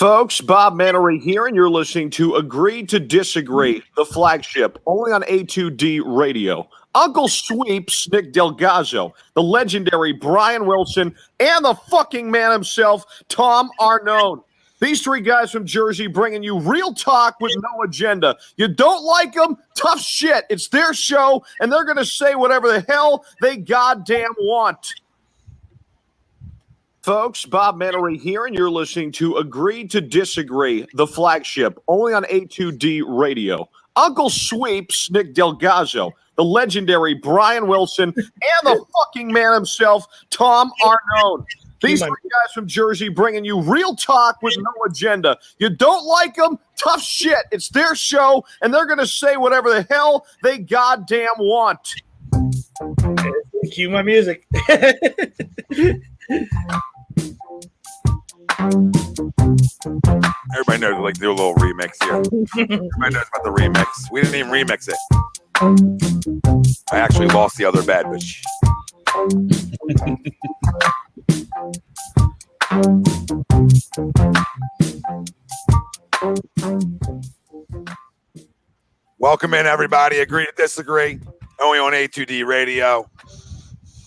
Folks, Bob Mannery here, and you're listening to Agree to Disagree, the flagship, only on A2D Radio. Uncle Sweeps, Nick DelGozzo, the legendary Brian Wilson, and the fucking man himself, Tom Arnone. These three guys from Jersey bringing you real talk with no agenda. You don't like them? Tough shit. It's their show, and they're going to say whatever the hell they goddamn want. Folks, Bob Mannery here, and you're listening to Agree to Disagree, the flagship, only on A2D Radio. Uncle Sweeps, Nick DelGozzo, the legendary Brian Wilson, and the fucking man himself, Tom Arnone. These three guys from Jersey bringing you real talk with no agenda. You don't like them? Tough shit. It's their show, and they're going to say whatever the hell they goddamn want. Cue my music. Everybody knows, like, do a little remix here. Everybody knows about the remix. We didn't even remix it. I actually lost the other bed, but welcome in, everybody. Agree to Disagree, only on A2D Radio.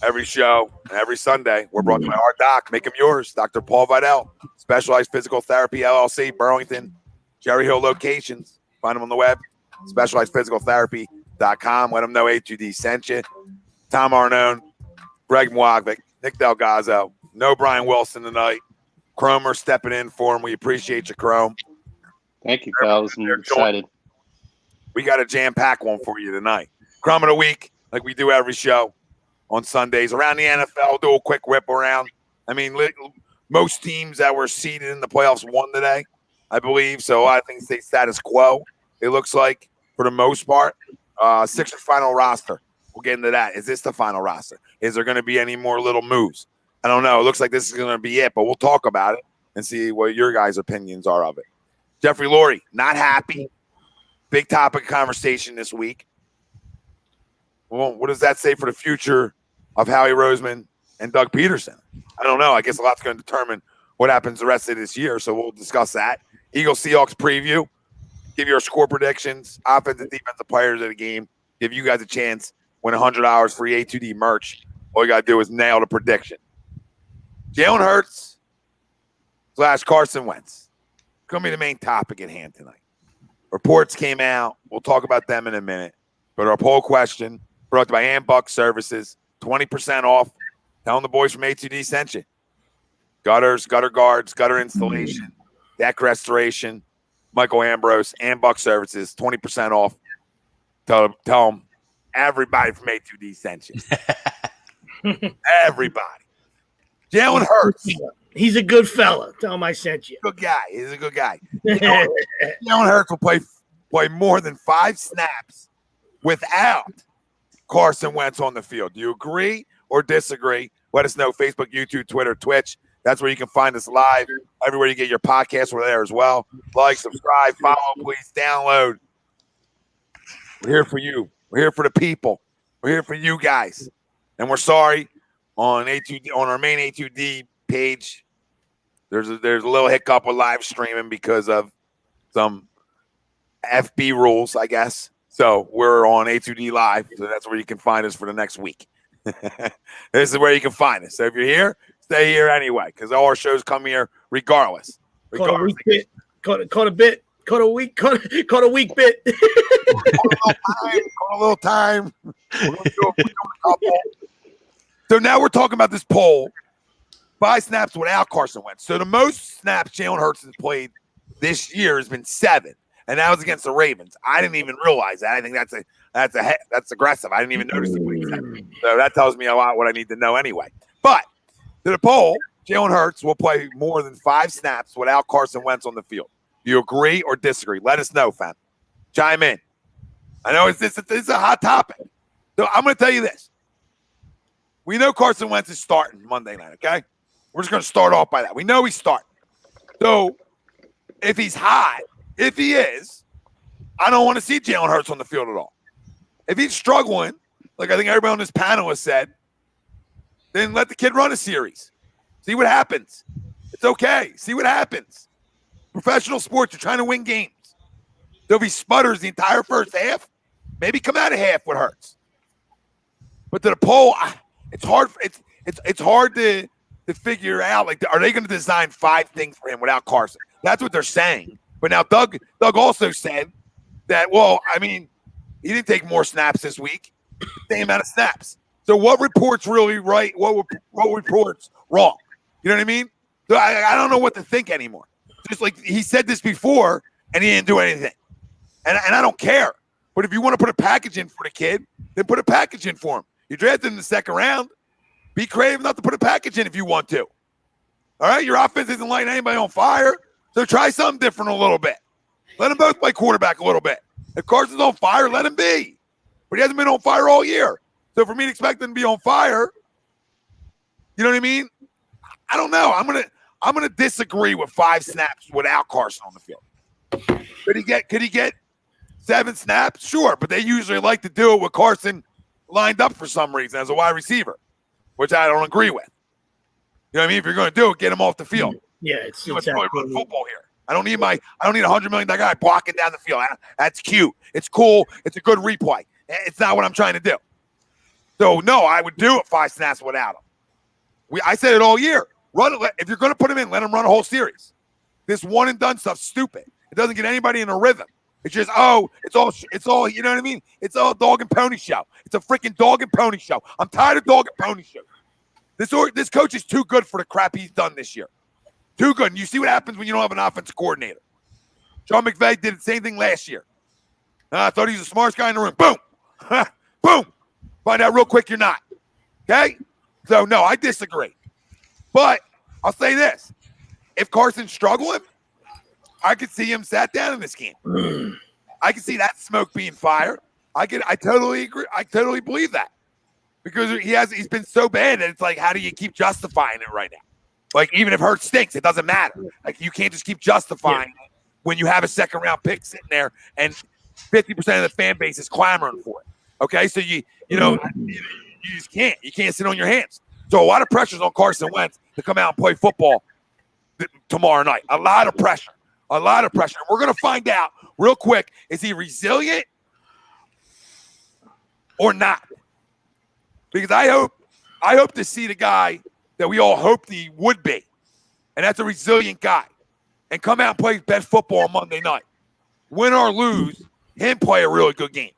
Every show and every Sunday, we're brought to you by our doc. Make him yours, Dr. Paul Vidal, Specialized Physical Therapy, LLC, Burlington, Cherry Hill locations. Find them on the web, specializedphysicaltherapy.com. Let them know A2D sent you. Tom Arnone, Greg Milakovic, Nick DelGozzo. No Brian Wilson tonight. Crumb are stepping in for him. We appreciate you, Crumb. Thank you, pals. I'm excited. We got a jam-packed one for you tonight. Crumb of the week, like we do every show on Sundays. Around the NFL, do a quick whip around. I mean, most teams that were seeded in the playoffs won today, I believe. So I think they status quo, it looks like, for the most part. Sixers final roster. We'll get into that. Is this the final roster? Is there going to be any more little moves? I don't know. It looks like this is going to be it, but we'll talk about it and see what your guys' opinions are of it. Jeffrey Lurie, not happy. Big topic of conversation this week. Well, what does that say for the future of Howie Roseman and Doug Pederson? I don't know. I guess a lot's going to determine what happens the rest of this year, so we'll discuss that. Eagles Seahawks preview. Give your score predictions, offensive, defensive players of the game. Give you guys a chance. Win $100 free A2D merch. All you got to do is nail the prediction. Jalen Hurts / Carson Wentz. Going to be the main topic at hand tonight. Reports came out. We'll talk about them in a minute. But our poll question brought to you by Ambuck Services. 20% off. Telling the boys from A2D sent you. Gutters, gutter guards, gutter installation, deck restoration. Michael Ambrose, Ambuck Services, 20% off. Tell them everybody from A2D sent you. Everybody. Jalen Hurts. He's a good fella. Tell him I sent you. Good guy. He's a good guy. Jalen Hurts will play more than 5 snaps without Carson Wentz on the field. Do you agree or disagree? Let us know. Facebook, YouTube, Twitter, Twitch. That's where you can find us live. Everywhere you get your podcasts, we're there as well. Like, subscribe, follow, please download. We're here for you. We're here for the people. We're here for you guys. And we're sorry on A2D, on our main A2D page. There's a little hiccup with live streaming because of some FB rules, I guess. So we're on A2D Live, so that's where you can find us for the next week. This is where you can find us. So if you're here, stay here anyway, because all our shows come here regardless. Caught a week bit. Caught a week bit. Caught a little time. We're gonna do a couple. So now we're talking about this poll. 5 snaps without Carson Wentz. So the most snaps Jalen Hurts has played this year has been 7. And that was against the Ravens. I didn't even realize that. I think that's aggressive. I didn't even notice it. So that tells me a lot what I need to know anyway. But to the poll, Jalen Hurts will play more than 5 snaps without Carson Wentz on the field. Do you agree or disagree? Let us know, fam. Chime in. I know it's a hot topic. So I'm going to tell you this. We know Carson Wentz is starting Monday night, okay? We're just going to start off by that. We know he's starting. So if he's hot, if he is, I don't want to see Jalen Hurts on the field at all. If he's struggling, like I think everybody on this panel has said, then let the kid run a series. See what happens. It's okay. See what happens. Professional sports, you're trying to win games. So if he sputters the entire first half, maybe come out of half with Hurts. But to the poll, it's hard. It's hard to figure out. Like, are they going to design 5 things for him without Carson? That's what they're saying. But now Doug also said that. Well, I mean, he didn't take more snaps this week. Same amount of snaps. So what report's really right? What report's wrong? You know what I mean? So I don't know what to think anymore. Just like he said this before, and he didn't do anything. And I don't care. But if you want to put a package in for the kid, then put a package in for him. You drafted him in the second round. Be creative enough to put a package in if you want to. All right? Your offense isn't lighting anybody on fire, so try something different a little bit. Let them both play quarterback a little bit. If Carson's on fire, let him be. But he hasn't been on fire all year. So for me to expect him to be on fire, you know what I mean? I don't know. I'm gonna disagree with 5 snaps without Carson on the field. Could he get 7 snaps? Sure, but they usually like to do it with Carson lined up for some reason as a wide receiver, which I don't agree with. You know what I mean? If you're going to do it, get him off the field. Yeah, it's exactly run football here. I don't need $100 million guy blocking down the field. That's cute. It's cool. It's a good replay. It's not what I'm trying to do. So no, I would do it 5 snaps without him. I said it all year. If you're going to put him in, let him run a whole series. This one and done stuff's stupid. It doesn't get anybody in a rhythm. It's just, it's all, you know what I mean? It's all dog and pony show. It's a freaking dog and pony show. I'm tired of dog and pony show. This coach is too good for the crap he's done this year. Too good. And you see what happens when you don't have an offensive coordinator. Sean McVay did the same thing last year. I thought he was the smartest guy in the room. Boom. Boom. Find out real quick you're not. Okay? So, no, I disagree. But I'll say this. If Carson's struggling, I could see him sat down in this game. I can see that smoke being fired. I totally agree. I totally believe that. Because he's been so bad that it's like, how do you keep justifying it right now? Like, even if Hurts stinks, it doesn't matter. Like, you can't just keep justifying it when you have a second-round pick sitting there and 50% of the fan base is clamoring for it. Okay? So, you just can't. You can't sit on your hands. So, a lot of pressure's on Carson Wentz to come out and play football tomorrow night. A lot of pressure. A lot of pressure. We're going to find out real quick, is he resilient or not? Because I hope to see the guy that we all hoped he would be, and that's a resilient guy, and come out and play best football on Monday night. Win or lose, him play a really good game.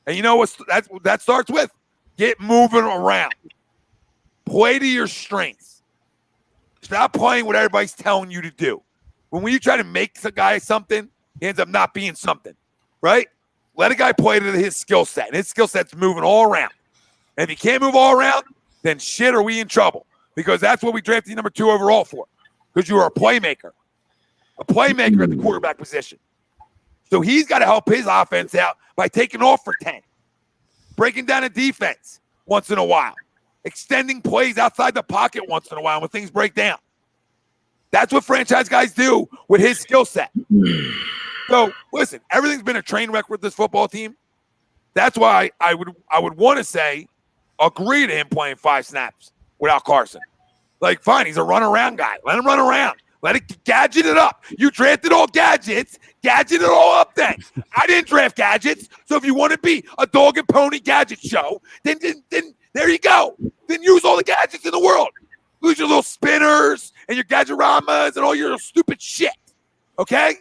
And you know what that starts with? Get moving around. Play to your strengths. Stop playing what everybody's telling you to do. When you try to make the guy something, he ends up not being something, right? Let a guy play to his skill set, and his skill set's moving all around. And if he can't move all around, then shit, are we in trouble? Because that's what we drafted number 2 overall for. Because you are a playmaker at the quarterback position. So he's got to help his offense out by taking off for 10, breaking down a defense once in a while, extending plays outside the pocket once in a while when things break down. That's what franchise guys do with his skill set. So listen, everything's been a train wreck with this football team. That's why I would want to say agree to him playing 5 snaps without Carson. Like, fine, he's a run-around guy. Let him run around. Let it gadget it up. You drafted all gadgets. Gadget it all up then. I didn't draft gadgets. So if you want to be a dog and pony gadget show, then there you go. Then use all the gadgets in the world. Use your little spinners and your gadgeramas and all your little stupid shit. Okay?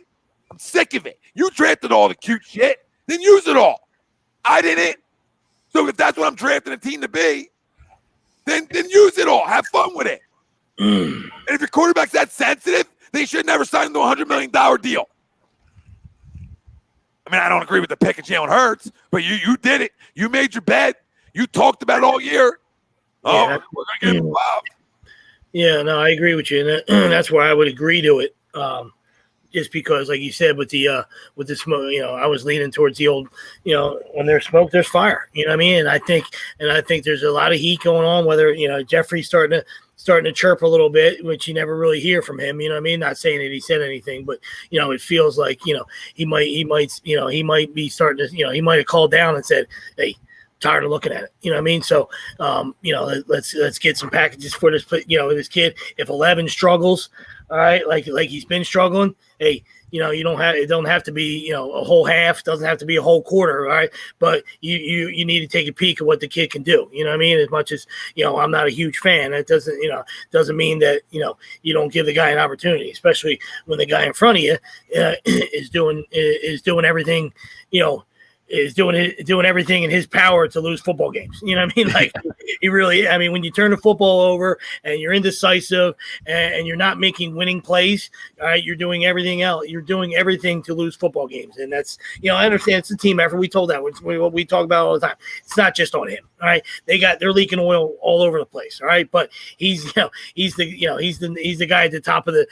I'm sick of it. You drafted all the cute shit. Then use it all. I didn't. So if that's what I'm drafting a team to be, then use it all. Have fun with it. And if your quarterback's that sensitive, then you should never sign him to a $100 million deal. I mean, I don't agree with the pick of Jalen Hurts, but you did it. You made your bet. You talked about it all year. Oh, we're going to get involved. Yeah, no, I agree with you. And that's why I would agree to it. Just because, like you said, with the smoke, I was leaning towards the old, when there's smoke, there's fire. You know what I mean? And I think there's a lot of heat going on. Whether Jeffrey's starting to chirp a little bit, which you never really hear from him. You know what I mean? Not saying that he said anything, but it feels like he might be starting to. He might have called down and said, "Hey, tired of looking at it. You know what I mean? So, let's get some packages for this. This kid. If 11 struggles, all right, like he's been struggling. Hey, it don't have to be, a whole half, doesn't have to be a whole quarter, all right? But you need to take a peek at what the kid can do. You know what I mean? As much as, I'm not a huge fan, that doesn't mean that, you don't give the guy an opportunity, especially when the guy in front of you is doing everything, is doing everything in his power to lose football games. You know what I mean? Like when you turn the football over and you're indecisive and you're not making winning plays, all right, you're doing everything else. You're doing everything to lose football games. And that's, I understand it's a team effort. We told that what we talk about all the time. It's not just on him. All right. They're leaking oil all over the place. All right. But he's the guy at the top of the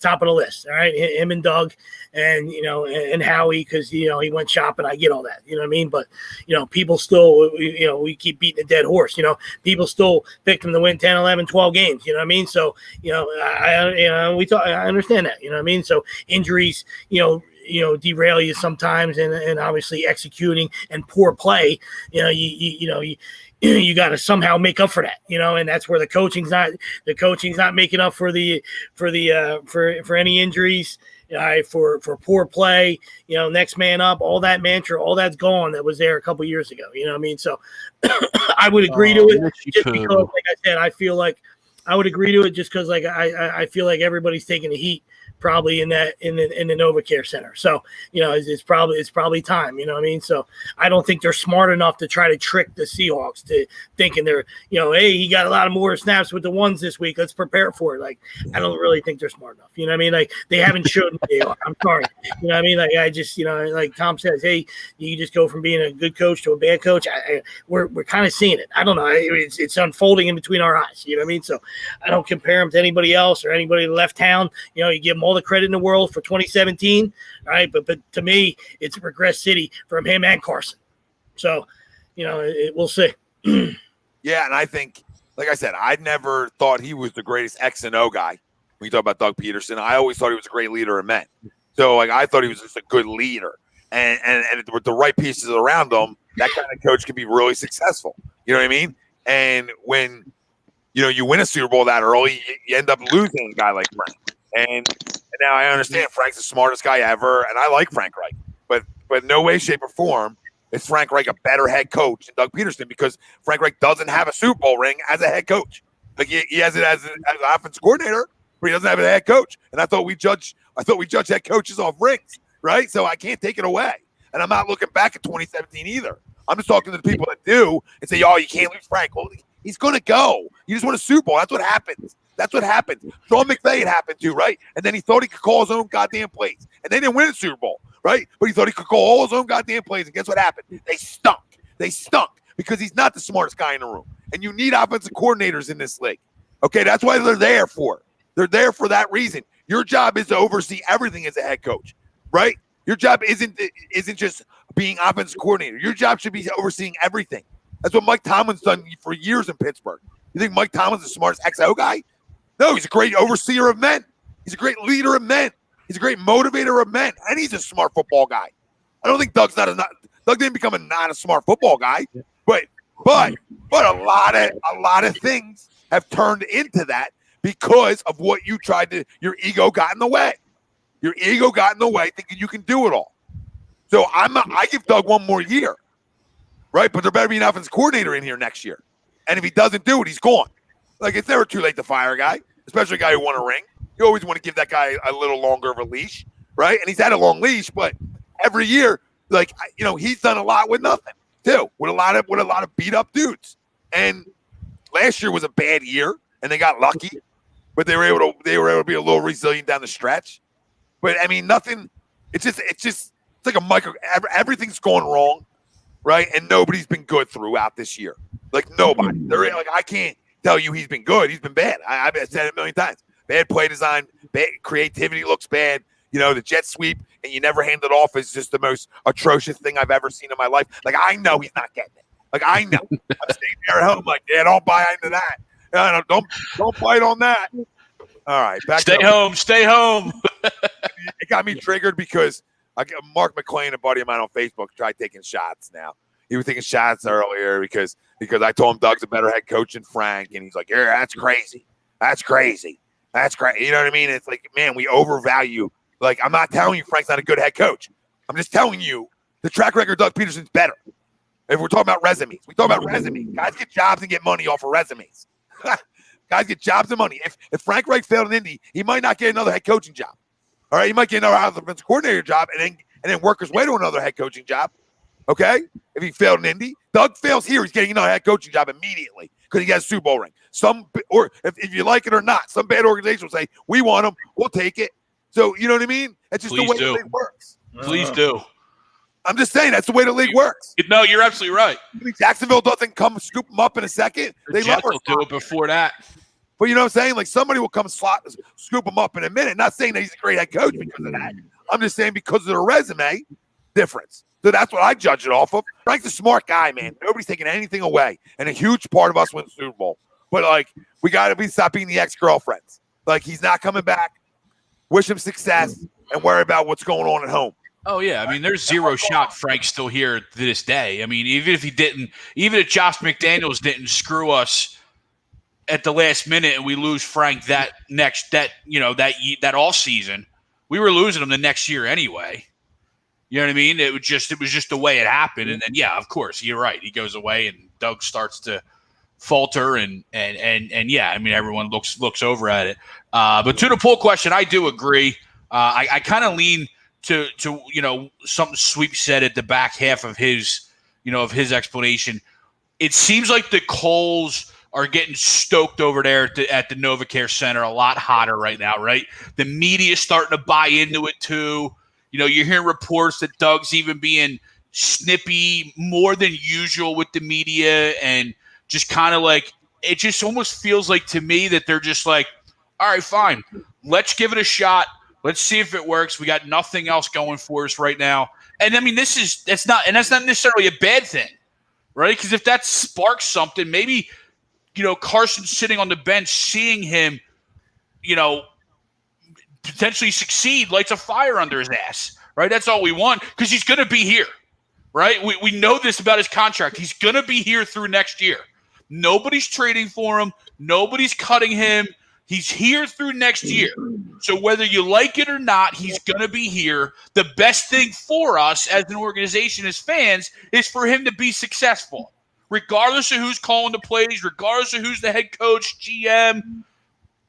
top of the list. All right. Him and Doug and Howie, because, he went shopping. I get all that, you know what I mean? But, people still, we keep beating a dead horse, people still pick them to win 10, 11, 12 games, you know what I mean? So, I understand that, you know what I mean? So injuries, derail you sometimes, and obviously executing and poor play, you got to somehow make up for that, and that's where the coaching's not making up for any injuries. For poor play, next man up, all that mantra, all that's gone that was there a couple years ago. You know what I mean? So I would agree to it just because, like I said, I feel like I would agree to it just because, like, I feel like everybody's taking the heat probably in the NovaCare Center. So, it's probably time, you know what I mean? So I don't think they're smart enough to try to trick the Seahawks to thinking they're, hey, he got a lot of more snaps with the ones this week. Let's prepare for it. Like, I don't really think they're smart enough. You know what I mean? Like, they haven't shown they are. I'm sorry. You know what I mean? Like, I just, like Tom says, hey, you just go from being a good coach to a bad coach. We're kind of seeing it. I don't know. It's unfolding in between our eyes. You know what I mean? So I don't compare him to anybody else or anybody that left town. You give them all the credit in the world for 2017, all right, but to me, it's a regress city from him and Carson. So, we'll see. Yeah, and I think, like I said, I never thought he was the greatest X and O guy. When you talk about Doug Pederson, I always thought he was a great leader of men. So, like, I thought he was just a good leader, and with the right pieces around him, that kind of coach can be really successful. You know what I mean? And when you win a Super Bowl that early, you end up losing a guy like Frank. And now I understand Frank's the smartest guy ever, and I like Frank Reich. But no way, shape, or form is Frank Reich a better head coach than Doug Pederson, because Frank Reich doesn't have a Super Bowl ring as a head coach. Like, he has it as an offensive coordinator, but he doesn't have a head coach. And I thought we judge head coaches off rings, right? So I can't take it away. And I'm not looking back at 2017 either. I'm just talking to the people that do and say, "Oh, you can't lose Frank." Well, he's going to go. You just won a Super Bowl. That's what happens. That's what happened. Sean McVay, it happened to, right? And then he thought he could call his own goddamn plays. And they didn't win a Super Bowl, right? But he thought he could call all his own goddamn plays. And guess what happened? They stunk. They stunk because he's not the smartest guy in the room. And you need offensive coordinators in this league. Okay, that's why they're there for. They're there for that reason. Your job is to oversee everything as a head coach, right? Your job isn't just being offensive coordinator. Your job should be overseeing everything. That's what Mike Tomlin's done for years in Pittsburgh. You think Mike Tomlin's the smartest XO guy? No, he's a great overseer of men. He's a great leader of men. He's a great motivator of men, and he's a smart football guy. I don't think Doug didn't become not a smart football guy, but a lot of things have turned into that because of what you tried to. Your ego got in the way. Your ego got in the way, thinking you can do it all. So I give Doug one more year, right? But there better be an offensive coordinator in here next year, and if he doesn't do it, he's gone. Like, it's never too late to fire a guy, especially a guy who won a ring. You always want to give that guy a little longer of a leash, right? And he's had a long leash, but every year, like, he's done a lot with nothing too, with a lot of beat up dudes. And last year was a bad year, and they got lucky, but they were able to be a little resilient down the stretch. But I mean, nothing. It's like a micro. Everything's going wrong, right? And nobody's been good throughout this year. Like, nobody. I can't tell you he's been good. He's been bad. I've said it a million times. Bad play design, bad creativity looks bad. The jet sweep and you never hand it off is just the most atrocious thing I've ever seen in my life. Like, I know he's not getting it. Like, I know. I'm staying there at home. Like, yeah, don't buy into that. Don't bite on that. All right, Stay home. It got me triggered because Mark McClain, a buddy of mine on Facebook, tried taking shots now. he was taking shots earlier because I told him Doug's a better head coach than Frank, and he's like, yeah, that's crazy. That's crazy. That's crazy. You know what I mean? It's like, man, we overvalue. Like, I'm not telling you Frank's not a good head coach. I'm just telling you the track record of Doug Pederson's better. If we're talking about resumes, we talk about resumes. Guys get jobs and get money off of resumes. Guys get jobs and money. If Frank Reich failed in Indy, he might not get another head coaching job. All right, he might get another offensive coordinator job and then work his way to another head coaching job. Okay, if he failed in Indy, Doug fails here, he's getting another head coaching job immediately because he has a Super Bowl ring. Or if you like it or not, some bad organization will say, we want him, we'll take it. So, you know what I mean? That's just the way the league works. Please do. I'm just saying that's the way the league works. No, you're absolutely right. Jacksonville doesn't come scoop them up in a second. They Jets will do it before that. But you know what I'm saying? Like somebody will come scoop him up in a minute. Not saying that he's a great head coach because of that. I'm just saying because of the resume difference. So that's what I judge it off of. Frank's a smart guy, man. Nobody's taking anything away. And a huge part of us wins the Super Bowl. But, like, we got to stop being the ex-girlfriends. Like, he's not coming back. Wish him success and worry about what's going on at home. Oh, yeah. I mean, there's zero shot Frank's still here to this day. I mean, even if Josh McDaniels didn't screw us at the last minute and we lose Frank that all season, we were losing him the next year anyway. You know what I mean? It was just the way it happened. And then, yeah, of course, you're right. He goes away and Doug starts to falter and yeah, I mean, everyone looks over at it. But to the poll question, I do agree. I kind of lean to something Sweep said at the back half of his explanation. It seems like the coals are getting stoked over there at the NovaCare Center a lot hotter right now, right? The media is starting to buy into it too. You know, you're hearing reports that Doug's even being snippy more than usual with the media and just kind of like it just almost feels like to me that they're just like, all right, fine, let's give it a shot. Let's see if it works. We got nothing else going for us right now. And I mean, that's not necessarily a bad thing, right? Because if that sparks something, maybe, Carson sitting on the bench, seeing him, potentially succeed, lights a fire under his ass, right? That's all we want because he's going to be here, right? We know this about his contract. He's going to be here through next year. Nobody's trading for him. Nobody's cutting him. He's here through next year. So whether you like it or not, he's going to be here. The best thing for us as an organization, as fans, is for him to be successful, regardless of who's calling the plays, regardless of who's the head coach, GM.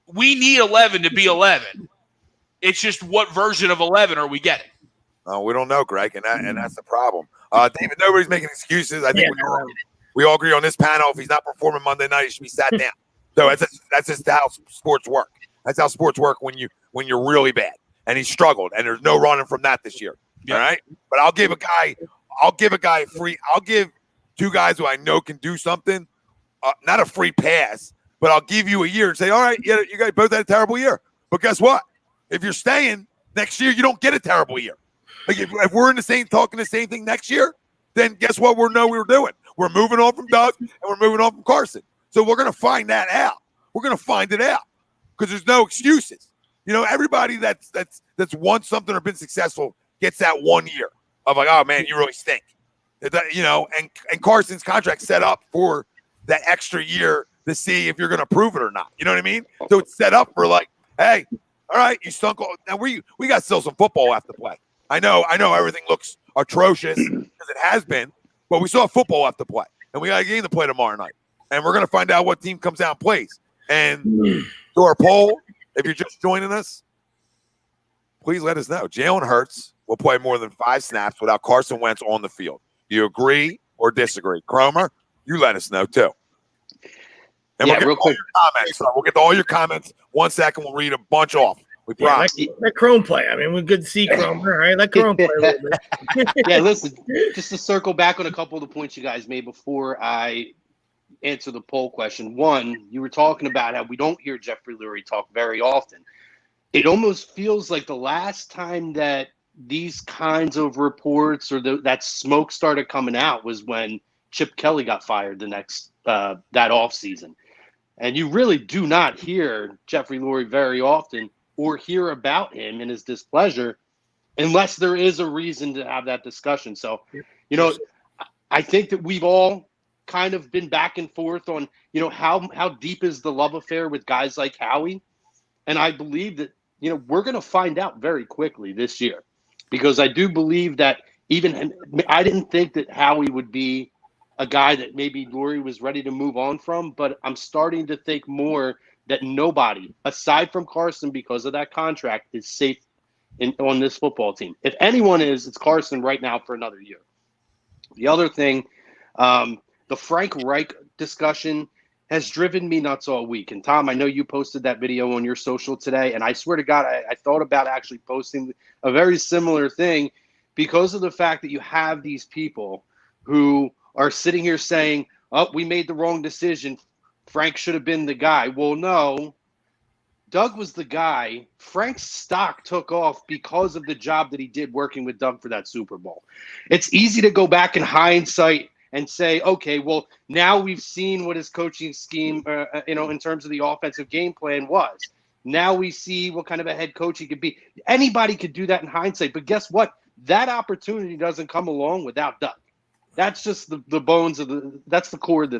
We need 11 to be 11. It's just what version of 11 are we getting? We don't know, Greg, and that's the problem. David, nobody's making excuses. I think we all agree on this panel. If he's not performing Monday night, he should be sat down. So that's just how sports work. That's how sports work when you're really bad. And he struggled, and there's no running from that this year. Yeah. All right, but I'll give a guy free. I'll give two guys who I know can do something, not a free pass, but I'll give you a year and say, all right, yeah, you guys both had a terrible year, but guess what? If you're staying next year, you don't get a terrible year. Like if we're talking the same thing next year, then guess what? We're doing. We're moving on from Doug and we're moving on from Carson. So we're going to find that out. We're going to find it out because there's no excuses. Everybody that's won something or been successful gets that 1 year of like, oh man, you really stink. And Carson's contract set up for that extra year to see if you're going to prove it or not. You know what I mean? So it's set up for like, hey, all right, you stunk. Now we got still some football left to play. I know everything looks atrocious because it has been, but we still have football left to play, and we got a game to play tomorrow night, and we're gonna find out what team comes out and plays. And to our poll, if you're just joining us, please let us know. Jalen Hurts will play more than 5 snaps without Carson Wentz on the field. Do you agree or disagree? Cromer, you let us know too. And yeah, real quick. We'll get to all your comments. 1 second, we'll read a bunch off. We promise. Let Crumb play. I mean, we're good to see Crumb. All right, let Crumb play a little bit. Yeah, listen, just to circle back on a couple of the points you guys made before I answer the poll question. One, you were talking about how we don't hear Jeffrey Lurie talk very often. It almost feels like the last time that these kinds of reports or that smoke started coming out was when Chip Kelly got fired that offseason. And you really do not hear Jeffrey Lurie very often or hear about him and his displeasure unless there is a reason to have that discussion. So, I think that we've all kind of been back and forth on, how deep is the love affair with guys like Howie. And I believe that, we're going to find out very quickly this year, because I do believe that I didn't think that Howie would be a guy that maybe Lurie was ready to move on from, but I'm starting to think more that nobody, aside from Carson, because of that contract, is safe on this football team. If anyone is, it's Carson right now for another year. The other thing, the Frank Reich discussion has driven me nuts all week. And Tom, I know you posted that video on your social today, and I swear to God, I thought about actually posting a very similar thing, because of the fact that you have these people who are sitting here saying, oh, we made the wrong decision. Frank should have been the guy. Well, no, Doug was the guy. Frank's stock took off because of the job that he did working with Doug for that Super Bowl. It's easy to go back in hindsight and say, okay, well, now we've seen what his coaching scheme, in terms of the offensive game plan was. Now we see what kind of a head coach he could be. Anybody could do that in hindsight, but guess what? That opportunity doesn't come along without Doug. That's just the bones of that's the core of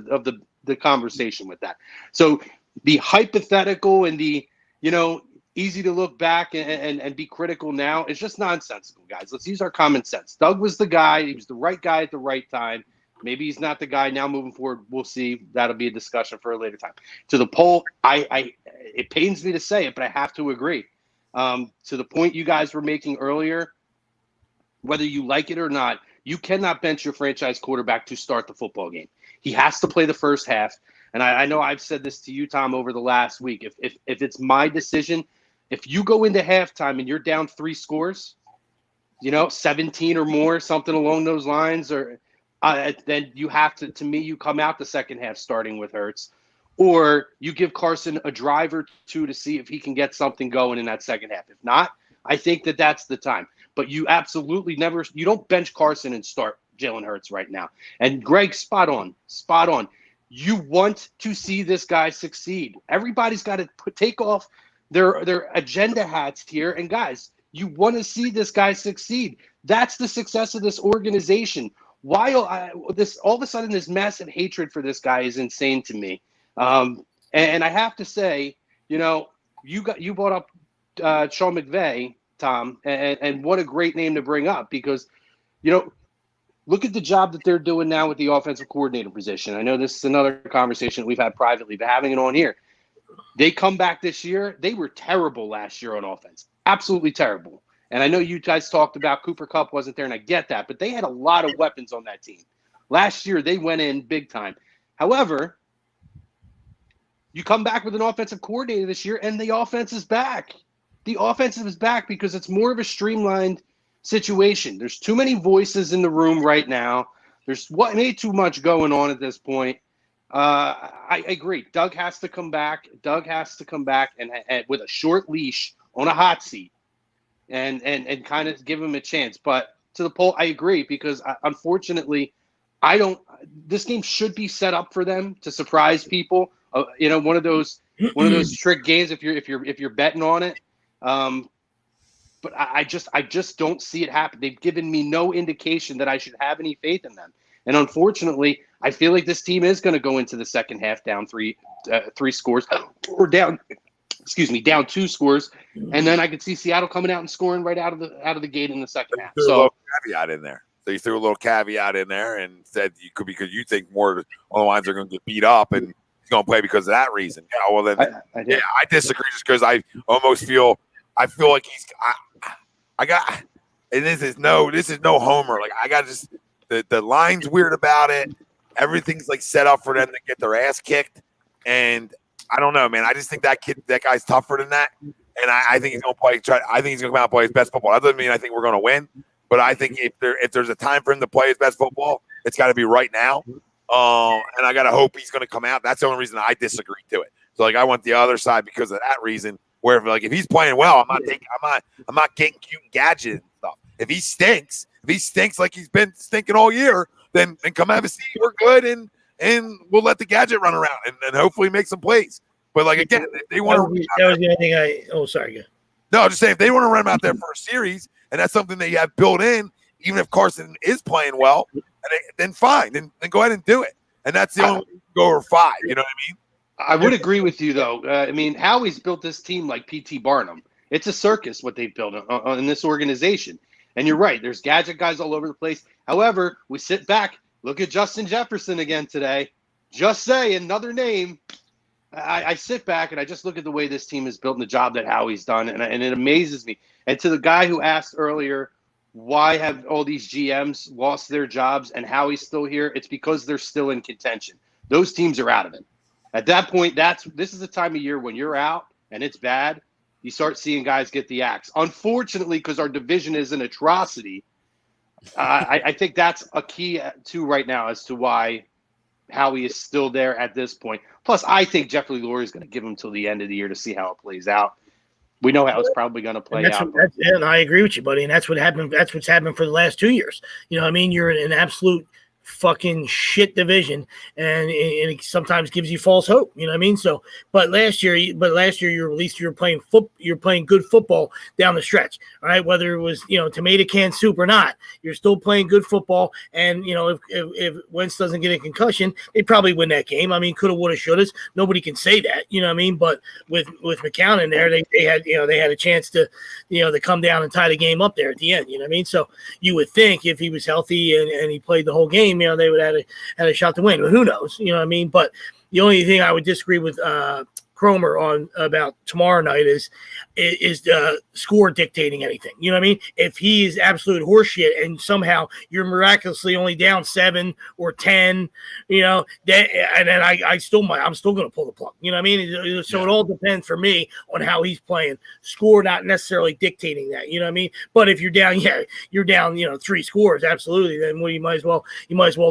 the conversation with that. So the hypothetical and the, easy to look back and be critical now is just nonsensical, guys. Let's use our common sense. Doug was the guy. He was the right guy at the right time. Maybe he's not the guy now moving forward. We'll see. That'll be a discussion for a later time. To the poll, it pains me to say it, but I have to agree. To the point you guys were making earlier, whether you like it or not, you cannot bench your franchise quarterback to start the football game. He has to play the first half. And I know I've said this to you, Tom, over the last week. If it's my decision, if you go into halftime and you're down 3 scores, 17 or more, something along those lines, or then you have to me, you come out the second half starting with Hurts, or you give Carson a drive or two to see if he can get something going in that second half. If not, I think that's the time. But you absolutely you don't bench Carson and start Jalen Hurts right now. And Greg, spot on. You want to see this guy succeed. Everybody's got to take off their agenda hats here. And guys, you want to see this guy succeed. That's the success of this organization. Why all of a sudden this massive hatred for this guy is insane to me. And I have to say, you brought up Sean McVay, Tom, and what a great name to bring up, because, look at the job that they're doing now with the offensive coordinator position. I know this is another conversation that we've had privately, but having it on here. They come back this year. They were terrible last year on offense. Absolutely terrible. And I know you guys talked about Cooper Kupp wasn't there, and I get that, but they had a lot of weapons on that team. Last year, they went in big time. However, you come back with an offensive coordinator this year, and the offense is back. The offense is back because it's more of a streamlined situation. There's too many voices in the room right now. There's way too much going on at this point. I agree. Doug has to come back. And with a short leash on a hot seat and kind of give him a chance. But to the poll, I agree, because unfortunately, this game should be set up for them to surprise people. One of those trick games if you're betting on it. But I just don't see it happen. They've given me no indication that I should have any faith in them. And unfortunately, I feel like this team is going to go into the second half down three scores, or down 2 scores, and then I could see Seattle coming out and scoring right out of the gate in the second half. So a little caveat in there. So you threw a little caveat in there and said you could, because you think more of the lines are going to get beat up and he's going to play because of that reason. Yeah, well then, I disagree, just because I feel like and this is no homer. Like, I got just the line's weird about it. Everything's like set up for them to get their ass kicked, and I don't know, man. I just think that guy's tougher than that, and I think he's going to play. I think he's going to come out and play his best football. That doesn't mean I think we're going to win, but I think if there's a time for him to play his best football, it's got to be right now. And I got to hope he's going to come out. That's the only reason I disagree to it. So like, I want the other side because of that reason. Where if he's playing well, I'm not getting cute and gadget and stuff. If he stinks like he's been stinking all year, then come have a seat. We're good, and we'll let the gadget run around and hopefully make some plays. But like, again, if they want to. That was the only thing sorry. No, I'm just saying, if they want to run him out there for a series, and that's something that you have built in, even if Carson is playing well, then fine. Then go ahead and do it. And that's the only way you can go over 5. You know what I mean? I would agree with you, though. I mean, Howie's built this team like P.T. Barnum. It's a circus what they've built in this organization. And you're right. There's gadget guys all over the place. However, we sit back, look at Justin Jefferson again today. Just say another name. I sit back and I just look at the way this team is built and the job that Howie's done, and it amazes me. And to the guy who asked earlier, why have all these GMs lost their jobs and Howie's still here? It's because they're still in contention. Those teams are out of it. At that point, this is the time of year when you're out and it's bad, you start seeing guys get the axe. Unfortunately, because our division is an atrocity, I think that's a key too right now as to why Howie is still there at this point. Plus, I think Jeffrey Lurie is going to give him till the end of the year to see how it plays out. We know how it's probably going to play out. And I agree with you, buddy. And that's what happened. That's what's happened for the last 2 years. You know what I mean? You're in an absolute fucking shit division, and it sometimes gives you false hope. You know what I mean? So, but last year you're playing good football down the stretch. All right, whether it was tomato can soup or not, you're still playing good football. And if Wentz doesn't get a concussion, they probably win that game. I mean, coulda, woulda, shouldas. Nobody can say that. You know what I mean? But with McCown in there, they had a chance to to come down and tie the game up there at the end. You know what I mean? So you would think if he was healthy and he played the whole game, they would have had a shot to win. But who knows? You know what I mean? But the only thing I would disagree with Cromer on about tomorrow night is the score dictating anything. You know what I mean? If he is absolute horseshit and somehow you're miraculously only down 7 or 10, and then I'm still going to pull the plug. You know what I mean? So It all depends for me on how he's playing. Score not necessarily dictating that. You know what I mean? But if you're down, you're down, 3 scores, absolutely. Then you might as well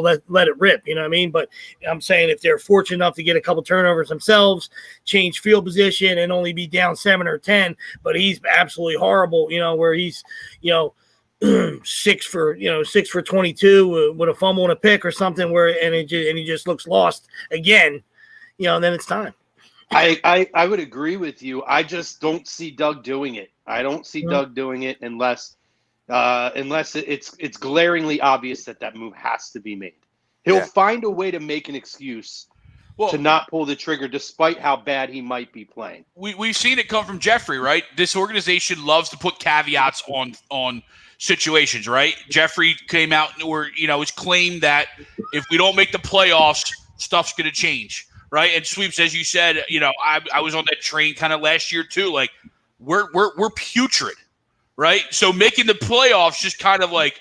let it rip. You know what I mean? But I'm saying if they're fortunate enough to get a couple turnovers themselves, change field position and only be down 7 or 10, but he's absolutely horrible, where he's, 6 for 22 with a fumble and a pick or something and he just looks lost again, then it's time. I would agree with you. I just don't see Doug doing it. I don't see Doug doing it unless it's glaringly obvious that move has to be made. He'll find a way to make an excuse to not pull the trigger despite how bad he might be playing. We've seen it come from Jeffrey, right? This organization loves to put caveats on situations, right? Jeffrey came out it's claimed that if we don't make the playoffs, stuff's going to change, right? And Sweeps, as you said, I was on that train kind of last year too. Like we're putrid, right? So making the playoffs just kind of like,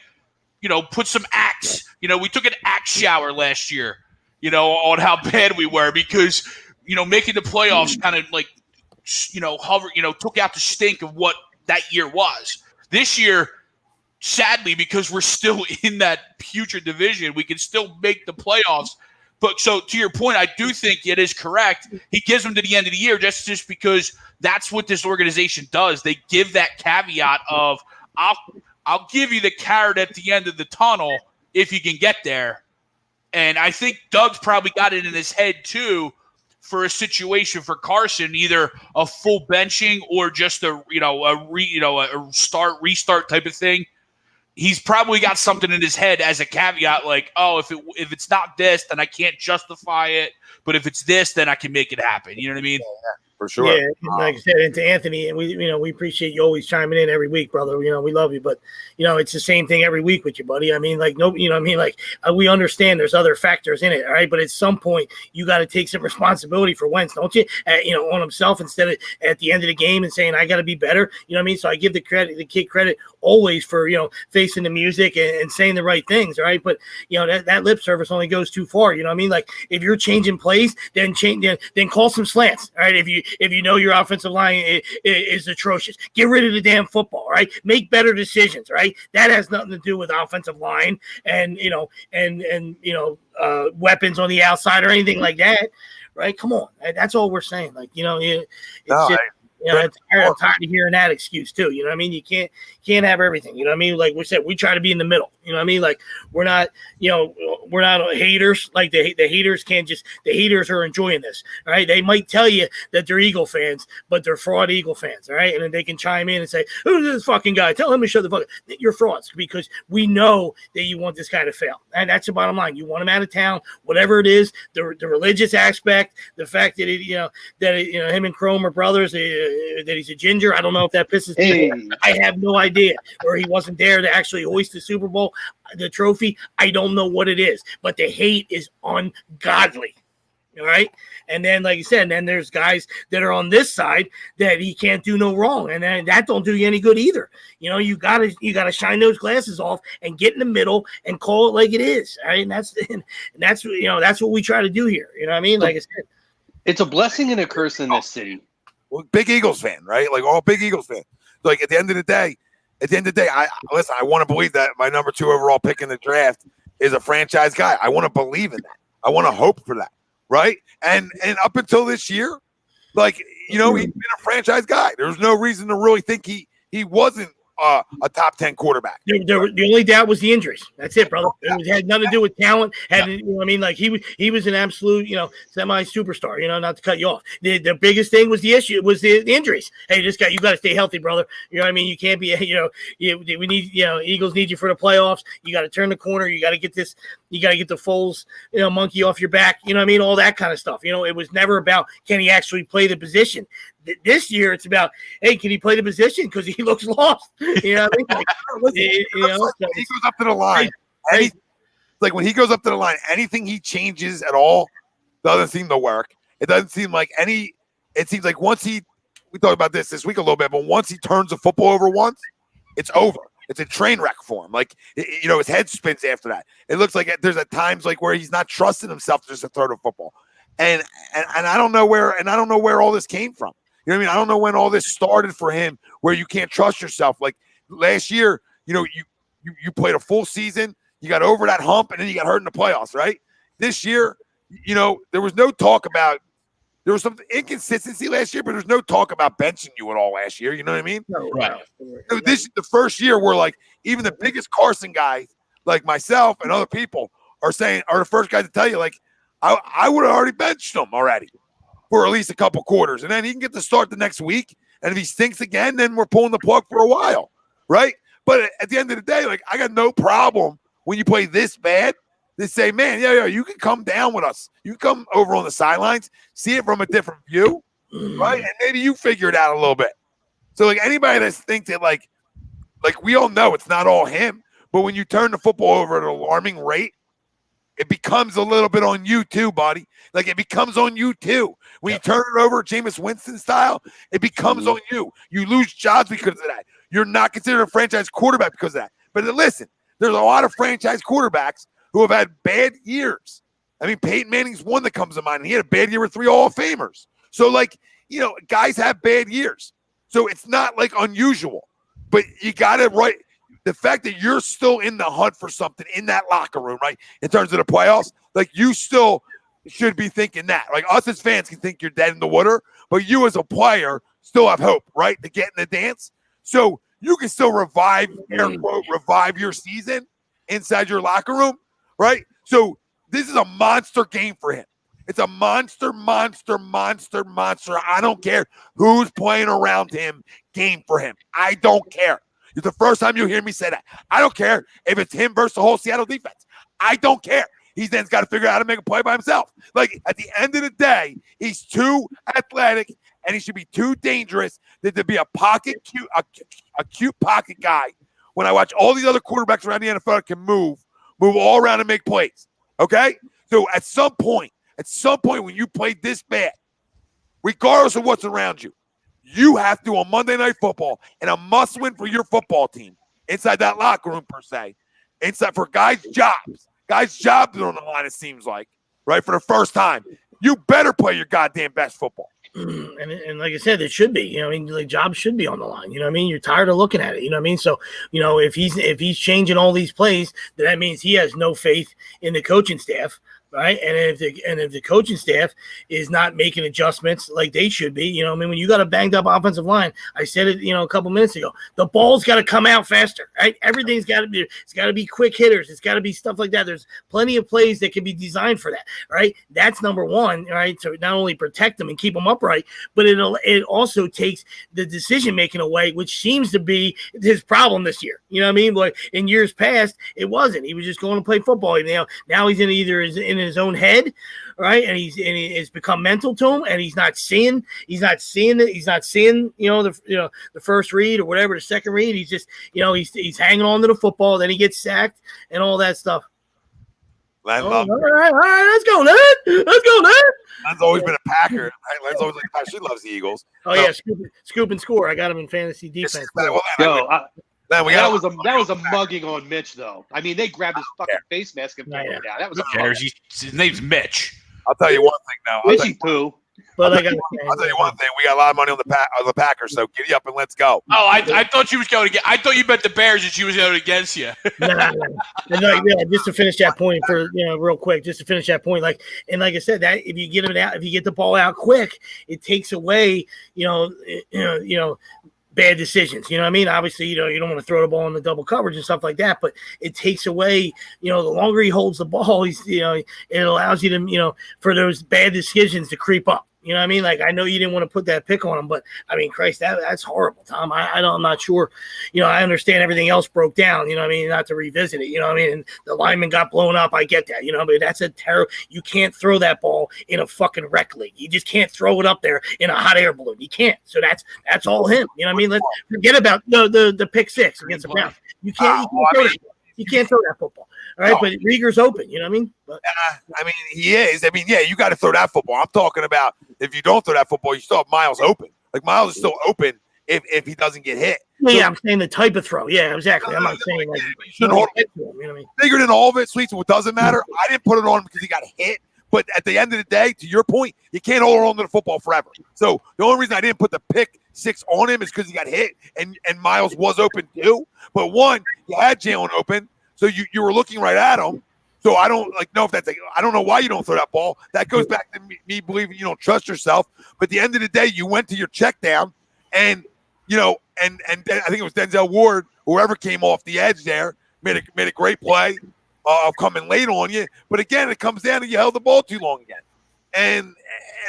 put some axe. We took an axe shower last year. On how bad we were because, making the playoffs kind of like, took out the stink of what that year was. This year, sadly, because we're still in that putrid division, we can still make the playoffs. But so to your point, I do think it is correct. He gives them to the end of the year just because that's what this organization does. They give that caveat of, I'll give you the carrot at the end of the tunnel if you can get there. And I think Doug's probably got it in his head too for a situation for Carson, either a full benching or just a restart type of thing. He's probably got something in his head as a caveat, like, if it's not this, then I can't justify it. But if it's this, then I can make it happen. You know what I mean? For sure. Yeah, like I said, and to Anthony, and we appreciate you always chiming in every week, brother. We love you, but it's the same thing every week with you, buddy. I mean, we understand there's other factors in it, all right. But at some point, you got to take some responsibility for Wentz, don't you? On himself instead of at the end of the game and saying I got to be better. You know what I mean? So I give the kid credit always for facing the music and saying the right things, all right. But that lip service only goes too far. You know what I mean? Like if you're changing plays, then call some slants, all right. If your offensive line is atrocious, get rid of the damn football, right? Make better decisions, right? That has nothing to do with offensive line and weapons on the outside or anything like that, right? Come on, that's all we're saying. You know, I'm tired of hearing that excuse too. You know what I mean? You can't have everything. You know what I mean? Like we said, we try to be in the middle. You know what I mean? Like we're not haters. Like the haters can't just. The haters are enjoying this. All right, they might tell you that they're Eagle fans, but they're fraud Eagle fans. All right, and then they can chime in and say, "Who's this fucking guy? Tell him to shut the fuck up." You're frauds because we know that you want this guy to fail, and that's the bottom line. You want him out of town, whatever it is. The religious aspect, the fact that him and Crumb are brothers. That he's a ginger. I don't know if that pisses people off. I have no idea. Or he wasn't there to actually hoist the Super Bowl, the trophy. I don't know what it is, but the hate is ungodly. All right. And then, like you said, then there's guys that are on this side that he can't do no wrong. And then that don't do you any good either. You know, you gotta shine those glasses off and get in the middle and call it like it is. All right. And that's what we try to do here. You know what I mean? Like I said, it's a blessing and a curse in this city. Well, big Eagles fan, right? Like all big Eagles fan. Like at the end of the day, I want to believe that my number 2 overall pick in the draft is a franchise guy. I want to believe in that. I want to hope for that, right? And up until this year, like, you know, he's been a franchise guy. There's no reason to really think he wasn't a top 10 quarterback. The only doubt was the injuries. That's it, brother. It had nothing to do with talent. You know what I mean? Like he was an absolute, semi superstar. You know, not to cut you off. The biggest thing was the issue was the injuries. Hey, this guy, you got to stay healthy, brother. You know what I mean? You can't be, we need, Eagles need you for the playoffs. You got to turn the corner. You got to get this. You got to get the Foles, monkey off your back. You know what I mean? All that kind of stuff. You know, it was never about can he actually play the position. This year, it's about, hey, can he play the position? Because he looks lost. You know what I mean? When he goes up to the line, like when he goes up to the line, anything he changes at all doesn't seem to work. It doesn't seem like it seems like we talked about this week a little bit, but once he turns the football over once, it's over. It's a train wreck for him. Like, his head spins after that. It looks like there's at times like where he's not trusting himself just to throw the football. And I don't know where all this came from. You know what I mean? I don't know when all this started for him where you can't trust yourself. Like last year, you played a full season, you got over that hump, and then you got hurt in the playoffs, right? This year, there was no talk about – there was some inconsistency last year, but there's no talk about benching you at all last year. You know what I mean? Right. This is the first year where, like, even the biggest Carson guys, like myself and other people, are the first guys to tell you, like, I would have already benched him already for at least a couple quarters. And then he can get to start the next week. And if he stinks again, then we're pulling the plug for a while, right? But at the end of the day, like, I got no problem when you play this bad to say, man, yeah, you can come down with us. You can come over on the sidelines, see it from a different view, right? And maybe you figure it out a little bit. So, like, anybody that thinks that, like we all know it's not all him, but when you turn the football over at an alarming rate, it becomes a little bit on you too, buddy. Like, it becomes on you too. When you turn it over Jameis Winston style, it becomes on you. You lose jobs because of that. You're not considered a franchise quarterback because of that. But listen, there's a lot of franchise quarterbacks who have had bad years. I mean, Peyton Manning's one that comes to mind, and he had a bad year with 3 Hall of Famers. So, like, guys have bad years. So it's not, like, unusual. But you got to the fact that you're still in the hunt for something in that locker room, right, in terms of the playoffs, like, you still should be thinking that. Like, us as fans can think you're dead in the water, but you as a player still have hope, right, to get in the dance. So you can still revive your season inside your locker room, right? So this is a monster game for him. It's a monster. I don't care who's playing around him game for him. I don't care. It's the first time you hear me say that. I don't care if it's him versus the whole Seattle defense. I don't care. He's then's got to figure out how to make a play by himself. Like, at the end of the day, he's too athletic and he should be too dangerous to be a cute pocket guy. When I watch all these other quarterbacks around the NFL that can move all around and make plays. Okay? So at some point when you play this bad, regardless of what's around you, you have to, on Monday Night Football, and a must-win for your football team, inside that locker room per se, inside for guys' jobs. Guys' jobs are on the line, it seems like, right, for the first time. You better play your goddamn best football. And like I said, it should be. Like, jobs should be on the line. You know what I mean? You're tired of looking at it. You know what I mean? So, if he's changing all these plays, then that means he has no faith in the coaching staff. right? And if the coaching staff is not making adjustments like they should be, you know, I mean, when you got a banged up offensive line, I said it, you know, a couple minutes ago, the ball's got to come out faster, right? Everything's got to be, it's got to be quick hitters, it's got to be stuff like that. There's plenty of plays that can be designed for that, right? That's number one, right? To not only protect them and keep them upright, but it also takes the decision making away, which seems to be his problem this year. You know what I mean? Like in years past, it wasn't. He was just going to play football. You know, now he's in his own head, right? And it's become mental to him, and he's not seeing it. You know, the first read or whatever, the second read. He's just, you know, he's hanging on to the football. Then he gets sacked and all that stuff. All right, let's go, Ned. Len's always been a Packer. Right? Len's always like a Packer. She loves the Eagles. Oh, so, yeah, scoop and score. I got him in fantasy defense. That was a mugging on Mitch, though. I mean, they grabbed his fucking face mask and threw him down. That was a mugging. His name's Mitch. I'll tell you one thing now. Mitchy poo. But I'll tell you one thing. We got a lot of money on the Packers, so giddy up and let's go. Oh, I thought she was going to get. I thought you bet the Bears and she was going against you. No. Just to finish that point real quick, just to finish that point, like I said, that if you get it out, if you get the ball out quick, it takes away, bad decisions. You know what I mean? Obviously, you don't want to throw the ball in the double coverage and stuff like that, but it takes away, the longer he holds the ball, it allows you to, for those bad decisions to creep up. You know what I mean? Like, I know you didn't want to put that pick on him, but I mean, Christ, that's horrible, Tom. I'm not sure. I understand everything else broke down, you know what I mean? Not to revisit it, you know what I mean? And the lineman got blown up. I get that, but that's a terrible, you can't throw that ball in a fucking rec league. You just can't throw it up there in a hot air balloon. You can't. So that's all him. You know what I mean? Let's forget about the pick six against the Browns. You can't throw that football. All right, but Rieger's open, you know what I mean? But, I mean, he is. I mean, yeah, you got to throw that football. I'm talking about if you don't throw that football, you still have Miles open. Like, Miles is still open if he doesn't get hit. Yeah, I'm saying the type of throw. Yeah, exactly. I'm not saying like you shouldn't hold him. You know what I mean? Bigger than all of it, Sweets, what doesn't matter. I didn't put it on him because he got hit. But at the end of the day, to your point, you can't hold on to the football forever. So the only reason I didn't put the pick six on him is because he got hit and Miles was open too. But one, you had Jalen open, so you were looking right at him. So I don't know if that's I don't know why you don't throw that ball. That goes back to me believing you don't trust yourself. But at the end of the day, you went to your check down and and I think it was Denzel Ward, whoever came off the edge there, made a great play of coming late on you. But again, it comes down to you held the ball too long again. And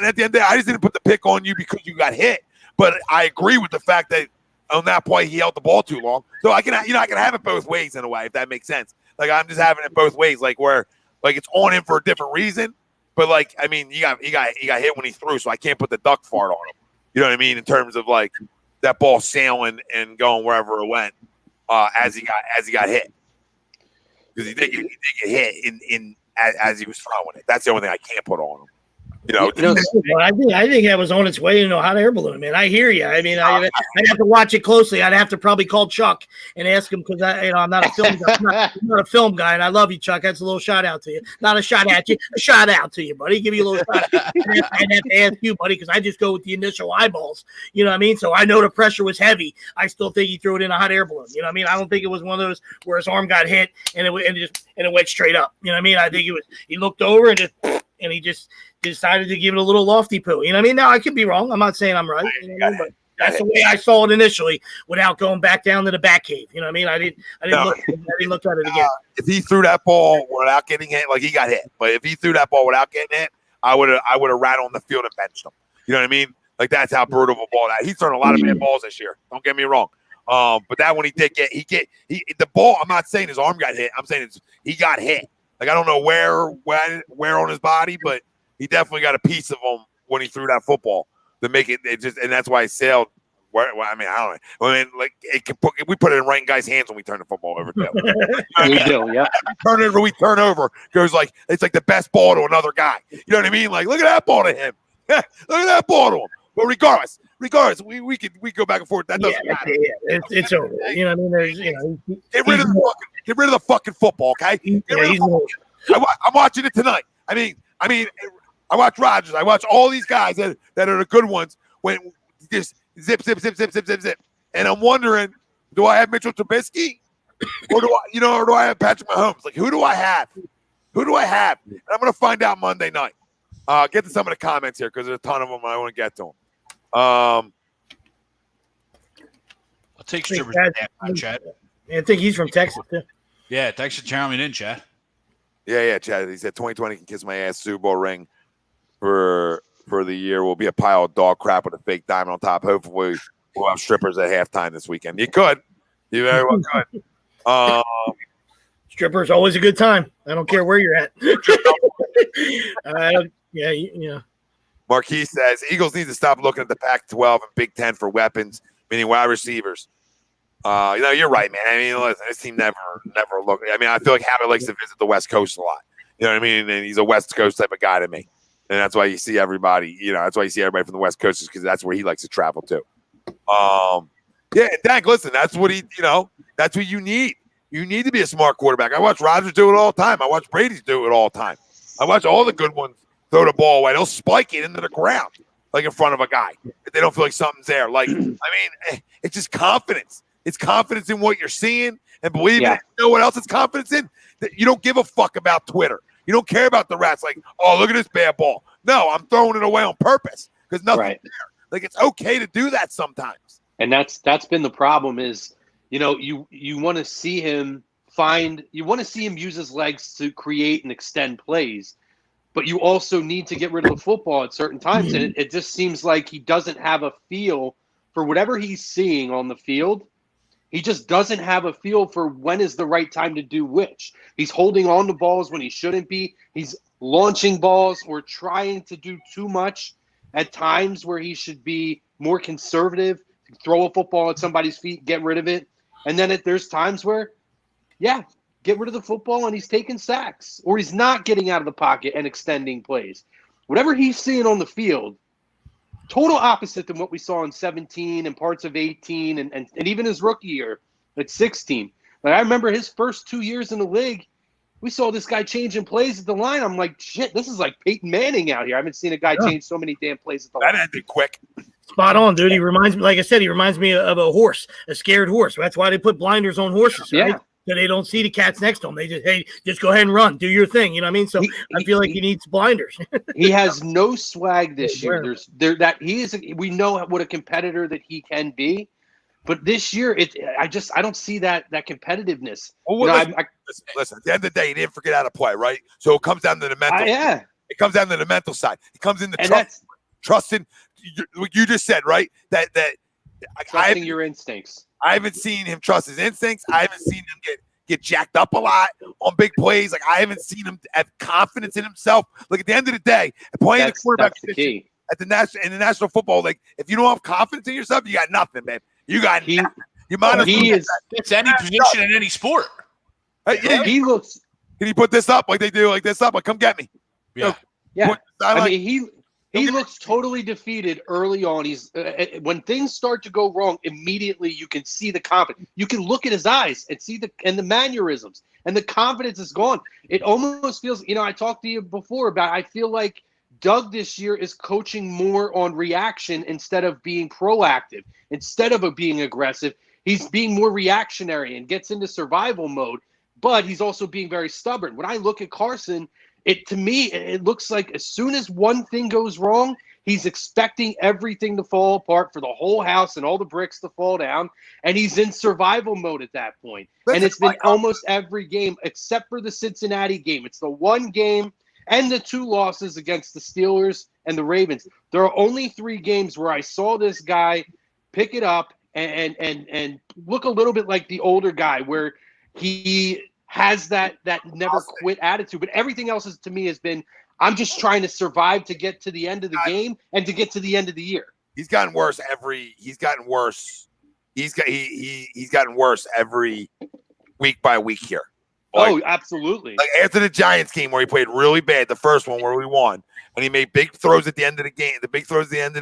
at the end of the day, I just didn't put the pick on you because you got hit. But I agree with the fact that on that play he held the ball too long. So I can have it both ways in a way, if that makes sense. Like, I'm just having it both ways, like where like it's on him for a different reason. But like, I mean, he got hit when he threw, so I can't put the duck fart on him. You know what I mean? In terms of like that ball sailing and going wherever it went as he got hit. Because he did get hit as he was throwing it. That's the only thing I can't put on him. I think that was on its way into a hot air balloon, man. I hear you. I mean, I'd have to watch it closely. I'd have to probably call Chuck and ask him because I'm not a film guy. I'm not a film guy, and I love you, Chuck. That's a little shout out to you. Not a shot at you, a shout out to you, buddy. Give you a little shout out. I'd have to ask you, buddy, because I just go with the initial eyeballs. You know what I mean? So I know the pressure was heavy. I still think he threw it in a hot air balloon. You know what I mean? I don't think it was one of those where his arm got hit and it went straight up. You know what I mean? I think it was he looked over and he just decided to give it a little lofty poo. You know what I mean? Now, I could be wrong. I'm not saying I'm right. You know what I mean? But that's the way I saw it initially without going back down to the back cave. You know what I mean? I didn't look at it again. If he threw that ball without getting hit, like he got hit. But if he threw that ball without getting hit, I would have ran on the field and benched him. You know what I mean? Like, that's how brutal of a ball that. He's thrown a lot of bad balls this year. Don't get me wrong. But that one he did get the ball. I'm not saying his arm got hit. I'm saying he got hit. Like, I don't know where on his body, but he definitely got a piece of him when he threw that football to make it just, and that's why he sailed. I don't know. I mean, like, we put it in right guys' hands when we turn the football over. We do, yeah. We turn over goes like it's like the best ball to another guy. You know what I mean? Like, look at that ball to him. Look at that ball to him. But regardless, we could go back and forth. That doesn't matter. Yeah, it's over. You know what I mean? Get rid of the fucking football, okay? I'm watching it tonight. I mean, I watch Rodgers. I watch all these guys that are the good ones when just zip. And I'm wondering, do I have Mitchell Trubisky or do I have Patrick Mahomes? Like, who do I have? Who do I have? And I'm going to find out Monday night. Get to some of the comments here because there's a ton of them I want to get to them. I'll take strippers. Chad. I think he's from Texas too. Yeah, thanks for chiming in, Chad. Yeah, Chad. He said 2020 can kiss my ass. Super Bowl ring for the year will be a pile of dog crap with a fake diamond on top. Hopefully, we'll have strippers at halftime this weekend. You could. You very well could. Strippers always a good time. I don't care where you're at. Yeah. Marquis says Eagles need to stop looking at the Pac-12 and Big Ten for weapons, meaning wide receivers. You're right, man. I mean, listen, this team never look. I mean, I feel like Howie likes to visit the West Coast a lot. You know what I mean? And he's a West Coast type of guy to me, and that's why you see everybody. That's why you see everybody from the West Coast is because that's where he likes to travel to. Yeah, Dak. Listen, that's what that's what you need. You need to be a smart quarterback. I watch Rodgers do it all the time. I watch Brady do it all the time. I watch all the good ones throw the ball away. They'll spike it into the ground, like in front of a guy. If they don't feel like something's there. Like, I mean, it's just confidence. It's confidence in what you're seeing and believing it. You know what else it's confidence in? That you don't give a fuck about Twitter. You don't care about the rats. Like, oh, look at this bad ball. No, I'm throwing it away on purpose because nothing's there. Like, it's okay to do that sometimes. And that's been the problem is, you want to see him use his legs to create and extend plays, but you also need to get rid of the football at certain times. And it just seems like he doesn't have a feel for whatever he's seeing on the field. He just doesn't have a feel for when is the right time to do which. He's holding on to balls when he shouldn't be. He's launching balls or trying to do too much at times where he should be more conservative, throw a football at somebody's feet, get rid of it. And then there's times where, get rid of the football and he's taking sacks or he's not getting out of the pocket and extending plays. Whatever he's seeing on the field, total opposite than what we saw in 17 and parts of 18 and even his rookie year at 16. Like, I remember his first 2 years in the league, we saw this guy changing plays at the line. I'm like, shit, this is like Peyton Manning out here. I haven't seen a guy change so many damn plays at the line. That ended quick. Spot on, dude. He reminds me, like I said, he reminds me of a horse, a scared horse. That's why they put blinders on horses, right? So they don't see the cats next to them. They just go ahead and run, do your thing. You know what I mean? So I feel like he needs blinders. He has no swag this year. We know what a competitor that he can be, but this year I don't see that competitiveness. Well, listen, at the end of the day, he didn't forget how to play, right? So it comes down to the mental. It comes down to the mental side. It comes into trusting. What you just said, right? That trusting your instincts. I haven't seen him trust his instincts. I haven't seen him get jacked up a lot on big plays. Like, I haven't seen him have confidence in himself. Like, at the end of the day, playing the quarterback position in the National Football League, if you don't have confidence in yourself, you got nothing, man. You got nothing. You might as well. It's any position in any sport. He looks. Can you put this up like they do? Like this up? Like, come get me. Yeah. I mean, he looks totally defeated early on. He's when things start to go wrong, immediately you can see the confidence. You can look at his eyes and see the mannerisms, and the confidence is gone. It almost feels, I talked to you before about, I feel like Doug this year is coaching more on reaction instead of being proactive. Instead of being aggressive, he's being more reactionary and gets into survival mode, but he's also being very stubborn. When I look at Carson, to me, it looks like as soon as one thing goes wrong, he's expecting everything to fall apart for the whole house and all the bricks to fall down, and he's in survival mode at that point. And it's been almost every game except for the Cincinnati game. It's the one game and the 2 losses against the Steelers and the Ravens. There are only 3 games where I saw this guy pick it up and look a little bit like the older guy where he has that never quit attitude. But everything else to me has been, I'm just trying to survive to get to the end of the game and to get to the end of the year. He's gotten worse he's gotten worse every week by week here. Like, absolutely. Like after the Giants game where he played really bad, the first one where we won, and he made big throws at the end of the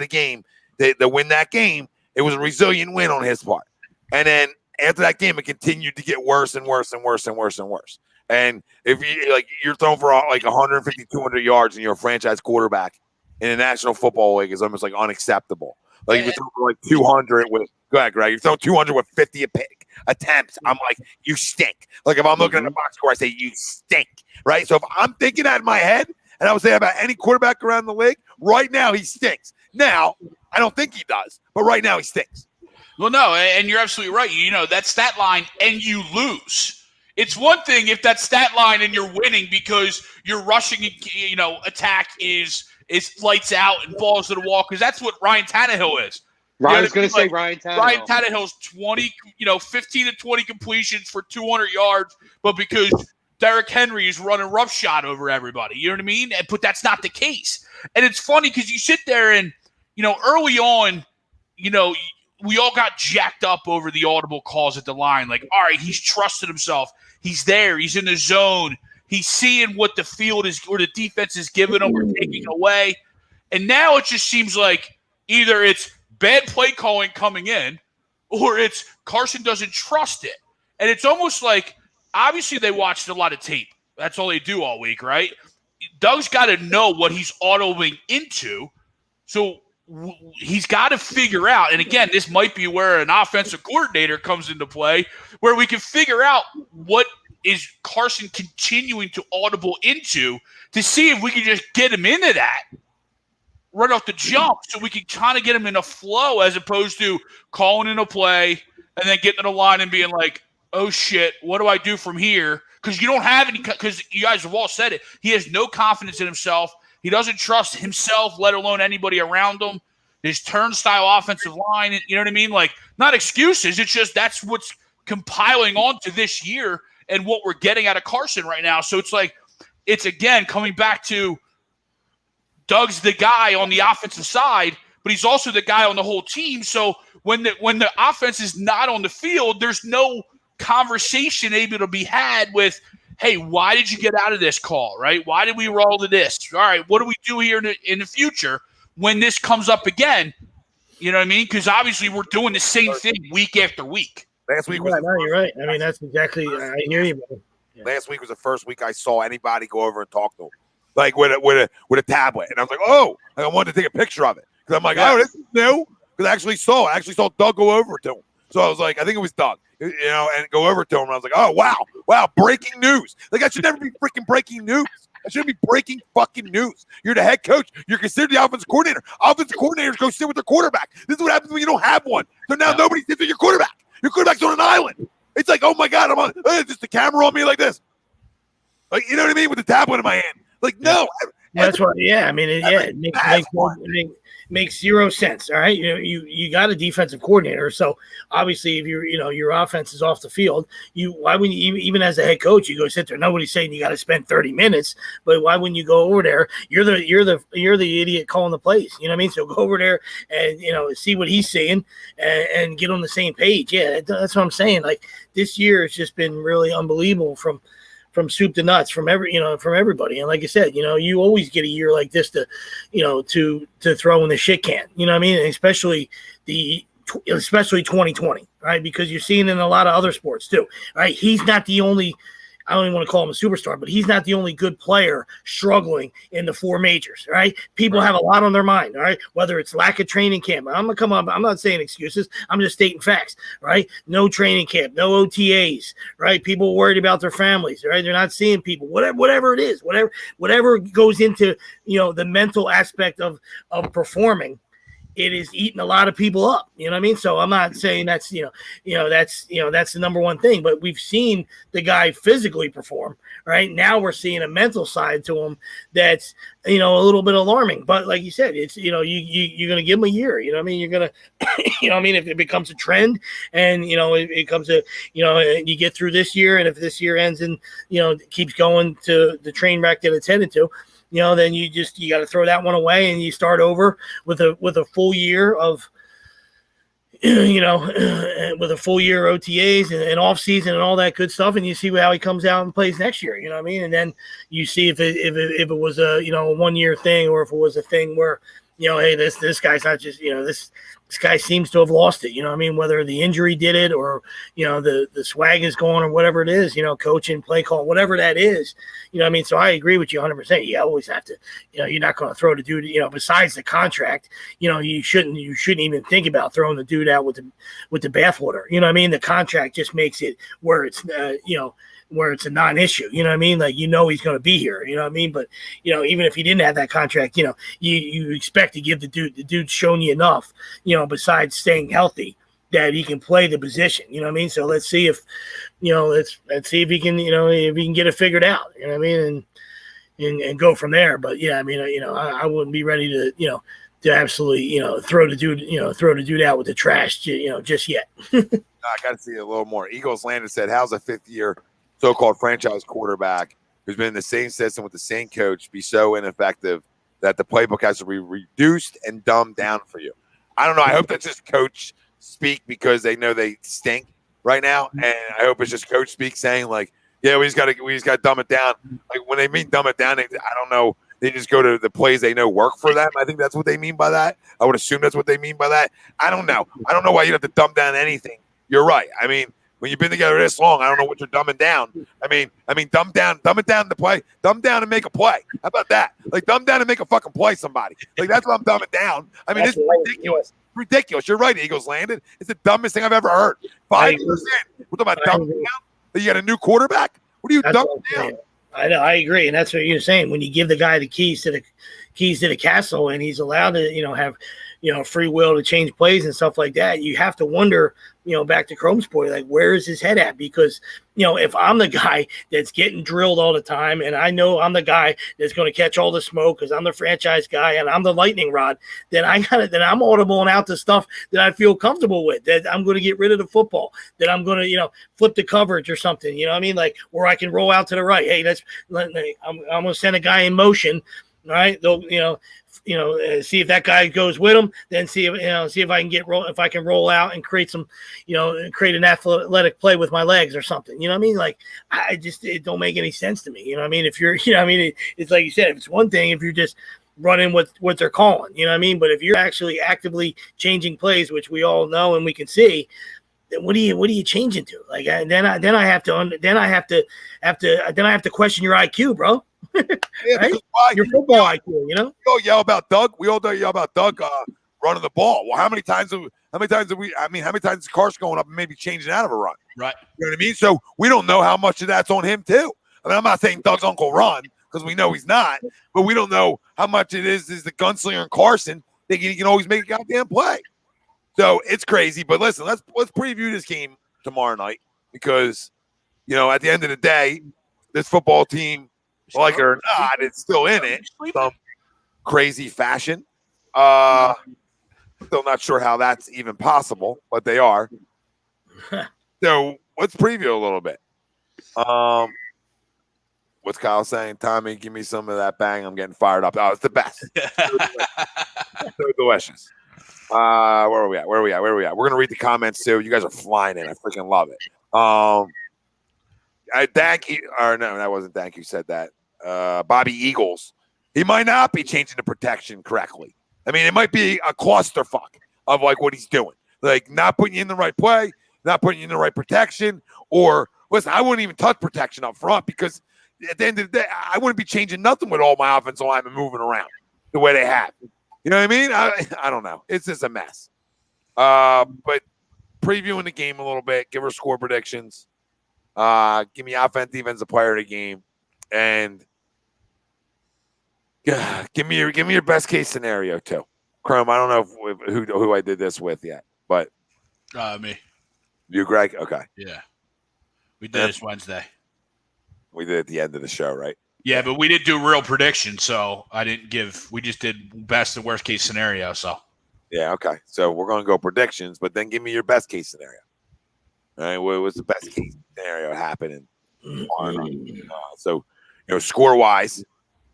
game, to win that game, it was a resilient win on his part. And then after that game, it continued to get worse and worse and worse and worse and worse. And if you're throwing for like 150, 200 yards and you're a franchise quarterback in the National Football League, is almost like unacceptable. Like if you're throwing for like 200 with, go ahead, Greg, you're throwing 200 with 50 attempts. I'm like, you stink. Like if I'm looking at the box score, I say you stink. right? So if I'm thinking that in my head, and I would say about any quarterback around the league, right now he stinks. Now, I don't think he does, but right now he stinks. Well, no, and you're absolutely right. You know, that stat line and you lose. It's one thing if that stat line and you're winning because your rushing, attack is lights out and balls to the wall, because that's what Ryan Tannehill is. I was going to say Ryan Tannehill. Ryan Tannehill's 15 to 20 completions for 200 yards, but because Derrick Henry is running roughshod over everybody, you know what I mean? But that's not the case. And it's funny because you sit there and, early on, we all got jacked up over the audible calls at the line. Like, all right, he's trusted himself. He's there. He's in the zone. He's seeing what the field is or the defense is giving him or taking away. And now it just seems like either it's bad play calling coming in or it's Carson doesn't trust it. And it's almost like, obviously they watched a lot of tape. That's all they do all week, right? Doug's got to know what he's autoing into. So he's got to figure out, and again, this might be where an offensive coordinator comes into play, where we can figure out what is Carson continuing to audible into to see if we can just get him into that right off the jump, so we can kind of get him in a flow as opposed to calling in a play and then getting to the line and being like, oh shit, what do I do from here? Because you don't have any, because you guys have all said it. He has no confidence in himself. He doesn't trust himself, let alone anybody around him. His turnstile offensive line, you know what I mean? Like, not excuses. It's just that's what's compiling onto this year and what we're getting out of Carson right now. So it's like, it's again coming back to Doug's the guy on the offensive side, but he's also the guy on the whole team. So when the offense is not on the field, there's no conversation able to be had with, hey, why did you get out of this call, right? Why did we roll to this? All right, what do we do here in the future when this comes up again? You know what I mean? Because obviously we're doing the same thing week after week. Last week was you're right. I mean, that's exactly. I hear you, man. Yeah. Last week was the first week I saw anybody go over and talk to him, like with a tablet, and I was like, oh, I wanted to take a picture of it because I'm like, oh, this is new. Because I actually saw Doug go over to him. So I was like, I think it was Doug, and go over to him. And I was like, oh, wow, breaking news. Like, that should never be freaking breaking news. That shouldn't be breaking fucking news. You're the head coach. You're considered the offensive coordinator. Offensive coordinators go sit with their quarterback. This is what happens when you don't have one. So now nobody sits with your quarterback. Your quarterback's on an island. It's like, oh my God, I'm on just the camera on me like this. Like, you know what I mean? With the tablet in my hand. Like, no. That's what, I mean, it makes zero sense. All right. You got a defensive coordinator. So obviously if your offense is off the field, why wouldn't you, even as a head coach, you go sit there? Nobody's saying you got to spend 30 minutes, but why wouldn't you go over there? You're the idiot calling the plays. You know what I mean? So go over there and, see what he's saying and get on the same page. Yeah. That's what I'm saying. Like, this year has just been really unbelievable from soup to nuts, from everybody. And like I said, you always get a year like this to throw in the shit can, you know what I mean? And especially 2020, right? Because you're seeing it in a lot of other sports too, right? He's not the only, I don't even want to call him a superstar, but he's not the only good player struggling in the four majors, right? People have a lot on their mind, all right? Whether it's lack of training camp. I'm going to come up. I'm not saying excuses. I'm just stating facts, right? No training camp, no OTAs, right? People worried about their families, right? They're not seeing people, whatever it is, whatever goes into, the mental aspect of performing. It is eating a lot of people up. You know what I mean? So I'm not saying that's that's the number one thing, but we've seen the guy physically perform. Right now, we're seeing a mental side to him that's a little bit alarming. But like you said, it's you're going to give him a year. You know what I mean? You're going to if it becomes a trend and it comes to you get through this year, and if this year ends and keeps going to the train wreck that it's headed to. Then you got to throw that one away and you start over with a full year of, with a full year of OTAs and off season and all that good stuff. And you see how he comes out and plays next year, you know what I mean? And then you see if it was a 1 year thing or if it was a thing where, hey, this guy's not just, this guy seems to have lost it. You know what I mean? Whether the injury did it or, you know, the swag is gone or whatever it is, you know, coaching, play call, whatever that is, you know what I mean? So I agree with you 100%. You always have to, you know, you're not going to throw the dude, you know, besides the contract, you know, you shouldn't even think about throwing the dude out with the bathwater. You know what I mean? The contract just makes it where it's, you know, where it's a non-issue, you know what I mean? Like, you know, he's going to be here, you know what I mean? But, you know, even if he didn't have that contract, you know, you expect to give the dude's shown you enough, you know, besides staying healthy, that he can play the position, you know what I mean? So let's see if, you know, let's see if he can, you know, if he can get it figured out, you know what I mean? And go from there. But yeah, I mean, you know, I wouldn't be ready to, you know, to absolutely, you know, throw the dude out with the trash, you know, just yet. I got to see a little more. Eagles Landon said, how's a fifth-year so-called franchise quarterback who's been in the same system with the same coach be so ineffective that the playbook has to be reduced and dumbed down for you? I don't know. I hope that's just coach speak because they know they stink right now, and I hope it's just coach speak saying like, yeah, we just got to dumb it down. Like when they mean dumb it down, I don't know. They just go to the plays they know work for them. I think that's what they mean by that. I would assume that's what they mean by that. I don't know. I don't know why you have to dumb down anything. You're right. I mean, when you've been together this long, I don't know what you're dumbing down. I mean, dumb it down to play. Dumb down and make a play. How about that? Like, dumb down and make a fucking play, somebody. Like, that's what I'm dumbing down. I mean, it's ridiculous. Ridiculous. You're right, Eagles Landon. It's the dumbest thing I've ever heard. 5%. We're talking about dumbing down? You got a new quarterback? What are you dumbing down? I know, I agree, and that's what you're saying. When you give the guy the keys to the castle, and he's allowed to, you know, have, you know, free will to change plays and stuff like that, you have to wonder, you know, back to Crumb's point, like, where is his head at? Because, you know, if I'm the guy that's getting drilled all the time, and I know I'm the guy that's going to catch all the smoke because I'm the franchise guy and I'm the lightning rod, then I'm audibling out the stuff that I feel comfortable with, that I'm going to get rid of the football, that I'm going to, you know, flip the coverage or something, you know what I mean? Like, where I can roll out to the right. Hey, I'm going to send a guy in motion. All right, they'll, see if that guy goes with him, then see if I can roll out and create some, you know, create an athletic play with my legs or something. You know what I mean? Like, it don't make any sense to me. You know what I mean? If you're, you know what I mean? It's like you said, if it's one thing, if you're just running with what they're calling, you know what I mean? But if you're actually actively changing plays, which we all know and we can see, then what are you changing to? Like, then I have to question your IQ, bro. Yeah, right? Your football IQ, you know. We all yell about Doug. We all yell about Doug running the ball. Well, how many times is Carson going up and maybe changing out of a run? Right. You know what I mean? So we don't know how much of that's on him too. I mean, I'm not saying Doug's Uncle Run because we know he's not, but we don't know how much it is the gunslinger and Carson thinking he can always make a goddamn play. So it's crazy. But listen, let's preview this game tomorrow night because, you know, at the end of the day, this football team, like it or not, it's still in it. Some crazy fashion. Still not sure how that's even possible, but they are. So let's preview a little bit. What's Kyle saying? Tommy, give me some of that bang. I'm getting fired up. Oh, it's the best. So delicious. Where are we at? We're going to read the comments too. You guys are flying in. I freaking love it. Thank you. Or no, that wasn't thank you said that. Bobby Eagles. He might not be changing the protection correctly. I mean, it might be a clusterfuck of like what he's doing. Like not putting you in the right play, not putting you in the right protection, or listen, I wouldn't even touch protection up front because at the end of the day, I wouldn't be changing nothing with all my offensive linemen moving around the way they have. You know what I mean? I don't know. It's just a mess. But previewing the game a little bit, give her score predictions. Give me offense, defensive player of the game, and give me your best case scenario too. Crumb, I don't know who I did this with yet, but me. You, Greg? Okay. Yeah. We did this Wednesday. We did at the end of the show, right? Yeah, but we didn't do real predictions, so we just did best and worst case scenario, so. Yeah, okay. So we're going to go predictions, but then give me your best case scenario. All right, what was the best case scenario happening? So, you know, score-wise,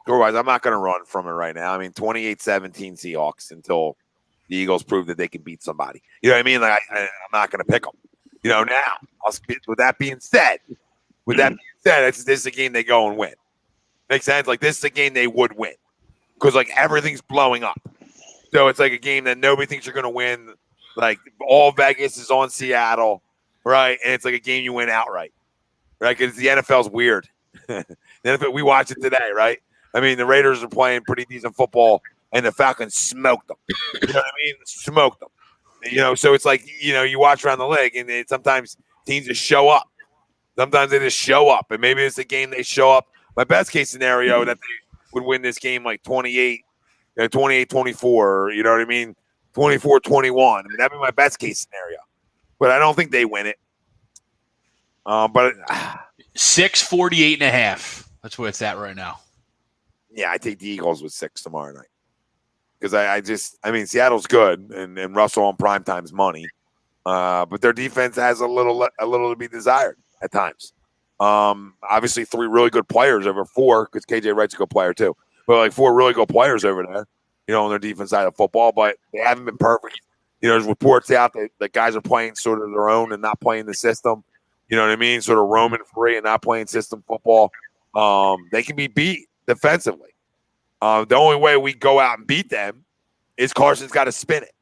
I'm not going to run from it right now. I mean, 28-17 Seahawks until the Eagles prove that they can beat somebody. You know what I mean? Like, I'm not going to pick them. You know, now, with that being said, this is a game they go and win. Makes sense? Like, this is a game they would win because, like, everything's blowing up. So it's like a game that nobody thinks you're going to win. Like all Vegas is on Seattle, right? And it's like a game you win outright, right? Because the NFL's weird. The NFL, we watch it today, right? I mean, the Raiders are playing pretty decent football, and the Falcons smoked them. You know what I mean? Smoked them. So it's like, you watch around the league, and sometimes teams just show up. Sometimes they just show up, and maybe it's a game they show up. My best case scenario that they would win this game like 28-24, you know what I mean? 24-21. I mean, that'd be my best case scenario. But I don't think they win it. But 648.5. That's where it's at right now. Yeah, I take the Eagles with 6 tomorrow night. Because I mean, Seattle's good, and Russell on primetime's money. But their defense has a little to be desired at times. Obviously 3 really good players over 4, because KJ Wright's a good player too. But like 4 really good players over there, on their defense side of football, but they haven't been perfect. There's reports out that guys are playing sort of their own and not playing the system. You know what I mean? Sort of roaming free and not playing system football. They can be beat defensively. The only way we go out and beat them is Carson's got to spin it.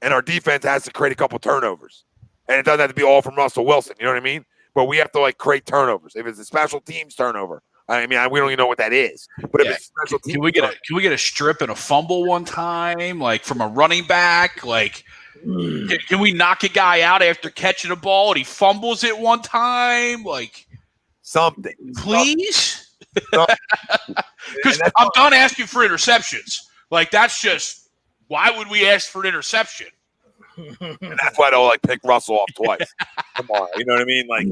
And our defense has to create a couple turnovers. And it doesn't have to be all from Russell Wilson. You know what I mean? But we have to create turnovers. If it's a special teams turnover, I mean, we don't even know what that is. But if it's special teams, can we get a strip and a fumble one time, like from a running back? Like, can we knock a guy out after catching a ball and he fumbles it one time? Like something, please. Because I'm done asking for interceptions. Like, that's just, why would we ask for an interception? And that's why I don't pick Russell off twice. Come on, you know what I mean? Like,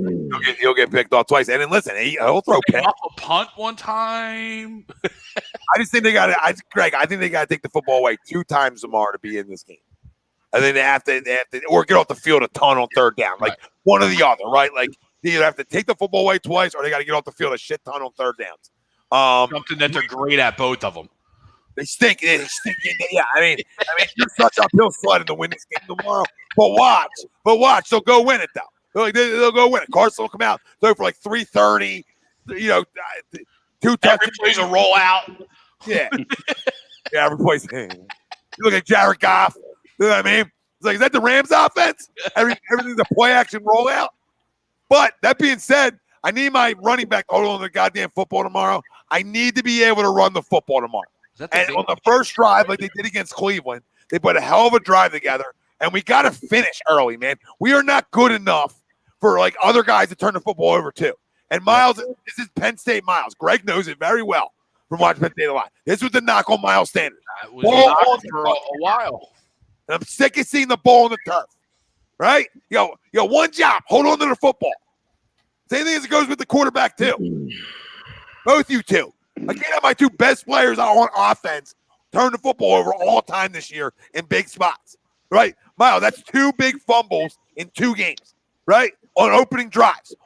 he'll get picked off twice, and then listen, he'll throw off a punt one time. I just think they got to, Greg. I think they got to take the football away 2 times tomorrow to be in this game. And then they have to, or get off the field a ton on 3rd down, one or the other, right? Like, they either have to take the football away twice, or they got to get off the field a shit ton on 3rd downs. Something that they're great at, both of them. They stink. Yeah, I mean, you're such uphill sledding to win this game tomorrow. But watch, they'll go win it though. They'll go win it. Carson will come out, throw for 330. 2 touchdowns. Every play's a rollout. Yeah, yeah. Every place. You look at Jared Goff. You know what I mean? It's like, is that the Rams offense? Everything's a play action rollout. But that being said, I need my running back to hold on to the goddamn football tomorrow. I need to be able to run the football tomorrow. And on the first drive, like they did against Cleveland, they put a hell of a drive together, and we got to finish early, man. We are not good enough for other guys to turn the football over too. And Miles, this is Penn State Miles. Greg knows it very well from watching Penn State a lot. This was the knock on Miles Sanders. Ball on for a while. And I'm sick of seeing the ball on the turf. Right? One job. Hold on to the football. Same thing as it goes with the quarterback too. Both you two. I can't have my 2 best players on offense turn the football over all time this year in big spots, right? Miles, that's 2 big fumbles in 2 games, right? On opening drives.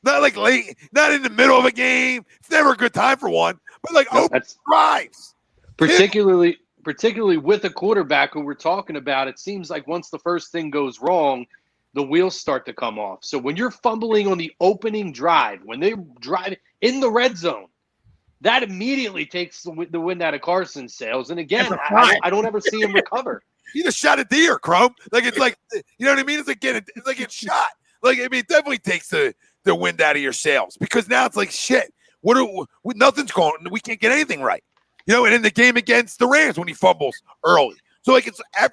Not late, not in the middle of a game. It's never a good time for one, but opening drives. Particularly with a quarterback who we're talking about, it seems like once the first thing goes wrong, the wheels start to come off. So when you're fumbling on the opening drive, when they drive in the red zone, that immediately takes the wind out of Carson's sails. And again, I don't ever see him recover. He just shot a deer, Crumb. You know what I mean? It's like getting shot. It definitely takes the wind out of your sails, because now it's like, shit, nothing's going, we can't get anything right. And in the game against the Rams when he fumbles early. So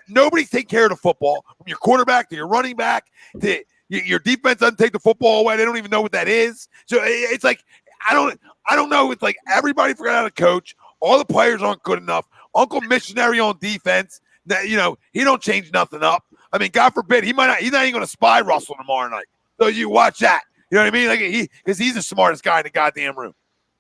nobody's taking care of the football, from your quarterback to your running back to your defense doesn't take the football away. They don't even know what that is. So it's like, I don't know. It's like everybody forgot how to coach. All the players aren't good enough. Uncle Missionary on defense, he don't change nothing up. I mean, God forbid, he's not even going to spy Russell tomorrow night. So you watch that. You know what I mean? Because he's the smartest guy in the goddamn room.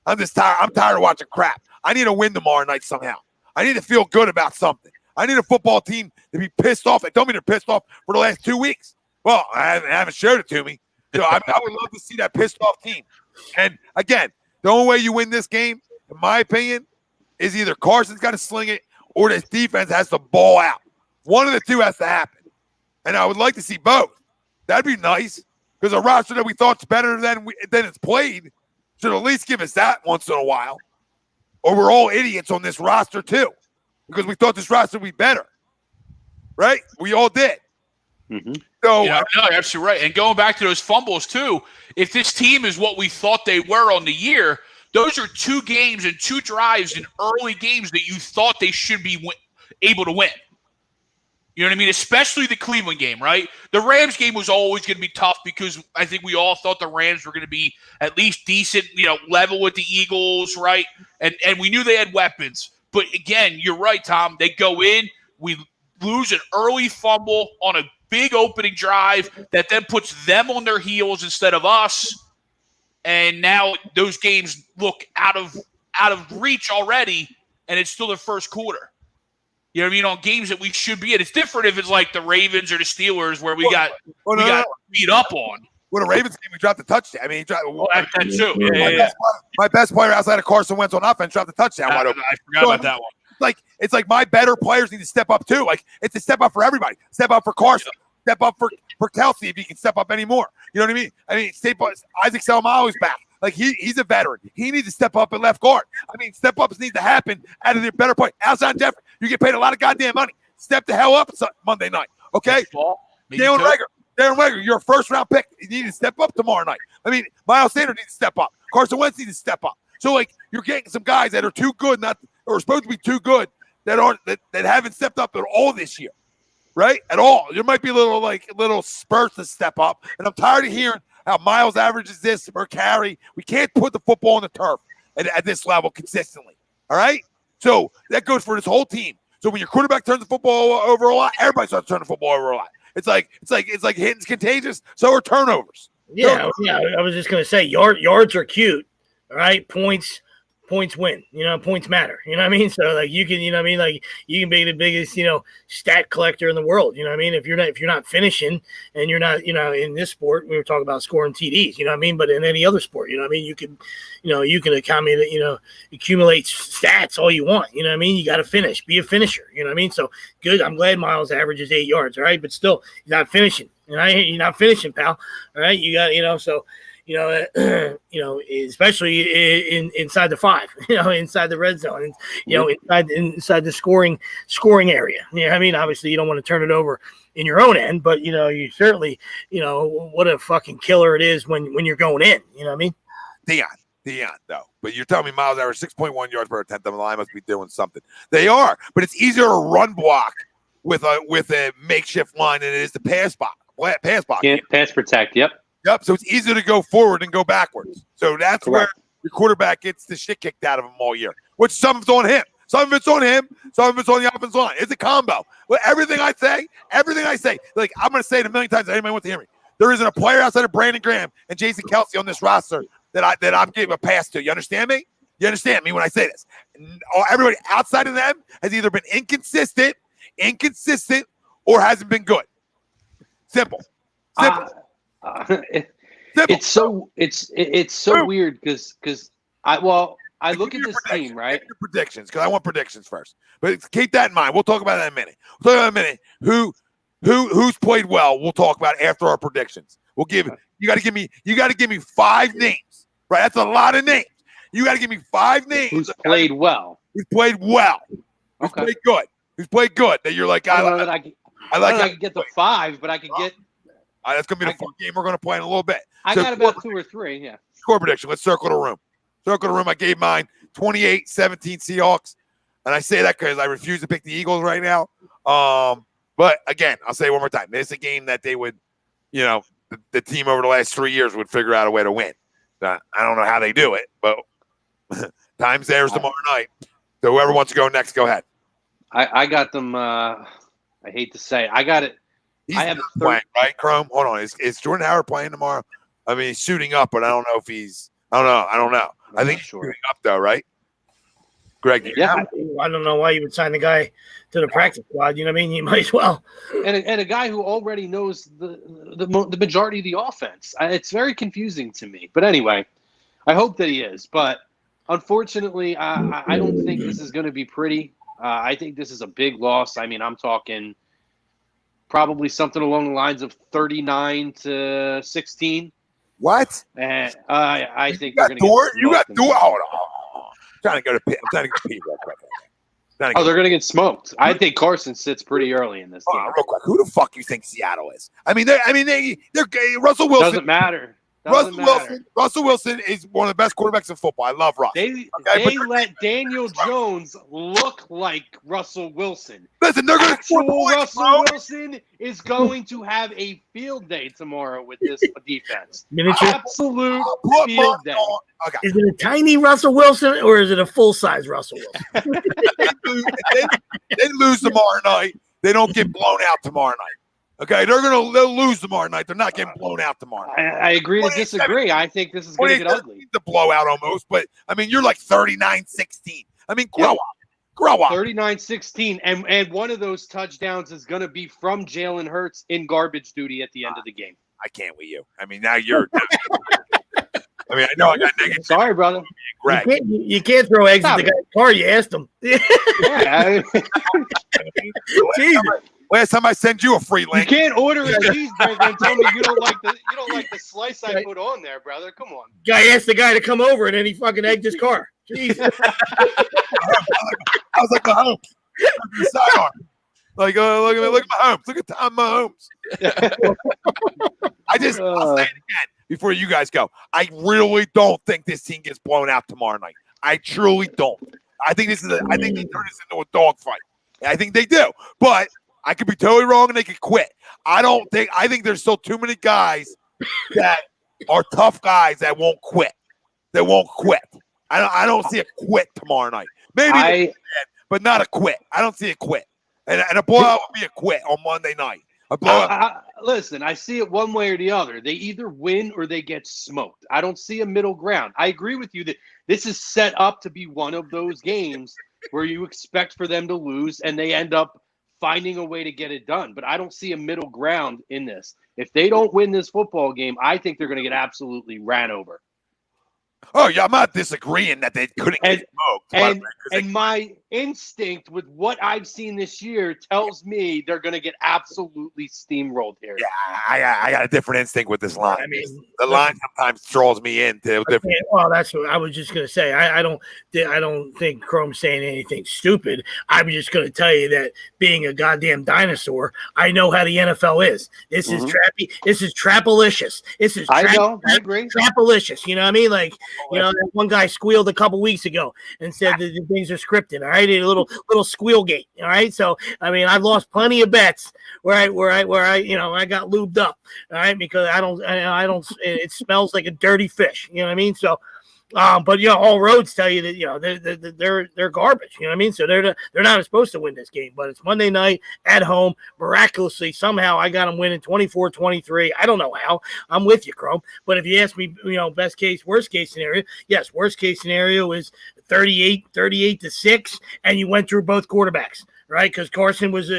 I'm just tired. I'm tired of watching crap. I need a win tomorrow night somehow. I need to feel good about something. I need a football team to be pissed off. They told me they're pissed off for the last 2 weeks. Well, I haven't showed it to me. So I would love to see that pissed off team. And again, the only way you win this game, in my opinion, is either Carson's got to sling it or this defense has to ball out. One of the 2 has to happen. And I would like to see both. That'd be nice, because a roster that we thought's better than it's played should at least give us that once in a while. Or we're all idiots on this roster too, because we thought this roster would be better. right? We all did. Mm-hmm. So no, you're absolutely right. And going back to those fumbles too, if this team is what we thought they were on the year, those are 2 games and 2 drives in early games that you thought they should be able to win. You know what I mean? Especially the Cleveland game, right? The Rams game was always going to be tough because I think we all thought the Rams were going to be at least decent, level with the Eagles, right? And we knew they had weapons. But again, you're right, Tom. They go in, we lose an early fumble on a big opening drive that then puts them on their heels instead of us. And now those games look out of reach already, and it's still the first quarter. You know what I mean? On games that we should be in. It's different if it's like the Ravens or the Steelers where we got beat up on. Well, the Ravens game, we dropped the touchdown. I mean, That too. My best player outside of Carson Wentz on offense dropped the touchdown wide open. I forgot about that one. It's like my better players need to step up too. Like, it's a step up for everybody. Step up for Carson. Step up for Kelsey if he can step up anymore. You know what I mean? Isaac Salamalu's back. Like, he's a veteran. He needs to step up at left guard. I mean, step ups need to happen out of their better play. Alshon Jeffrey, you get paid a lot of goddamn money. Step the hell up Monday night, okay? Darren Wager, you're a first-round pick. You need to step up tomorrow night. I mean, Miles Sanders needs to step up. Carson Wentz needs to step up. So, like, you're getting some guys that are too good, or supposed to be too good, that haven't stepped up at all this year, right? At all. There might be little spurts to step up, and I'm tired of hearing how Miles averages this per carry. We can't put the football on the turf at this level consistently. All right? So that goes for this whole team. So when your quarterback turns the football over a lot, everybody starts turning the football over a lot. It's like hitting's contagious. So are turnovers. Yeah. I was just gonna say yards are cute. All right, points win. Points matter. You know what I mean? So like you can, like you can be the biggest, stat collector in the world. You know what I mean? If you're not finishing and you're not, in this sport, we were talking about scoring TDs. You know what I mean? But in any other sport, you know what I mean? You can accumulate stats all you want. You know what I mean? You got to finish. Be a finisher. You know what I mean? So good. I'm glad Miles averages 8 yards. All right, but still, he's not finishing. You're not finishing, pal. All right, you got, so. Especially inside the 5, inside the red zone, and, inside the scoring area. You know what I mean? Obviously, you don't want to turn it over in your own end, but, you certainly, what a fucking killer it is when you're going in. You know what I mean? Deion, though. But you're telling me Miles average 6.1 yards per attempt on the line must be doing something. They are, but it's easier to run block with a makeshift line than it is to pass block. Can't pass protect, yep. Yep, so it's easier to go forward and go backwards. So that's Correct. Where your quarterback gets the shit kicked out of him all year, which some of it's on him. Some of it's on him. Some of it's on the offensive line. It's a combo. Well, everything I say, like I'm going to say it a million times. Anybody wants to hear me? There isn't a player outside of Brandon Graham and Jason Kelsey on this roster that I'm giving a pass to. You understand me? You understand me when I say this? Everybody outside of them has either been inconsistent, or hasn't been good. Simple. It's so weird because I look at this team, right? Predictions, because I want predictions first. But keep that in mind. We'll talk about that in a minute. We'll talk about in a minute. Who's played well? We'll talk about after our predictions. We'll give you got to give me 5 names. Right? That's a lot of names. You got to give me 5 names. Who's played well? Who's played well? Who's played good? Who's played good? That you're like, I can get the 5, but I could get. That's going to be the fun game we're going to play in a little bit. I got about 2 or 3, yeah. Score prediction. Let's circle the room. I gave mine 28-17 Seahawks. And I say that because I refuse to pick the Eagles right now. But, again, I'll say it one more time. It's a game that they would, the team over the last 3 years would figure out a way to win. I don't know how they do it, but time's theirs tomorrow night. So whoever wants to go next, go ahead. I got them. I hate to say it. I got it. I have playing, right, Crumb? Hold on. Is Jordan Howard playing tomorrow? I mean, he's suiting up, but I don't know if he's – I don't know. I think he's suiting up, though, right? Greg? Yeah. I don't know why you would sign the guy to the practice squad. You know what I mean? You might as well. And a guy who already knows the majority of the offense. It's very confusing to me. But anyway, I hope that he is. But unfortunately, I don't think this is going to be pretty. I think this is a big loss. I mean, I'm talking – probably something along the lines of 39-16. What? And I think they're going to get. You got Dort. Hold on. I'm trying to go to pee real quick. They're going to get smoked. I think Carson sits pretty early in this game. Real quick, who the fuck you think Seattle is? I mean, they're Russell Wilson. Doesn't matter. Russell Wilson is one of the best quarterbacks in football. I love Russ. They let Daniel Jones look like Russell Wilson. Listen, they're going to Actual Russell Wilson is going to have a field day tomorrow with this defense. Miniature? Absolute field day. Okay. Is it a tiny Russell Wilson or is it a full-size Russell Wilson? they lose tomorrow night. They don't get blown out tomorrow night. Okay, they'll lose tomorrow night. They're not getting blown out tomorrow night. I agree to disagree. I think this is going to get ugly. The blowout almost, but I mean, you're like 39-16. I mean, grow up. 39-16, and one of those touchdowns is going to be from Jalen Hurts in garbage duty at the end of the game. I can't with you. I mean, now you're. I mean, I know I got negative. Sorry, brother. Greg. You can't throw eggs at the guy's car. You asked him. Jesus. Last time I send you a free link. You can't order a cheeseburger and tell me you don't like the slice I put on there, brother. Come on. Guy asked the guy to come over and then he fucking egged his car. Jesus. I was like Mahomes. Like, look at Mahomes. Look at Tom Mahomes. I'll say it again before you guys go. I really don't think this team gets blown out tomorrow night. I truly don't. I think they turn this into a dogfight. I think they do. But I could be totally wrong and they could quit. I think there's still too many guys that are tough guys that won't quit. They won't quit. I don't see a quit tomorrow night. Maybe but not a quit. I don't see a quit. And a blowout would be a quit on Monday night. A blowout. Listen, I see it one way or the other. They either win or they get smoked. I don't see a middle ground. I agree with you that this is set up to be one of those games where you expect for them to lose and they end up finding a way to get it done. But I don't see a middle ground in this. If they don't win this football game, I think they're going to get absolutely ran over. Oh, yeah, I'm not disagreeing that they couldn't get smoked. And my instinct with what I've seen this year tells me they're going to get absolutely steamrolled here. Yeah, I got a different instinct with this line. I mean, the line sometimes draws me into different. Well, that's what I was just going to say. I don't think Crumb's saying anything stupid. I'm just going to tell you that being a goddamn dinosaur, I know how the NFL is. This is trappy. This is trapalicious. This is I agree. Trapalicious. You know what I mean? Like, you know, that one guy squealed a couple weeks ago and said that the things are scripted. All right, a little squeal gate. All right, so I mean, I've lost plenty of bets where I you know, I got lubed up. All right, because I don't. It smells like a dirty fish. You know what I mean? So. But you know, all roads tell you that you know they're garbage. You know what I mean? So they're not supposed to win this game. But it's Monday night at home. Miraculously, somehow I got them winning 24-23. I don't know how. I'm with you, Crumb. But if you ask me, you know, best case, worst case scenario, yes, worst case scenario is 38-6, and you went through both quarterbacks. Right, because Carson was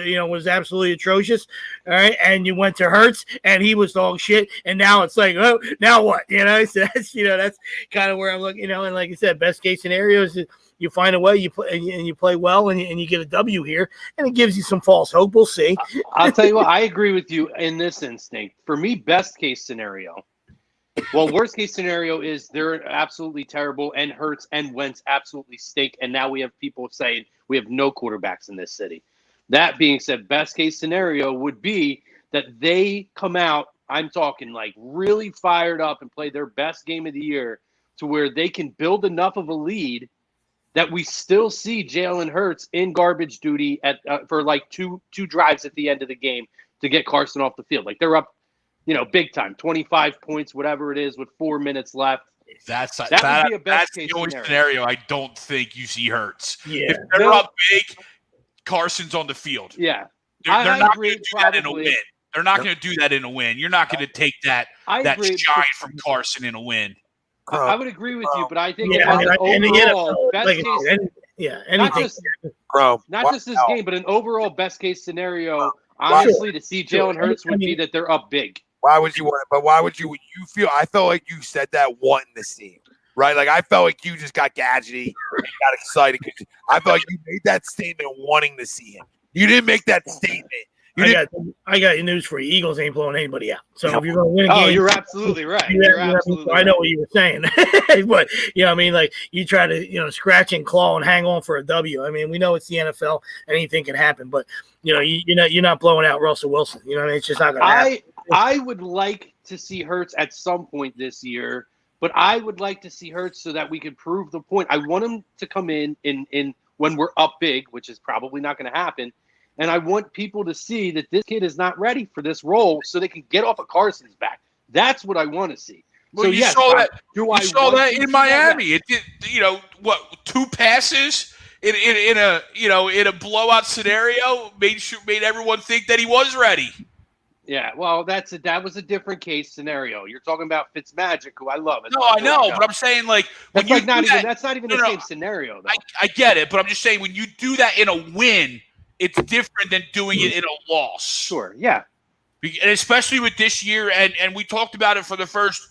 absolutely atrocious. All right, and you went to Hurts, and he was dog shit. And now it's like, oh, now what? You know, so that's kind of where I'm looking. You know, and like I said, best case scenario is you find a way, you play well, and you get a W here, and it gives you some false hope. We'll see. I'll tell you what, I agree with you in this instinct. For me, best case scenario. Well, worst case scenario is they're absolutely terrible, and Hurts and Wentz absolutely stink, and now we have people saying we have no quarterbacks in this city. That being said, best case scenario would be that they come out, I'm talking like really fired up and play their best game of the year to where they can build enough of a lead that we still see Jalen Hurts in garbage duty for like two drives at the end of the game to get Carson off the field. Like they're up, you know, big time, 25 points, whatever it is, with 4 minutes left. That would be a best case the only scenario. I don't think you see Hurts. Yeah. If they're up big, Carson's on the field. Yeah. They're not going to do that in a win. They're not going to do that in a win. You're not going to take that shine from Carson in a win. I would agree with you, but I think overall, best case, not just this game, but an overall best case scenario, honestly, to see Jalen Hurts would be that they're up big. Why would you want it? But why would you feel? I felt like you said that wanting to see him, right? Like I felt like you just got gadgety, got excited. I felt like you made that statement wanting to see him. You didn't make that statement. I got news for you. Eagles ain't blowing anybody out. So if you're going to win a game, you're absolutely right. You're absolutely I know what you were saying, but I mean, like you try to scratch and claw and hang on for a W. I mean, we know it's the NFL, anything can happen, but you're not blowing out Russell Wilson. I mean, it's just not going to happen. I would like to see Hurts at some point this year, but I would like to see Hurts so that we can prove the point. I want him to come in when we're up big, which is probably not going to happen. And I want people to see that this kid is not ready for this role so they can get off of Carson's back. That's what I want to see. Well, so you saw that in Miami. That? It did, 2 passes in a blowout scenario made everyone think that he was ready. Yeah, well, that was a different case scenario. You're talking about Fitzmagic, who I love. No, I know, but I'm saying that's not even the same scenario, though. I get it, but I'm just saying when you do that in a win, it's different than doing it in a loss. Sure, yeah. And especially with this year, and we talked about it for the first,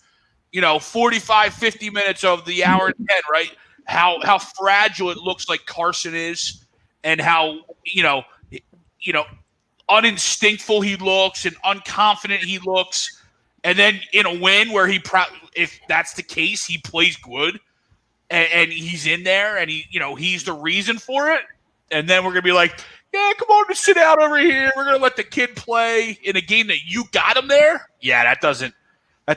45, 50 minutes of the hour and 10, right? How fragile it looks like Carson is, and how uninstinctful he looks and unconfident he looks, and then in a win where if that's the case, he plays good, and he's in there, and he's the reason for it, and then we're gonna be like, yeah, come on, just sit out over here. We're gonna let the kid play in a game that you got him there. Yeah, that doesn't. Well,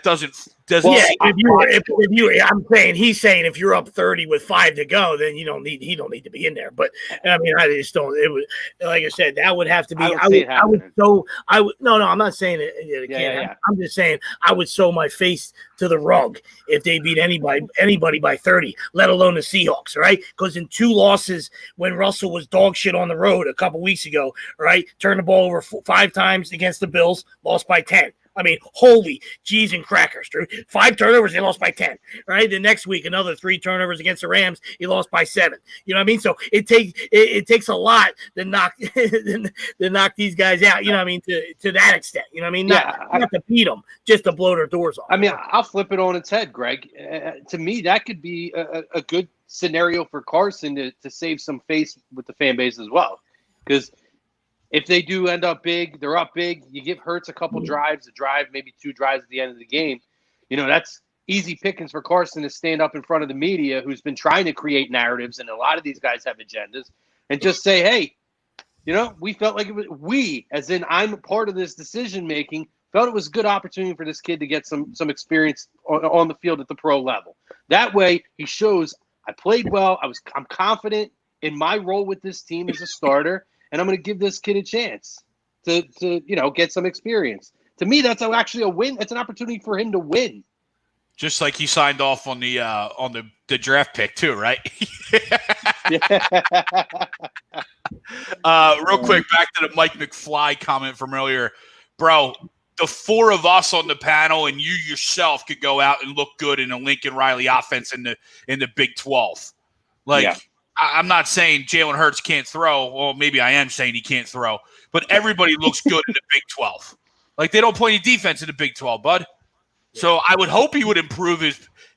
I'm saying he's saying if you're up 30 with 5 to go, then he don't need to be in there. But I mean, I just don't. It would, like I said, that would have to be. No, I'm not saying it can't. Yeah. I'm just saying I would sew my face to the rug if they beat anybody by 30, let alone the Seahawks. Right? Because in 2 losses, when Russell was dog shit on the road a couple weeks ago, right, turned the ball over 5 times against the Bills, lost by 10. I mean, holy cheese and crackers, Drew. 5 turnovers, they lost by 10, right? The next week, another 3 turnovers against the Rams, he lost by 7. You know what I mean? So it takes a lot to knock these guys out, you know what I mean, to that extent. You know what I mean? Not to beat them, just to blow their doors off. I mean, I'll flip it on its head, Greg. To me, that could be a good scenario for Carson to save some face with the fan base as well. Because if they do end up big, they're up big. You give Hurts a couple drives, maybe 2 drives at the end of the game. That's easy pickings for Carson to stand up in front of the media, who's been trying to create narratives, and a lot of these guys have agendas, and just say, hey, we felt like we, as in I'm a part of this decision making, felt it was a good opportunity for this kid to get some experience on the field at the pro level. That way, he shows I played well. I'm confident in my role with this team as a starter. And I'm going to give this kid a chance to get some experience. To me, that's actually a win. It's an opportunity for him to win. Just like he signed off on the draft pick too, right? Real quick, back to the Mike McFly comment from earlier, bro. The 4 of us on the panel and you yourself could go out and look good in a Lincoln Riley offense in the Big 12. I'm not saying Jalen Hurts can't throw. Well, maybe I am saying he can't throw. But everybody looks good in the Big 12. Like, they don't play any defense in the Big 12, bud. So I would hope he would improve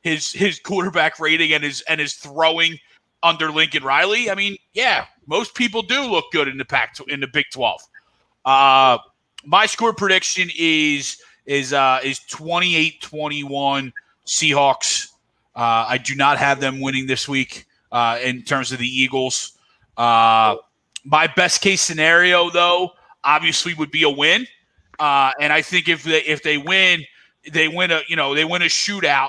his quarterback rating and his throwing under Lincoln Riley. I mean, yeah, most people do look good in the Big 12. My score prediction is 28-21 Seahawks. I do not have them winning this week. In terms of the Eagles, my best case scenario, though, obviously would be a win. And I think if they win, they win a shootout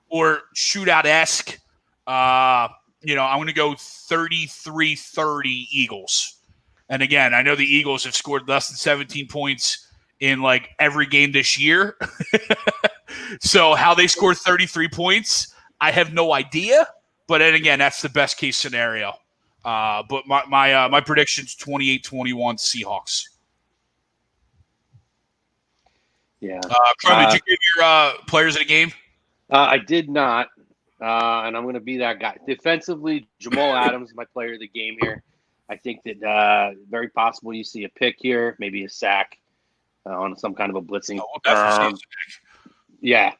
or shootout-esque. I'm going to go 33-30 Eagles. And again, I know the Eagles have scored less than 17 points in like every game this year. So how they score 33 points, I have no idea. But then again, that's the best case scenario. But my prediction's 28-21 Seahawks. Yeah. Crumb, did you give your players of the game? I did not, and I'm going to be that guy. Defensively, Jamal Adams, my player of the game here. I think that very possible you see a pick here, maybe a sack on some kind of a blitzing. Yeah.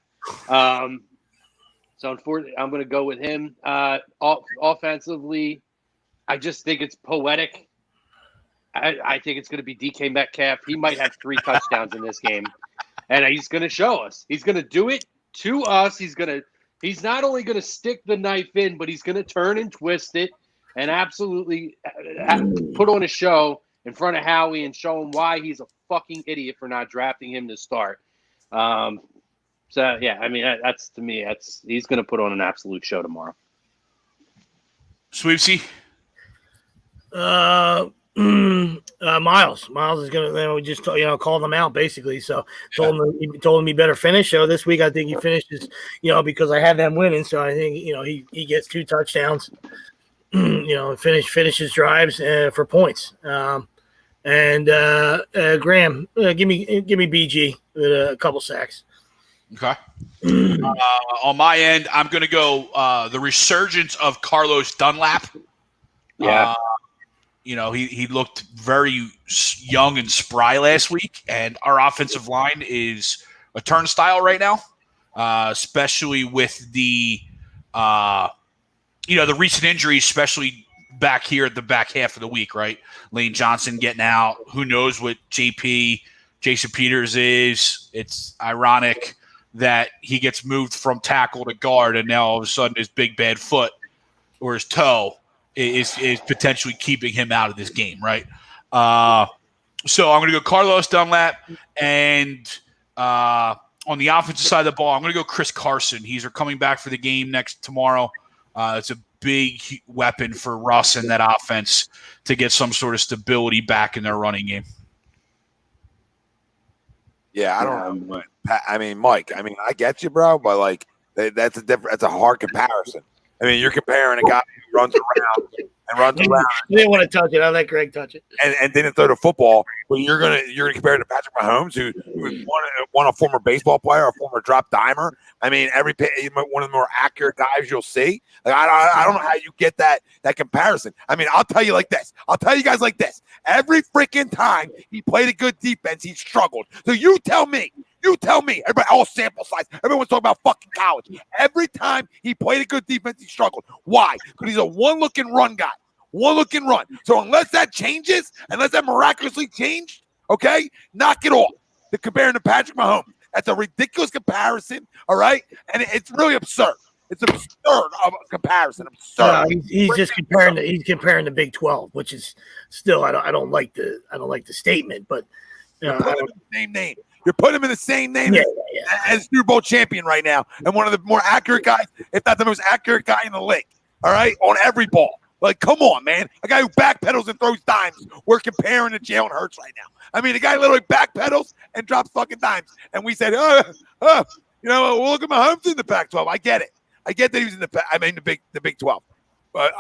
So unfortunately, I'm going to go with him. Offensively, I just think it's poetic I think it's going to be DK Metcalf. He might have 3 touchdowns in this game, and he's going to show us. He's going to do it to us. He's not only going to stick the knife in, but he's going to turn and twist it and absolutely put on a show in front of Howie and show him why he's a fucking idiot for not drafting him to start. So yeah, I mean, that's to me, he's going to put on an absolute show tomorrow. Sweepsy. Miles is gonna. We just called him out basically. So told him he better finish. So this week I think he finishes. Because I had them winning. So I think he gets 2 touchdowns. Finishes drives for points. And Graham, give me BG with a couple sacks. Okay. On my end, I'm going to go the resurgence of Carlos Dunlap. Yeah. He looked very young and spry last week, and our offensive line is a turnstile right now, especially with the the recent injuries, especially back here at the back half of the week, right? Lane Johnson getting out. Who knows what Jason Peters is. It's ironic that he gets moved from tackle to guard, and now all of a sudden his big bad foot or his toe is potentially keeping him out of this game, right? So I'm going to go Carlos Dunlap, and on the offensive side of the ball, I'm going to go Chris Carson. He's coming back for the game tomorrow. It's a big weapon for Russ and that offense to get some sort of stability back in their running game. Yeah, I don't know. I mean, Mike, I get you, bro, but that's a hard comparison. I mean, you're comparing a guy who runs around. You didn't want to touch it. I let Greg touch it. And didn't throw the football, but you're gonna compare it to Patrick Mahomes, who won a former baseball player, a former drop dimer. I mean, one of the more accurate guys you'll see. I don't know how you get that comparison. I mean, I'll tell you guys like this. Every freaking time he played a good defense, he struggled. So you tell me, everybody, all sample size. Everyone's talking about fucking college. Every time he played a good defense, he struggled. Why? Because he's a one-looking run guy. One-looking run. So unless that changes, unless that miraculously changed, okay, knock it off. To compare him to Patrick Mahomes. That's a ridiculous comparison, all right? And it's really absurd. It's absurd of a comparison. Absurd. He's just comparing the Big 12, which is still I don't like the statement, but you're putting him in the same name. You're putting him in the same name as Super Bowl champion right now, and one of the more accurate guys, if not the most accurate guy in the league. All right, on every ball. Come on, man. A guy who backpedals and throws dimes. We're comparing to Jalen Hurts right now. I mean, the guy literally backpedals and drops fucking dimes. And we said, we'll look at Mahomes in the Pac-12. I get it. I get that he was in the Big 12. But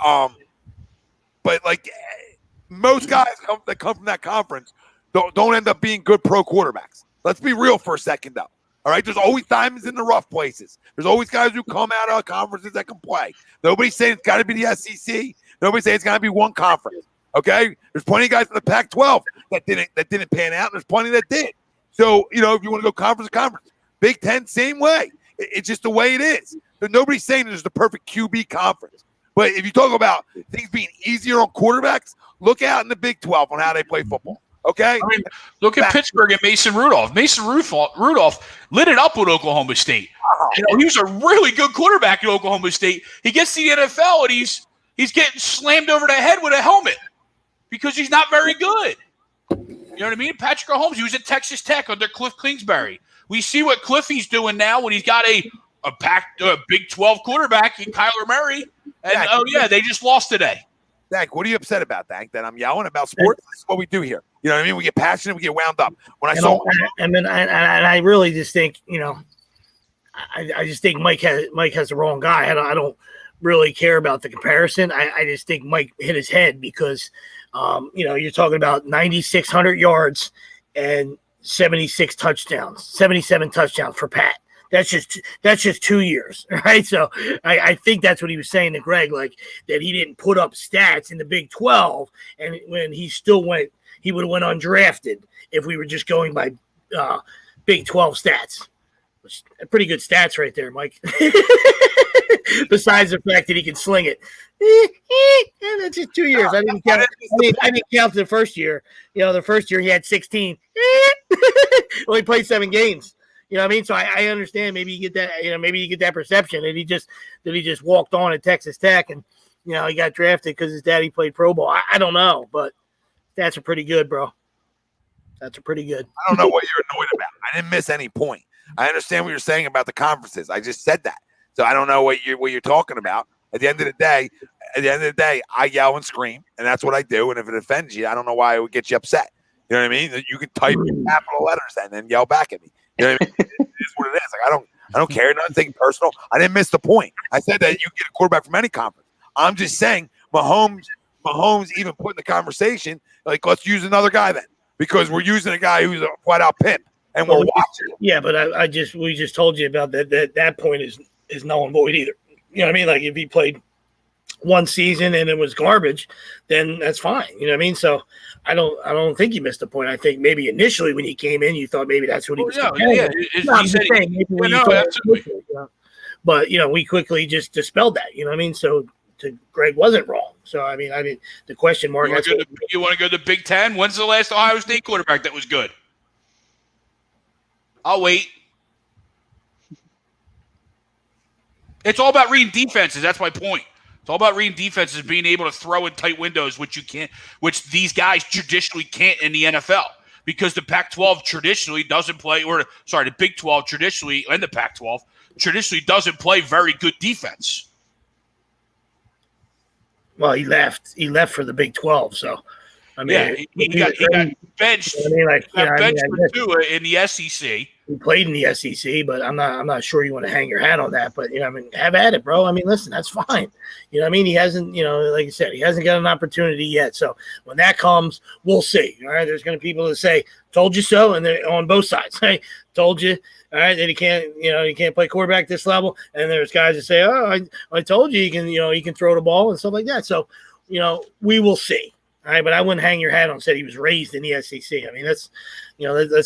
most guys that come from that conference don't end up being good pro quarterbacks. Let's be real for a second, though. All right, there's always diamonds in the rough places. There's always guys who come out of conferences that can play. Nobody's saying it's got to be the SEC. Nobody's saying it's got to be one conference. Okay, there's plenty of guys in the Pac-12 that didn't pan out. And there's plenty that did. So if you want to go conference to conference, Big Ten same way. It's just the way it is. So nobody's saying there's the perfect QB conference. But if you talk about things being easier on quarterbacks, look out in the Big 12 on how they play football. Okay, I mean, look at Pittsburgh and Mason Rudolph. Mason Rudolph lit it up with Oklahoma State. He was a really good quarterback at Oklahoma State. He gets to the NFL and he's getting slammed over the head with a helmet because he's not very good. You know what I mean? Patrick Mahomes, he was at Texas Tech under Cliff Kingsbury. We see what Cliffy's doing now when he's got a Big 12 quarterback in Kyler Murray. And they just lost today. Dak, what are you upset about, Dak? That I'm yelling about sports? This is what we do here. You know what I mean? We get passionate, we get wound up. I really just think, I just think Mike has the wrong guy. I don't really care about the comparison. I just think Mike hit his head because, you're talking about 9,600 yards and 77 touchdowns for Pat. That's just 2 years, right? So I think that's what he was saying to Greg, that he didn't put up stats in the Big 12, and when he would have went undrafted if we were just going by Big 12 stats. Pretty good stats right there, Mike. Besides the fact that he can sling it. That's just 2 years. I didn't count the first year. The first year he had 16. Well, he played 7 games. You know what I mean? So I understand. Maybe you get that. Maybe you get that perception that he just walked on at Texas Tech and he got drafted because his daddy played pro ball. I don't know, but stats are pretty good, bro. That's pretty good. I don't know what you're annoyed about. I didn't miss any point. I understand what you're saying about the conferences. I just said that. So I don't know what you're talking about. At the end of the day, I yell and scream, and that's what I do. And if it offends you, I don't know why it would get you upset. You know what I mean? You can type in capital letters and then yell back at me. You know what I mean? It is what it is. Like I don't care. Nothing personal. I didn't miss the point. I said that you get a quarterback from any conference. I'm just saying Mahomes even put in the conversation, like, let's use another guy then. Because we're using a guy who's a flat out pimp and we're watching. Yeah, but we just told you about that point is null and void either. You know what I mean? Like if he played one season and it was garbage, then that's fine. You know what I mean? So I don't think you missed the point. I think maybe initially when he came in, you thought maybe that's what he was saying. But we quickly just dispelled that. You know what I mean? So Greg wasn't wrong. So I mean the question mark. You want to go to the Big Ten? When's the last Ohio State quarterback that was good? I'll wait. It's all about reading defenses. That's my point. It's all about reading defenses, being able to throw in tight windows, which these guys traditionally can't in the NFL because the Pac-12 traditionally doesn't play, the Big 12 traditionally and the Pac-12 traditionally doesn't play very good defense. Well, he left for the Big 12, so I mean, he got benched. For Tua in the SEC. He played in the SEC, but I'm not sure you want to hang your hat on that. But I mean, have at it, bro. I mean, listen, that's fine. You know what I mean? He hasn't, like I said, he hasn't got an opportunity yet. So when that comes, we'll see. All right, there's going to be people that say, "Told you so," and they're on both sides. Hey, told you. All right, that he can't play quarterback this level. And there's guys that say, "Oh, I told you he can throw the ball and stuff like that." So we will see. All right, but I wouldn't hang your hat on said he was raised in the SEC. I mean, let's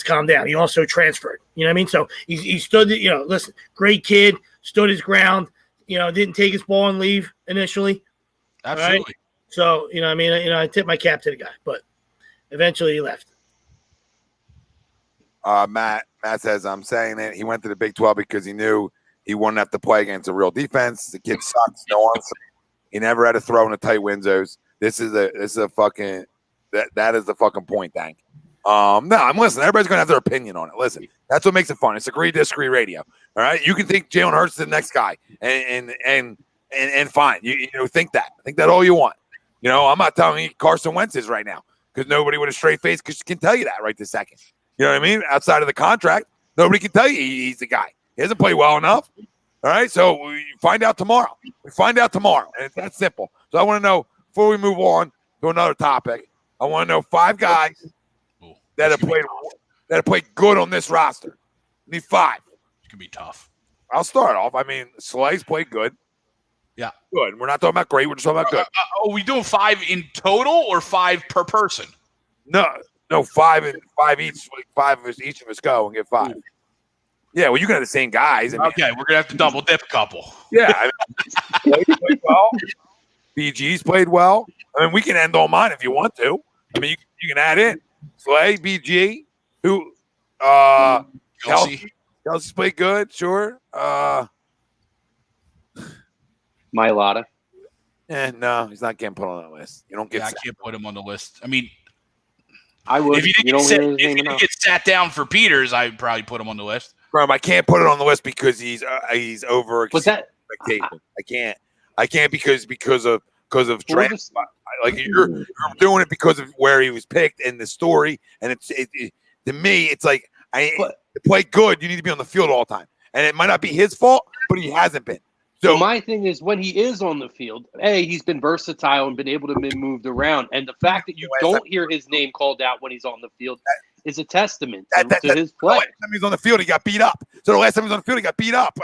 calm down. He also transferred. You know what I mean? So he stood. Listen, great kid, stood his ground. Didn't take his ball and leave initially. Absolutely. Right? So I tip my cap to the guy, but eventually he left. Matt says, I'm saying it. He went to the Big 12 because he knew he wouldn't have to play against a real defense. The kid sucks. No answer. He never had to throw in the tight windows. That is the fucking point, Dank. No, I'm listening. Everybody's gonna have their opinion on it. Listen, that's what makes it fun. It's agree, disagree radio. All right. You can think Jalen Hurts is the next guy and fine. You think that all you want. I'm not telling you Carson Wentz is right now because nobody with a straight face can tell you that right this second. You know what I mean? Outside of the contract, nobody can tell you he's the guy. He hasn't played well enough. All right. So we find out tomorrow. And it's that simple. So I want to know, before we move on to another topic, I want to know 5 guys that have played good on this roster. I need 5. It's gonna be tough. I'll start off. I mean, Slay's played good. Yeah, good. We're not talking about great. We're just talking about good. Are we doing 5 in total or 5 per person? No, 5 and 5 each. Like 5 of each of us go and get 5. Yeah, well, you got the same guys. Okay, we're gonna have to double dip a couple. Yeah, Slay played well. BG's played well. I mean, we can end on mine if you want to. I mean, you can add in Slay, BG, who Kelsey's played good, sure. Mailata. No, he's not getting put on that list. You don't get. I can't put him on the list. I mean, I would. If you didn't get sat down for Peters, I'd probably put him on the list. Crumb, I can't put it on the list because he's over expectation. I can't because of trend. Like you're doing it because of where he was picked and the story, and to me, it's like to play good, you need to be on the field all the time, and it might not be his fault, but he hasn't been. So my thing is, when he is on the field, he's been versatile and been able to be moved around, and the fact that you don't hear his name called out when he's on the field is a testament to his play. The last time he was on the field, he got beat up. So the last time he was on the field, he got beat up.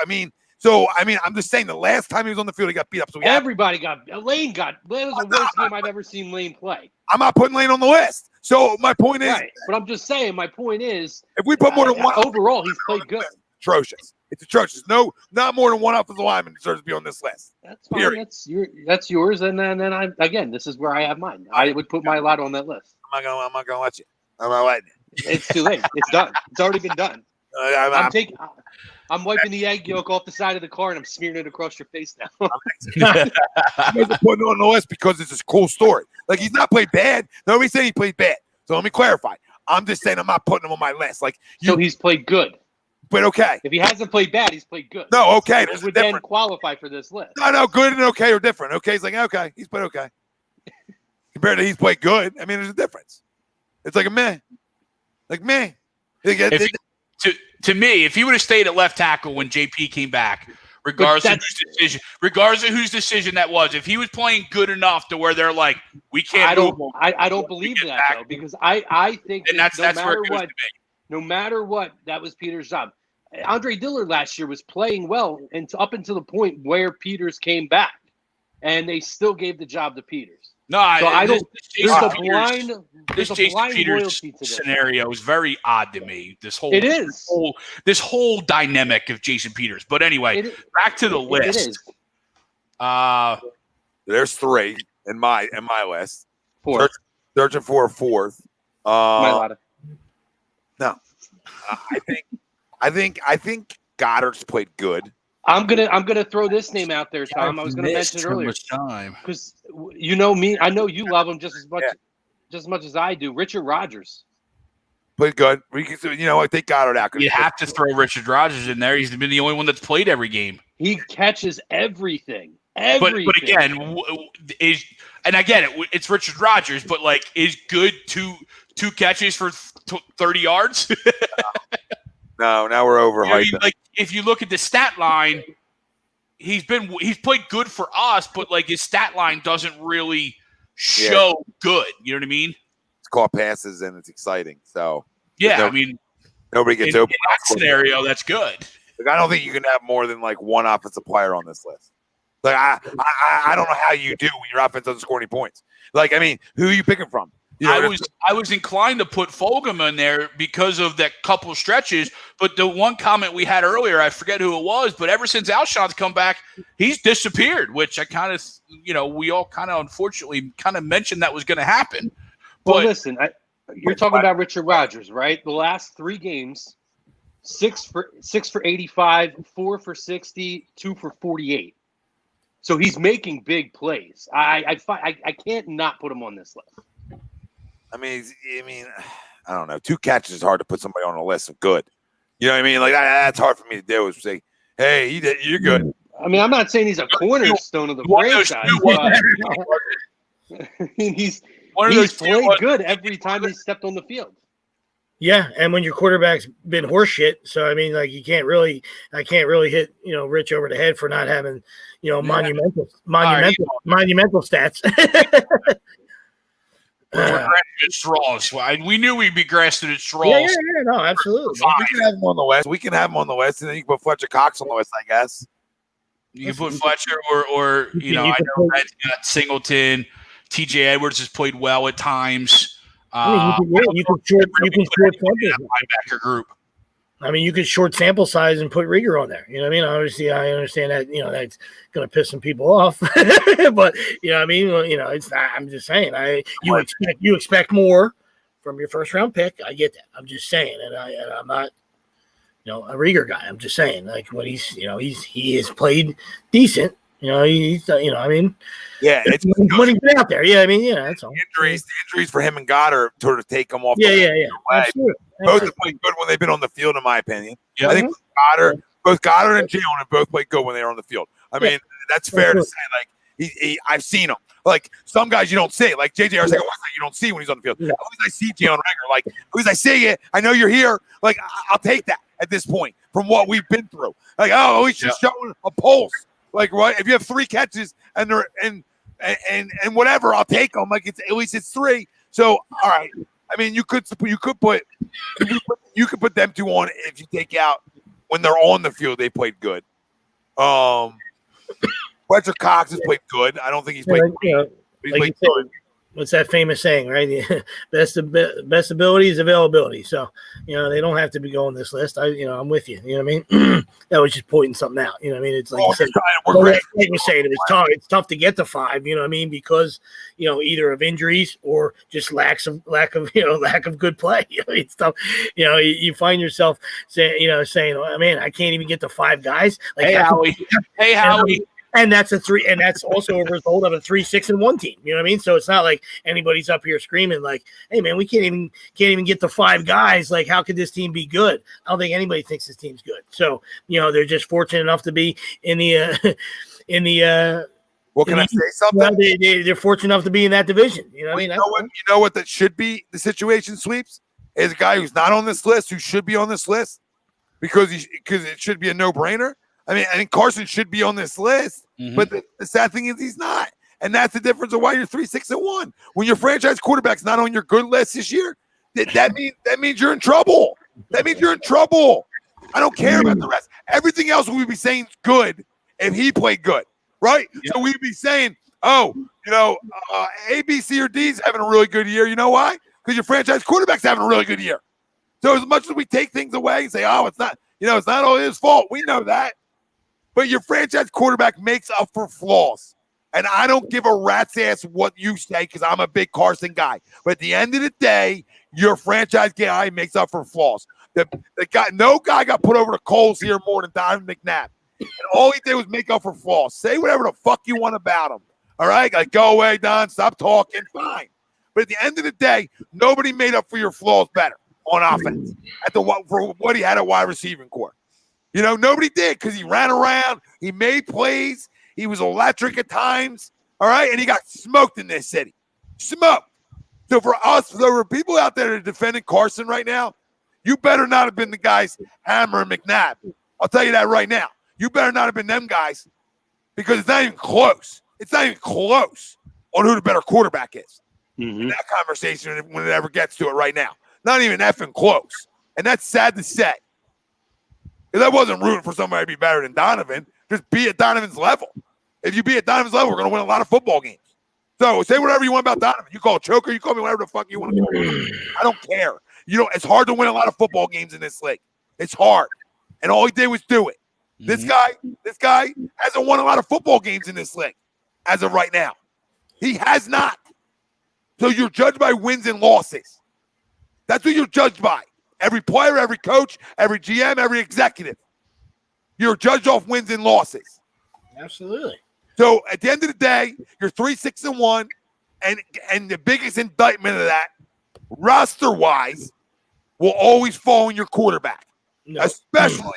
I'm just saying the last time he was on the field, he got beat up. So everybody Lane was the worst game I've ever seen Lane play. I'm not putting Lane on the list. So my point is, right. But I'm just saying, my point is, if we put more than one overall, he's played good. atrocious. It's atrocious. No, not more than one offensive lineman deserves to be on this list. That's fine. That's yours. And then I again, this is where I have mine. I would put my lot on that list. I'm not gonna let you. I'm not letting you. It's too late. It's done. It's already been done. I'm wiping the egg yolk off the side of the car and I'm smearing it across your face now. You guys are putting it on the list because it's a cool story. Like, he's not played bad. Nobody said he played bad. So let me clarify. I'm just saying I'm not putting him on my list. Like, so he's played good. But okay. If he hasn't played bad, he's played good. No, okay. This would then qualify for this list. No, good and okay are different. Okay, he's like, okay, he's played okay. Compared to he's played good, I mean, there's a difference. It's like a meh. Like, meh. To me, if he would have stayed at left tackle when JP came back, regardless of whose decision that was, if he was playing good enough to where they're like, we can't. I don't believe that though, because I think and that's where it goes to me. No matter what, that was Peters' job. Andre Dillard last year was playing well and up until the point where Peters came back, and they still gave the job to Peters. No, so I don't. This Jason Peters scenario is very odd to me. This whole dynamic of Jason Peters. But anyway, back to the list. There's three in my list. Four. Searching for a fourth. No, I think Goddard's played good. I'm gonna throw this name out there, Tom. I was gonna mention it earlier because you know me. I know you love him just as much as I do. Richard Rodgers played good. I take Goddard out. You have to throw Richard Rodgers in there. He's been the only one that's played every game. He catches everything. But again, and I get it. It's Richard Rodgers, but like, is good two catches for 30 yards? No, now we're overhyped. Like, if you look at the stat line, he's played good for us, but like his stat line doesn't really show good. You know what I mean? It's caught passes and it's exciting. So yeah, nobody gets open. In that scenario, that's good. Like, I don't think you can have more than like one offensive player on this list. Like, I don't know how you do when your offense doesn't score any points. Like, I mean, who are you picking from? I was inclined to put Fulgham in there because of that couple stretches, but the one comment we had earlier, I forget who it was, but ever since Alshon's come back, he's disappeared, which I kind of, we all kind of unfortunately kind of mentioned that was going to happen. Well, listen, you're talking about Richard Rodgers, right? The last 3 games, 6 for 85, 4 for 60, 2 for 48. So he's making big plays. I can't not put him on this list. I mean, I don't know. 2 catches is hard to put somebody on a list of good. You know what I mean? Like, that's hard for me to do. Is say, hey, you're good. I mean, I'm not saying he's a cornerstone of the franchise. He's played good every time he's stepped on the field. Yeah, and when your quarterback's been horseshit, so I mean, like, I can't really hit Rich over the head for not having monumental stats. We're grasping at straws. We knew we'd be grasping at straws. Yeah, no, absolutely. We can have him on the list. And then you can put Fletcher Cox on the list, I guess. You can put Fletcher or I know Red's got Singleton. TJ Edwards has played well at times. You can short linebacker group. I mean, you could short sample size and put Rieger on there. You know what I mean? Obviously, I understand that, that's going to piss some people off. But, I'm just saying, you expect more from your first round pick. I get that. I'm just saying. And I'm not, a Rieger guy. I'm just saying, like, when he has played decent. Yeah, it's when he's been out there. Yeah, that's all. The injuries for him and Goddard sort of take him off. Yeah. Absolutely. Both have played good when they've been on the field, in my opinion. Yeah. I think both Goddard and Jalen have both played good when they were on the field. I mean, that's fair to say. Like, I've seen him. Like, some guys you don't see. Like JJ Arcega, you don't see when he's on the field. Yeah. At least I see Jalen Reagor. Like, at least I see it. I know you're here. Like, I'll take that at this point from what we've been through. Like, at least just showing a pulse. Like, right, if you have 3 catches and they're and whatever, I'll take them. Like, at least it's 3. So, all right. I mean, you could put them 2 on if you take out when they're on the field. They played good. Fletcher Cox has played good. I don't think he's played good. He's played good. what's that famous saying, right? best ability is availability. So, they don't have to be going this list. I'm with you. You know what I mean? That was just pointing something out. You know what I mean? It's like you said, like we're saying, it's tough to get to 5. You know what I mean? Because either of injuries or just lack of good play. It's tough. You find yourself saying, oh, man, I can't even get to 5 guys. Like, hey Howie. And that's and that's also a result of a 3-6-1 team. You know what I mean? So it's not like anybody's up here screaming like, "Hey man, we can't even get to 5 guys. Like, how could this team be good?" I don't think anybody thinks this team's good. So they're just fortunate enough to be in the Well, can I say something? They're fortunate enough to be in that division. You know what I mean? You know what that should be the situation, Sweeps? Is a guy who's not on this list who should be on this list because it should be a no-brainer. I think Carson should be on this list, but the sad thing is he's not. And that's the difference of why you're 3-6-1. When your franchise quarterback's not on your good list this year, that means you're in trouble. That means you're in trouble. I don't care about the rest. Everything else we would be saying is good if he played good, right? Yep. So we'd be saying, A, B, C, or D's having a really good year. You know why? Because your franchise quarterback's having a really good year. So as much as we take things away and say, oh, it's not all his fault. We know that. But your franchise quarterback makes up for flaws. And I don't give a rat's ass what you say because I'm a big Carson guy. But at the end of the day, your franchise guy makes up for flaws. No guy got put over the coals here more than Donovan McNabb. And all he did was make up for flaws. Say whatever the fuck you want about him. All right? Like, go away, Don. Stop talking. Fine. But at the end of the day, nobody made up for your flaws better on offense for what he had at wide receiving core. Nobody did because he ran around. He made plays. He was electric at times. All right. And he got smoked in this city. Smoked. So for people out there that are defending Carson right now, you better not have been the guys hammering McNabb. I'll tell you that right now. You better not have been them guys because it's not even close. It's not even close on who the better quarterback is. In that conversation when it ever gets to it right now. Not even effing close. And that's sad to say. If I wasn't rooting for somebody to be better than Donovan, just be at Donovan's level. If you be at Donovan's level, we're going to win a lot of football games. So say whatever you want about Donovan. You call it choker, you call me whatever the fuck you want to do. I don't care. It's hard to win a lot of football games in this league. It's hard. And all he did was do it. This guy hasn't won a lot of football games in this league as of right now. He has not. So you're judged by wins and losses. That's what you're judged by. Every player, every coach, every GM, every executive. You're judged off wins and losses. Absolutely. So at the end of the day, you're 3-6-1, and the biggest indictment of that, roster-wise, will always fall on your quarterback, especially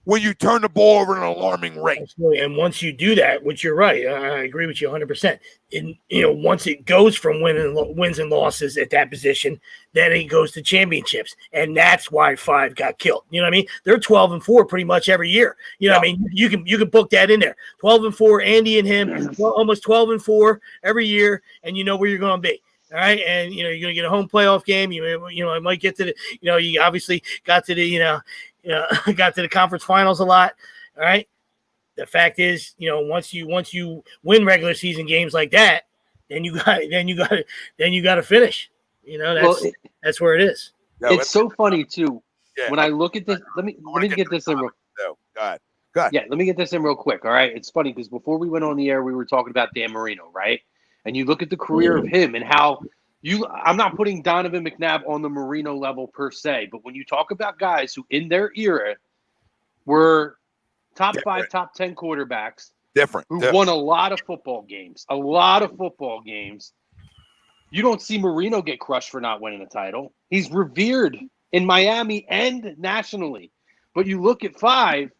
when you turn the ball over at an alarming rate. Absolutely. And once you do that, which you're right, I agree with you 100%. And once it goes from wins and losses at that position, then it goes to championships, and that's why 5 got killed. You know what I mean? They're 12-4 pretty much every year. You know what I mean? You can book that in there. 12-4, Andy and him, almost 12-4 every year, and you know where you're going to be. All right, and you're going to get a home playoff game. I might get to the. You obviously got to the. Got to the conference finals a lot. All right. The fact is, once you win regular season games like that, then you got to finish. That's where it is. No, it's so funny too. Yeah. When I look at this, let me get this in real. No, go ahead. Yeah, let me get this in real quick. All right. It's funny because before we went on the air, we were talking about Dan Marino, right? And you look at the career of him and how I'm not putting Donovan McNabb on the Marino level per se, but when you talk about guys who in their era were top 5, top 10 quarterbacks, who won a lot of football games, you don't see Marino get crushed for not winning a title. He's revered in Miami and nationally. But you look at 5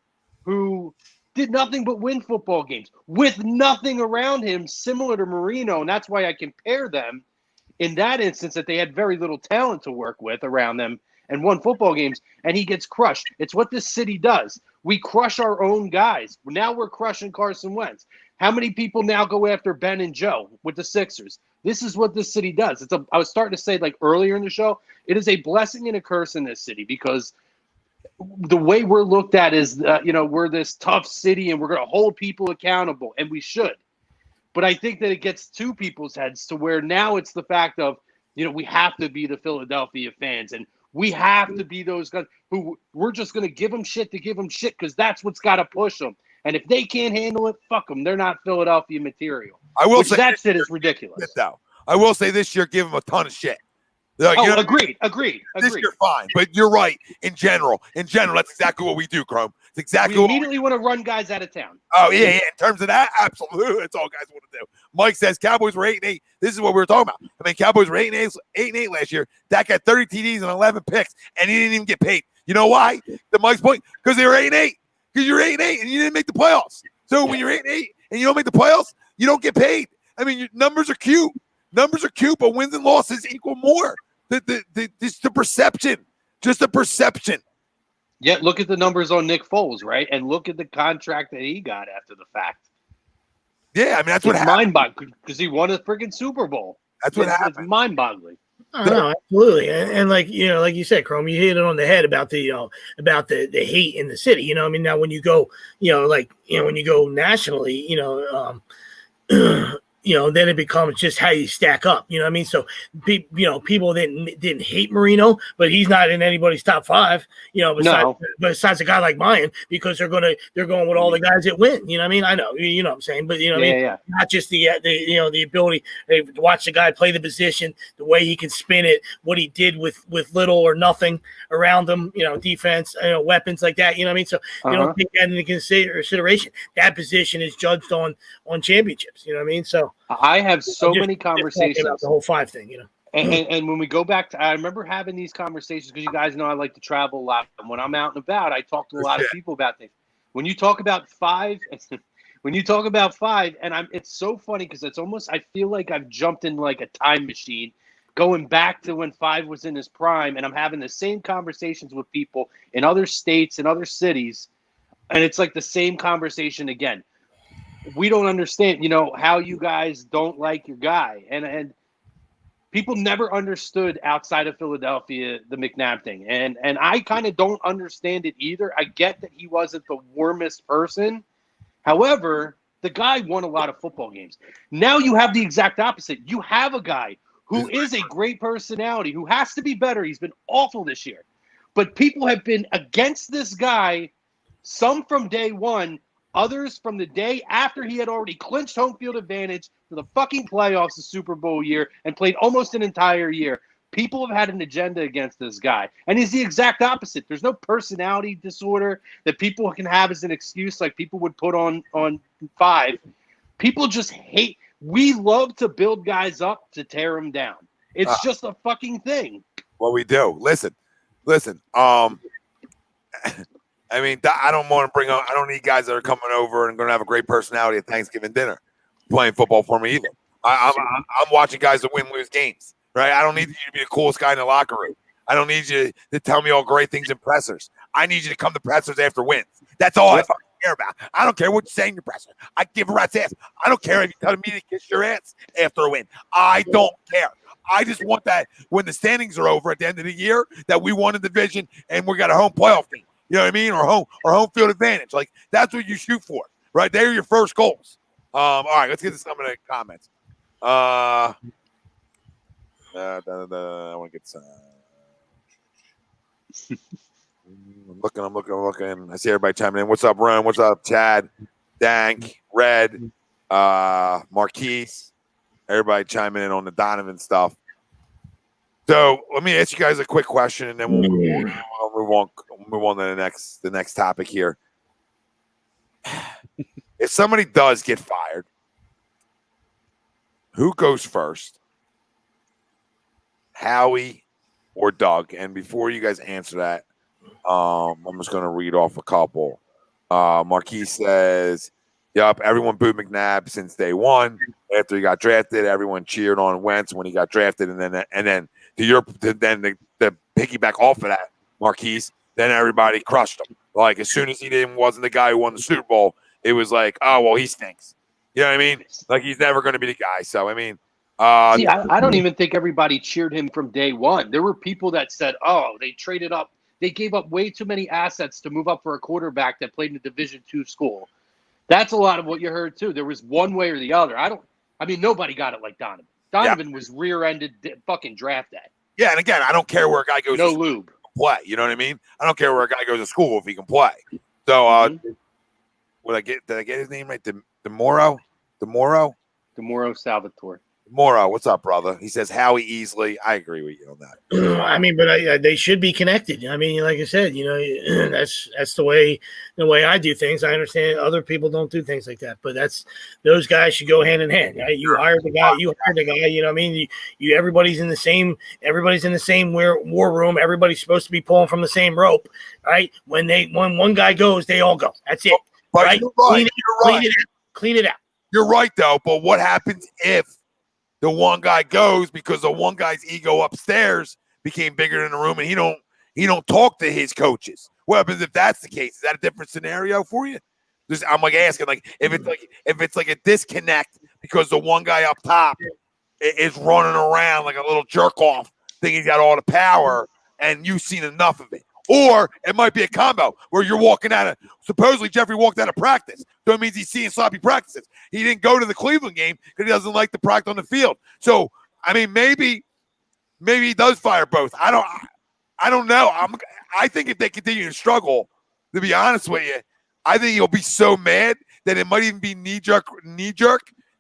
who did nothing but win football games with nothing around him similar to Marino, and that's why I compare them in that instance that they had very little talent to work with around them and won football games, and he gets crushed. It's what this city does. We crush our own guys. Now we're crushing Carson Wentz. How many people now go after Ben and Joe with the Sixers? This is what this city does. I was starting to say earlier in the show, it is a blessing and a curse in this city because the way we're looked at is, we're this tough city and we're going to hold people accountable, and we should. But I think that it gets to people's heads to where now it's the fact of, we have to be the Philadelphia fans, and we have to be those guys who we're just going to give them shit because that's what's got to push them. And if they can't handle it, fuck them. They're not Philadelphia material. I will say that shit is ridiculous. Though. I will say this year, give them a ton of shit. Agreed. This year, fine. But you're right. In general, that's exactly what we do, Crumb. It's exactly we immediately want to run guys out of town. Oh, yeah. In terms of that, absolutely. That's all guys want to do. Mike says Cowboys were 8-8. This is what we were talking about. I mean, Cowboys were 8-8 last year. Dak had 30 TDs and 11 picks, and he didn't even get paid. You know why? To Mike's point, because they were 8-8. Because you're 8-8 and you didn't make the playoffs. So when you're 8-8 and you don't make the playoffs, you don't get paid. I mean, your numbers are cute. But wins and losses equal more. Just the perception. Yeah, look at the numbers on Nick Foles, right? And look at the contract that he got after the fact. Yeah, I mean, that's what happened. Mind-boggling because he won a freaking Super Bowl. That's what happened. It's mind-boggling. Oh, no, absolutely, and like you said, Crumb, you hit it on the head about the hate in the city. I mean, now when you go, when you go nationally, then it becomes just how you stack up. You know what I mean? So, people didn't hate Marino, but he's not in anybody's top 5. Besides a guy like Mayan, because they're going with all the guys that win. You know what I mean? I know, what I'm saying, but not just the ability to watch the guy play the position, the way he can spin it, what he did with little or nothing around him. Defense, weapons like that. You know what I mean? So you don't take that into consideration. That position is judged on championships. You know what I mean? So. I have so many conversations about the whole 5 thing, And when we go back to, I remember having these conversations because you guys know I like to travel a lot. And when I'm out and about, I talk to a lot of people about things. When you talk about 5, and it's so funny because it's almost, I feel like I've jumped in like a time machine, going back to when 5 was in his prime, and I'm having the same conversations with people in other states and other cities, and it's like the same conversation again. We don't understand, how you guys don't like your guy. And people never understood outside of Philadelphia the McNabb thing. And I kind of don't understand it either. I get that he wasn't the warmest person. However, the guy won a lot of football games. Now you have the exact opposite. You have a guy who is a great personality, who has to be better. He's been awful this year. But people have been against this guy, some from day one, others from the day after he had already clinched home field advantage for the fucking playoffs, the Super Bowl year, and played almost an entire year. People have had an agenda against this guy. And he's the exact opposite. There's no personality disorder that people can have as an excuse like people would put on 5. People just hate. We love to build guys up to tear them down. It's just a fucking thing. Well, we do. Listen. I mean, I don't want to bring up. I don't need guys that are coming over and going to have a great personality at Thanksgiving dinner, playing football for me either. I'm watching guys that win, lose games, right? I don't need you to be the coolest guy in the locker room. I don't need you to tell me all great things in pressers. I need you to come to pressers after wins. That's all I fucking care about. I don't care what you say in your presser. I give a rat's ass. I don't care if you tell me to kiss your ass after a win. I don't care. I just want that when the standings are over at the end of the year that we won a division and we got a home playoff team. You know what I mean? Or home field advantage. Like, that's what you shoot for, right? They're your first goals. All right, let's get to some of the comments. I want to get some. I'm looking. I see everybody chiming in. What's up, Ron? What's up, Chad? Dank, Red, Marquise. Everybody chiming in on the Donovan stuff. So let me ask you guys a quick question, and then we'll move on to the next topic here. If somebody does get fired, who goes first? Howie or Doug? And before you guys answer that, I'm just going to read off a couple. Marquis says, "Yup, everyone booed McNabb since day one. After he got drafted, everyone cheered on Wentz when he got drafted, and then the piggyback off of that, Marquise, then everybody crushed him. Like, as soon as he wasn't the guy who won the Super Bowl, it was like, oh, well, he stinks. You know what I mean? Like, he's never going to be the guy. So, I mean, I don't even think everybody cheered him from day one. There were people that said, oh, they traded up. They gave up way too many assets to move up for a quarterback that played in a Division II school. That's a lot of what you heard, too. There was one way or the other. I mean, nobody got it like Donovan. Donovan was rear-ended fucking draft day. Yeah, and again, I don't care where a guy goes. No lube. Play. You know what I mean? I don't care where a guy goes to school if he can play. So, did I get his name right? DeMoro Salvatore. Moro, what's up, brother? He says Howie easily. I agree with you on that. I mean, but they should be connected. I mean, like I said, that's the way I do things. I understand other people don't do things like that, but those guys should go hand in hand. Right? You hired the guy. You know what I mean? You everybody's in the same war room. Everybody's supposed to be pulling from the same rope, right? When one guy goes, they all go. That's it. But right? You're right. Clean it out. You're right, though. But what happens if the one guy goes because the one guy's ego upstairs became bigger in the room, and he don't talk to his coaches? What happens if that's the case? Is that a different scenario for you? I'm asking, if it's like a disconnect because the one guy up top is running around like a little jerk off, thinking he's got all the power, and you've seen enough of it. Or it might be a combo where you're walking out of – supposedly Jeffrey walked out of practice. So it means he's seeing sloppy practices. He didn't go to the Cleveland game because he doesn't like the practice on the field. So, I mean, maybe he does fire both. I don't know. I think if they continue to struggle, to be honest with you, I think he'll be so mad that it might even be knee-jerk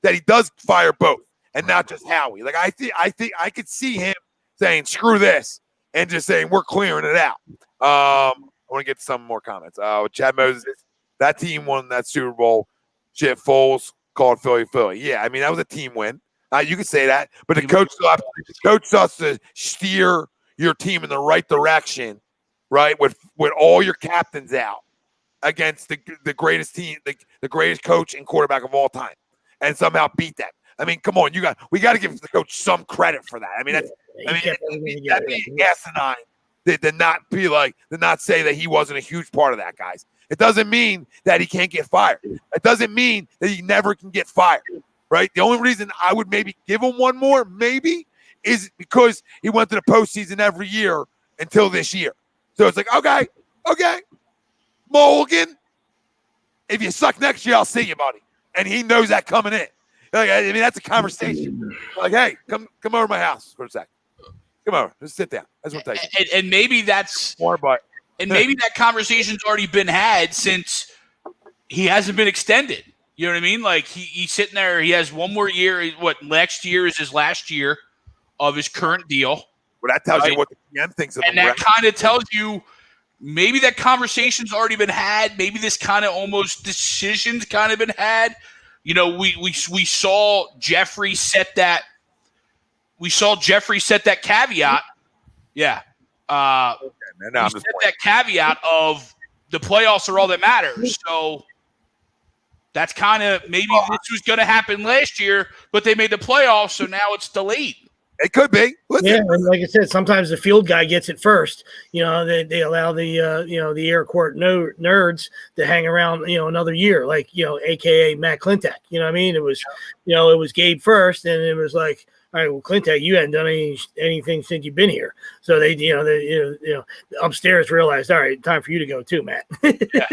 that he does fire both and not just Howie. Like, I think I could see him saying, screw this, and just saying, we're clearing it out. I want to get some more comments. Chad Moses, that team won that Super Bowl. Shit, Foles called Philly. Yeah, I mean, that was a team win. You could say that, but the coach has to steer your team in the right direction, right? With all your captains out against the greatest team, the greatest coach and quarterback of all time, and somehow beat them. I mean, come on, we got to give the coach some credit for that. I mean, that'd be asinine. To not say that he wasn't a huge part of that, guys. It doesn't mean that he can't get fired. It doesn't mean that he never can get fired, right? The only reason I would maybe give him one more, maybe, is because he went to the postseason every year until this year. So it's like, okay, Mulligan, if you suck next year, I'll see you, buddy. And he knows that coming in. Like, I mean, that's a conversation. Like, hey, come over to my house for a second. Come over, just sit down. That's what takes. And maybe that's more, but maybe that conversation's already been had since he hasn't been extended. You know what I mean? Like he's sitting there. He has one more year. Next year is his last year of his current deal. Well, that tells you what the GM thinks of him. And that kind of tells you maybe that conversation's already been had. Maybe this kind of almost decision's kind of been had. You know, we saw Jeffrey set that. We saw Jeffrey set that caveat. Yeah. Set that caveat of the playoffs are all that matters. So that's kind of maybe this was going to happen last year, but they made the playoffs, so now it's delayed. It could be. Yeah, and like I said, sometimes the field guy gets it first. You know, they allow the air court nerds to hang around, another year, like, AKA Matt Klintak. You know what I mean? It was, it was Gabe first, and it was like, all right, well, Klintak, you hadn't done anything since you've been here. So they upstairs realized, all right, time for you to go too, Matt. Yeah.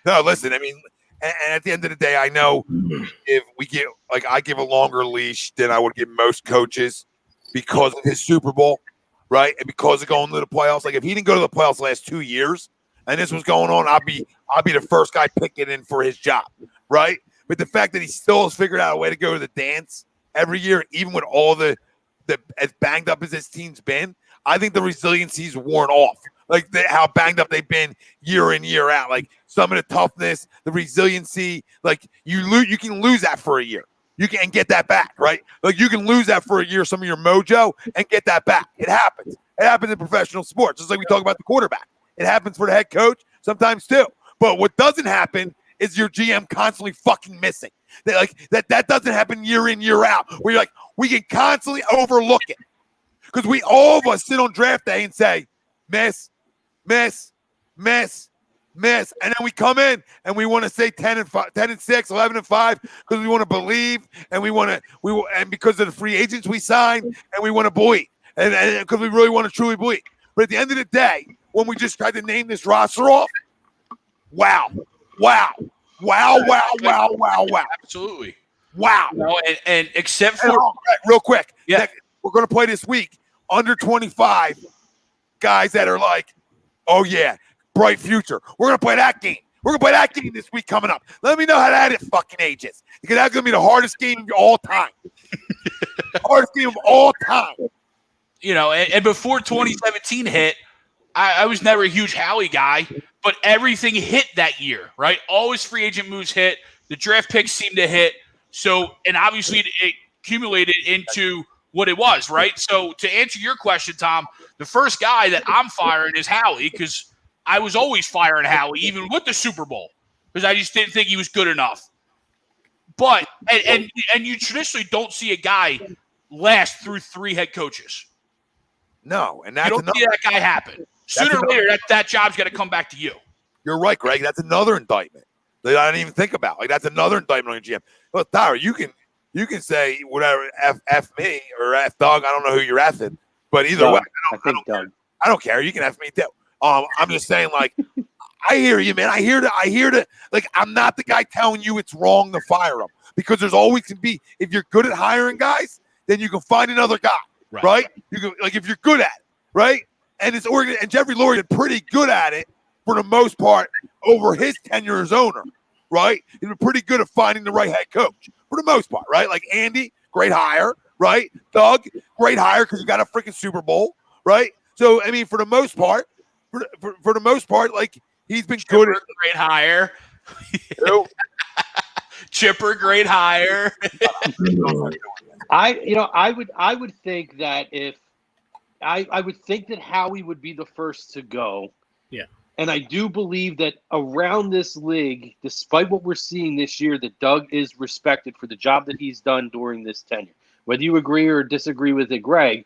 No, listen, I mean, and at the end of the day, I know if I give a longer leash than I would give most coaches because of his Super Bowl, right? And because of going to the playoffs. Like if he didn't go to the playoffs the last 2 years and this was going on, I'll be the first guy picking in for his job, right? But the fact that he still has figured out a way to go to the dance every year, even with all the as banged up as this team's been, I think the resiliency's worn off. Like how banged up they've been year in, year out. Like some of the toughness, the resiliency, like you can lose that for a year. You can get that back, right? Like you can lose that for a year, some of your mojo, and get that back. It happens. It happens in professional sports. Just like we talk about the quarterback. It happens for the head coach sometimes too. But what doesn't happen is your GM constantly fucking missing. That doesn't happen year in, year out. Where you're like, we can constantly overlook it. Because we all of us sit on draft day and say, miss. And then we come in and we want to say 10 and 6, 11 and 5 because we want to believe and because of the free agents we signed and we want to believe and because we really want to truly believe. But at the end of the day, when we just tried to name this roster off, wow. Absolutely. Wow. You know, and except for real quick, yeah, we're going to play this week under 25 guys that are like, oh yeah, bright future. We're going to play that game. We're going to play that game this week coming up. Let me know how that fucking ages, because that's going to be the hardest game of all time. Hardest game of all time. You know, and before 2017 hit, I was never a huge Howie guy, but everything hit that year, right? All his free agent moves hit. The draft picks seemed to hit. So, and obviously it accumulated into what it was, right? So to answer your question, Tom, the first guy that I'm firing is Howie, because I was always firing Howie, even with the Super Bowl, because I just didn't think he was good enough. But and you traditionally don't see a guy last through 3 head coaches. No, and that's you don't see that guy happen. Sooner or later, that job's got to come back to you. You're right, Greg. That's another indictment that I didn't even think about. Like, that's another indictment on your GM. Look, Tyler, you can say whatever, F me or F Doug. I don't know who you're effing, but either Doug, way, I don't care. You can F me too. I'm just saying, like, I hear you, man. I hear the like, I'm not the guy telling you it's wrong to fire them, because there's always can be, if you're good at hiring guys, then you can find another guy, right? You can, like, if you're good at it, right? And and Jeffrey Lurie is pretty good at it for the most part over his tenure as owner, right? He's been pretty good at finding the right head coach for the most part, right? Like Andy, great hire, right? Doug, great hire because you got a freaking Super Bowl, right? So, I mean, for the most part, like, he's been Chipper, good at great hire. Chipper, great hire. I would think that I would think that Howie would be the first to go. Yeah. And I do believe that around this league, despite what we're seeing this year, that Doug is respected for the job that he's done during this tenure. Whether you agree or disagree with it, Greg,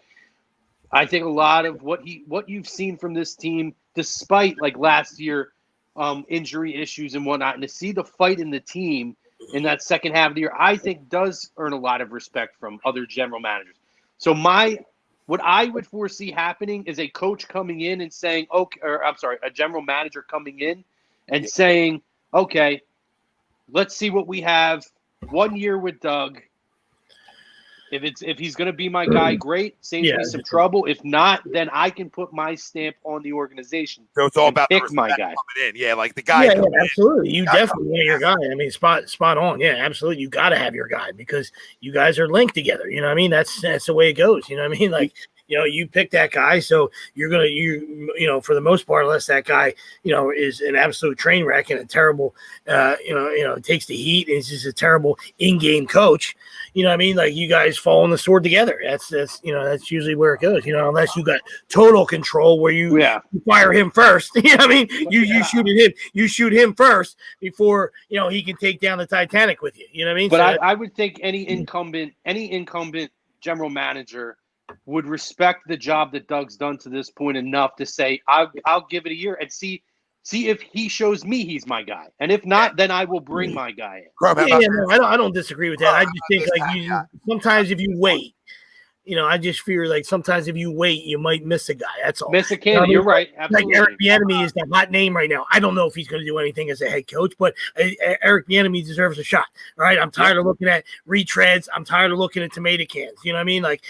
I think a lot of what you've seen from this team, despite like last year, injury issues and whatnot, and to see the fight in the team in that second half of the year, I think does earn a lot of respect from other general managers. So what I would foresee happening is a coach coming in and saying, a general manager coming in and saying, okay, let's see what we have 1 year with Doug. If he's going to be my guy, great. Saves me some trouble. If not, then I can put my stamp on the organization. So it's all about pick my guy. Coming in. Yeah, like the guy. Yeah, absolutely. You definitely want your guy. I mean, spot on. Yeah, absolutely. You got to have your guy because you guys are linked together. You know what I mean? That's the way it goes. You know what I mean? Like, you know, you pick that guy, so you're gonna for the most part, unless that guy is an absolute train wreck and a terrible takes the heat and is just a terrible in-game coach. You know what I mean? Like, you guys fall on the sword together. That's usually where it goes. You know, unless you got total control where you fire him first. You know what I mean? You shoot him first before he can take down the Titanic with you. You know what I mean? But I would think any incumbent general manager would respect the job that Doug's done to this point enough to say, I'll give it a year and see if he shows me he's my guy. And if not, then I will bring my guy in. Crumb, I don't disagree with that. I just think sometimes if you wait, I just fear like sometimes if you wait, you might miss a guy. That's all. Miss a candidate. You're right. Absolutely. Like Eric Bieniemy is the hot name right now. I don't know if he's going to do anything as a head coach, but Eric Bieniemy deserves a shot. All right. I'm tired of looking at retreads. I'm tired of looking at tomato cans. You know what I mean? Like,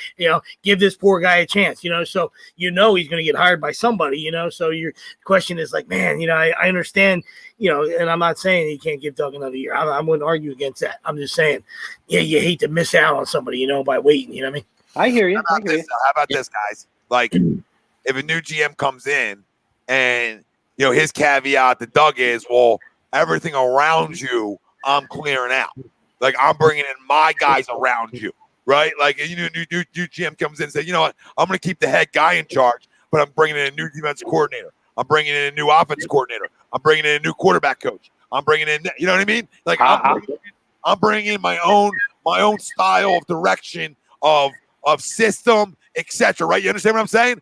give this poor guy a chance, so he's going to get hired by somebody, so your question is like, man, I understand, and I'm not saying he can't give Doug another year. I wouldn't argue against that. I'm just saying, you hate to miss out on somebody, by waiting, you know what I mean? I hear you. How about this, guys? Like, if a new GM comes in and, his caveat to Doug is, well, everything around you, I'm clearing out. Like, I'm bringing in my guys around you, right? Like, new GM comes in and says, you know what? I'm going to keep the head guy in charge, but I'm bringing in a new defensive coordinator. I'm bringing in a new offensive coordinator. I'm bringing in a new quarterback coach. I'm bringing in, you know what I mean? Like, I'm bringing in my own style of direction of system, etc. Right? You understand what I'm saying?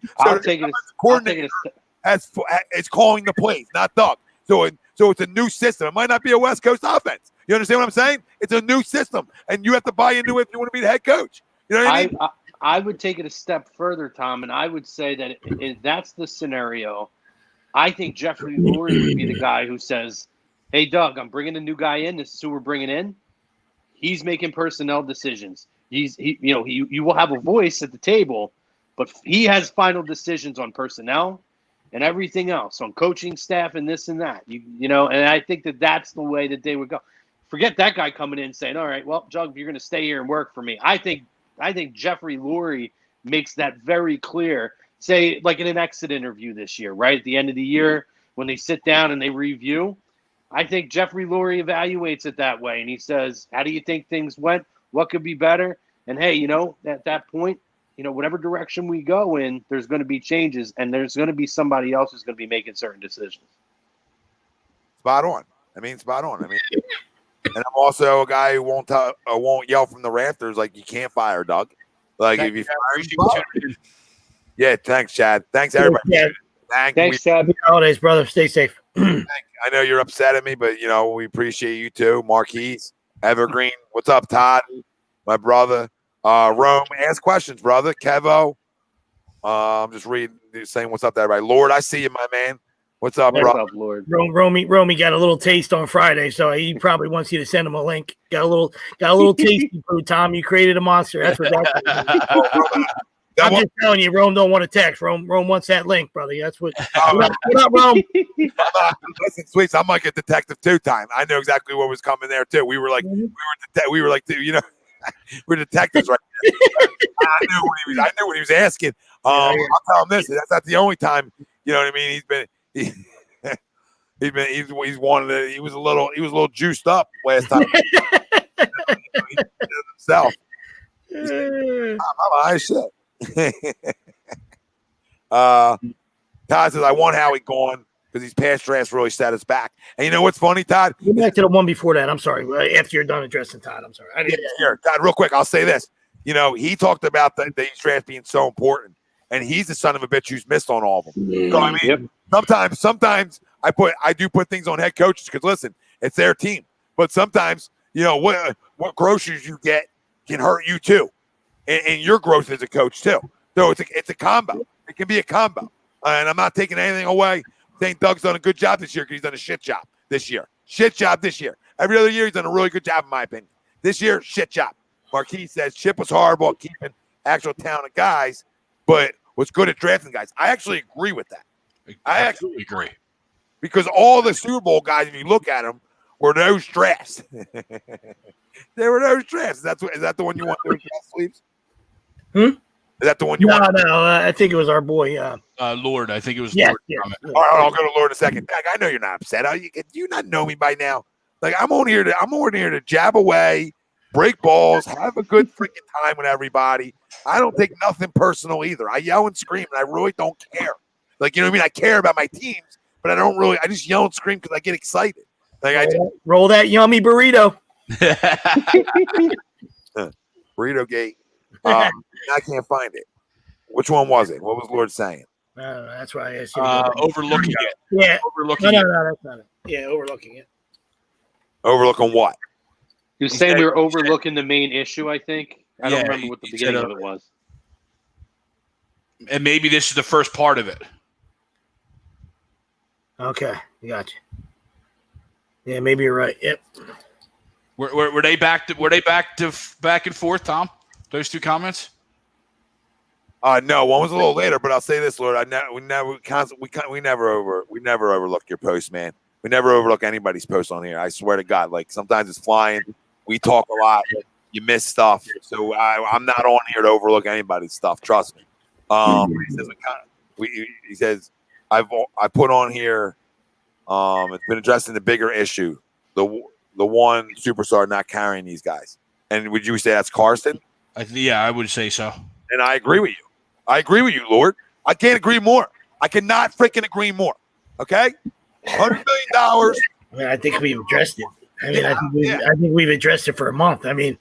It's calling the plays, not Doug. So it's a new system. It might not be a West Coast offense. You understand what I'm saying? It's a new system, and you have to buy into it if you want to be the head coach. You know what I mean? I would take it a step further, Tom, and I would say that if that's the scenario, I think Jeffrey Lurie would be the guy who says, "Hey, Doug, I'm bringing a new guy in. This is who we're bringing in. He's making personnel decisions. You will have a voice at the table, but he has final decisions on personnel and everything else, on coaching staff and this and that. And I think that's the way that they would go. Forget that guy coming in and saying, all right, well, Jug, you're going to stay here and work for me. I think Jeffrey Lurie makes that very clear. Say, like in an exit interview this year, right? At the end of the year, when they sit down and they review, I think Jeffrey Lurie evaluates it that way. And he says, how do you think things went? What could be better? And hey, at that point, whatever direction we go in, there's going to be changes, and there's going to be somebody else who's going to be making certain decisions. Spot on. Spot on. And I'm also a guy who won't yell from the rafters like you can't fire Doug. Like if you fire him, yeah. Thanks, Chad. Thanks everybody. Yeah. Thanks, Chad. Happy holidays, brother. Stay safe. I know you're upset at me, but we appreciate you too. Marquise, Evergreen, what's up, Todd? My brother. Rome, ask questions, brother. Kevo. I'm just saying what's up to everybody. Lord, I see you, my man. What's up, bro? What's up, Lord? Romy got a little taste on Friday, so he probably wants you to send him a link. Got a little tasty food, Tom. You created a monster. That's what that's. I'm just telling you, Rome don't want to text. Rome wants that link, brother. That's what. What up, Rome? Listen, Sweets, I'm like a detective two-time. I know exactly what was coming there too. We were like, we're detectives right now. I knew what he was asking. I'll tell him this. That's not the only time. You know what I mean? He's wanted to. He was a little juiced up last time. He did it himself. I shit. Todd says, I want Howie gone because these past drafts really set us back. And you know what's funny, Todd? Go back to the one before that. I'm sorry. After you're done addressing Todd, I'm sorry. Here, Todd, real quick, I'll say this. He talked about these drafts being so important, and he's the son of a bitch who's missed on all of them. So I mean, sometimes I do put things on head coaches because listen, it's their team. But sometimes, what groceries you get can hurt you too. And your growth as a coach too. So it's a combo. It can be a combo. And I'm not taking anything away. Saying Doug's done a good job this year because he's done a shit job this year. Shit job this year. Every other year he's done a really good job in my opinion. This year, shit job. Marquis says Chip was horrible at keeping actual talented guys, but was good at drafting guys. I actually agree with that. I actually agree. Because all the Super Bowl guys, if you look at them, were those drafts. They were those drafts. Is that the one you want to draft sleeves? Is that the one you want? No. I think it was our boy. Lord. I think it was Lord. Yeah. All right, I'll go to Lord in a second. Doug, I know you're not upset. You not know me by now. Like I'm on here to jab away, break balls, have a good freaking time with everybody. I don't take nothing personal either. I yell and scream, and I really don't care. Like you know what I mean? I care about my teams, but I just yell and scream because I get excited. Like roll that yummy burrito. Burrito Gate. I can't find it. Which one was it? What was Lord saying? That's why I asked you. Overlooking it. Yeah. Overlooking No, that's not it. Yeah, overlooking it. Overlooking what? He was saying we were overlooking the main issue, I think. I don't remember what the beginning of it was. And maybe this is the first part of it. Okay, gotcha. Yeah, maybe you're right. Yep. Were they back and forth, Tom? Those two comments? No, one was a little later, but I'll say this, Lord. We never overlook your post, man. We never overlook anybody's post on here. I swear to God. Like sometimes it's flying. We talk a lot. You miss stuff. So I'm not on here to overlook anybody's stuff. Trust me. He says I put on here. It's been addressing the bigger issue. The one superstar not carrying these guys. And would you say that's Carson? I would say so. And I agree with you. Lord. I can't agree more. I cannot freaking agree more. Okay? $100 million. I think we've addressed it. I think we've addressed it for a month. I mean,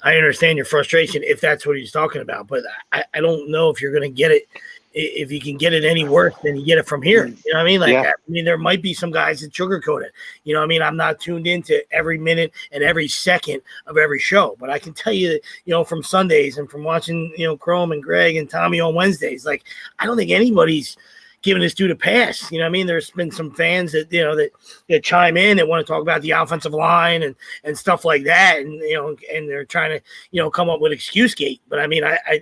I understand your frustration if that's what he's talking about, but I don't know if you're going to get it. If you can get it any worse than you get it from here. You know what I mean? I mean, there might be some guys that sugarcoat it. You know what I mean? I'm not tuned into every minute and every second of every show, but I can tell you that, from Sundays and from watching, Crumb and Greg and Tommy on Wednesdays, like, I don't think anybody's giving this dude a pass. You know what I mean? There's been some fans that, that chime in that want to talk about the offensive line and stuff like that. And, and they're trying to, come up with excuse gate. But I mean, I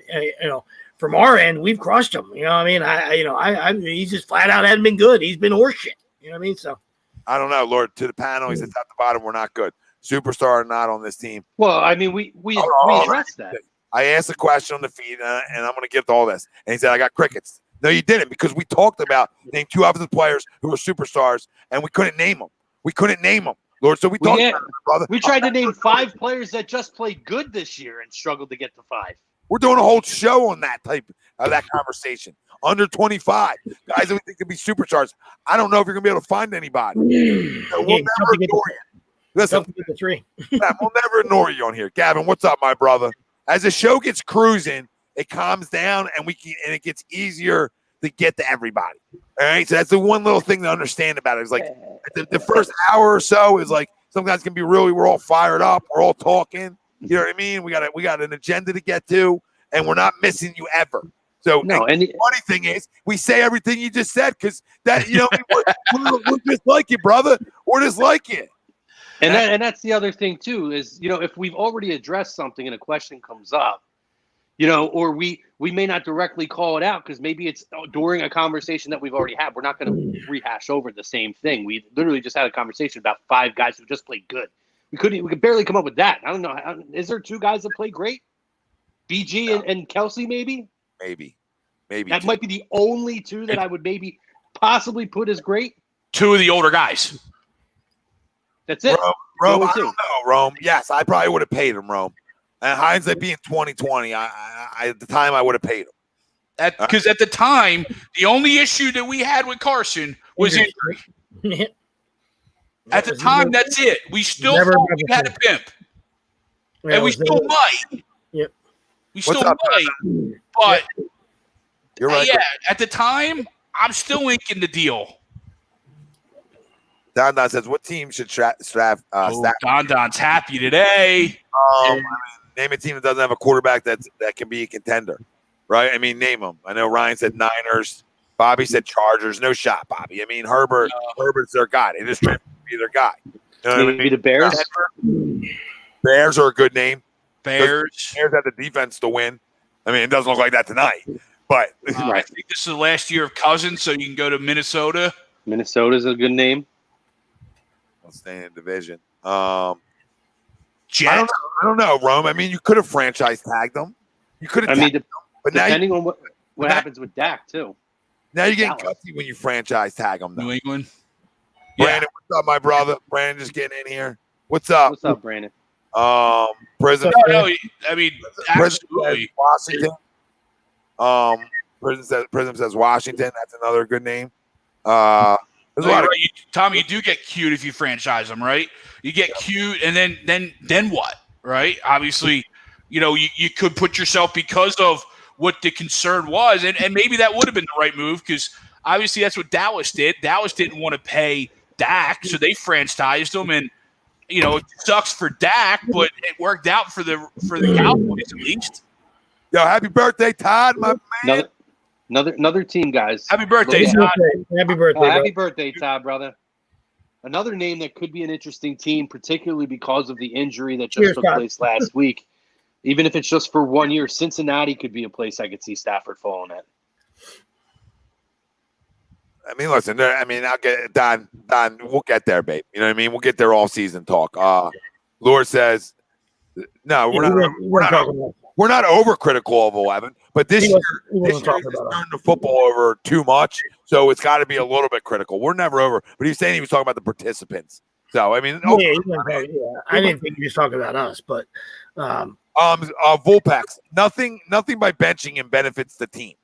from our end, we've crushed him. You know what I mean? He's just flat out hasn't been good. He's been horseshit. You know what I mean? So I don't know, Lord, to the panel, he said top to bottom, we're not good. Superstar or not on this team. Well, I mean, we addressed that. I asked a question on the feed, and I'm going to get to all this. And he said, I got crickets. No, you didn't, because we talked about name 2 offensive players who were superstars, and we couldn't name them. Lord. So we talked about it, brother. We tried to name 5 players that just played good this year and struggled to get to 5. We're doing a whole show on that type of that conversation. Under 25 guys that we think could be superstars. I don't know if you're going to be able to find anybody. So we'll never ignore you. Listen, we'll never ignore you on here. Gavin, what's up, my brother? As the show gets cruising, it calms down and it gets easier to get to everybody. All right. So that's the one little thing to understand about it. It's like the first hour or so is like sometimes can be we're all fired up, we're all talking. You know what I mean? We got an agenda to get to, and we're not missing you ever. So the funny thing is, we say everything you just said because that we're just like you, brother. We're just like you. And that's the other thing too is if we've already addressed something and a question comes up, or we may not directly call it out because maybe it's during a conversation that we've already had. We're not going to rehash over the same thing. We literally just had a conversation about 5 guys who just played good. We could barely come up with that. I don't know. Is there 2 guys that play great? BG and Kelsey, maybe. Maybe that 2 might be the only 2 that I would maybe possibly put as great. 2 of the older guys. That's it. Rome, I don't know, Rome. Yes, I probably would have paid him, Rome. And hindsight being 2020, I at the time I would have paid him. Because at the time, the only issue that we had with Carson was injury. At the time, that's it. We still thought we had a pimp. And we still might. Yep. We still might. But you're right. Yeah, at the time, I'm still inking the deal. Don says, what team should staff? Don's happy today. Name a team that doesn't have a quarterback that can be a contender, right? I mean, name them. I know Ryan said Niners. Bobby said Chargers. No shot, Bobby. I mean, Herbert's their guy. They just try to be their guy. You know Maybe the Bears? Bears are a good name. Bears have the defense to win. I mean, it doesn't look like that tonight. But I think this is the last year of Cousins, so you can go to Minnesota. Minnesota's a good name. I'll stay in division. Jets. I don't know, Rome. I mean, you could have franchise tagged them. You could have. But depending on what happens with Dak too. Now you're getting gutsy when you franchise tag them. Though. New England. Brandon, what's up, my brother? Brandon, just getting in here. What's up? What's up, Brandon? Prison. No, I mean, absolutely. Washington. Prison says Washington. That's another good name. Tom, you do get cute if you franchise them, right? You get cute, and then what, right? Obviously, you could put yourself because of what the concern was, and maybe that would have been the right move because obviously that's what Dallas did. Dallas didn't want to pay Dak, so they franchised him, and it sucks for Dak, but it worked out for the Cowboys at least. Yo, happy birthday, Todd, my man. Another team, guys. Happy birthday, Todd. Happy birthday. Happy birthday, Todd, brother. Another name that could be an interesting team, particularly because of the injury that just took place last week. Even if it's just for 1 year, Cincinnati could be a place I could see Stafford falling at. I mean, listen, I'll get Don, we'll get there, babe. You know what I mean? We'll get there all season talk. Lord says, no, we're not overcritical of 11, but this year he's turned the football over too much, so it's got to be a little bit critical. We're never over, but he was saying he was talking about the participants. So I mean, I didn't think he was talking about us, but Vulpix, nothing by benching him benefits the team.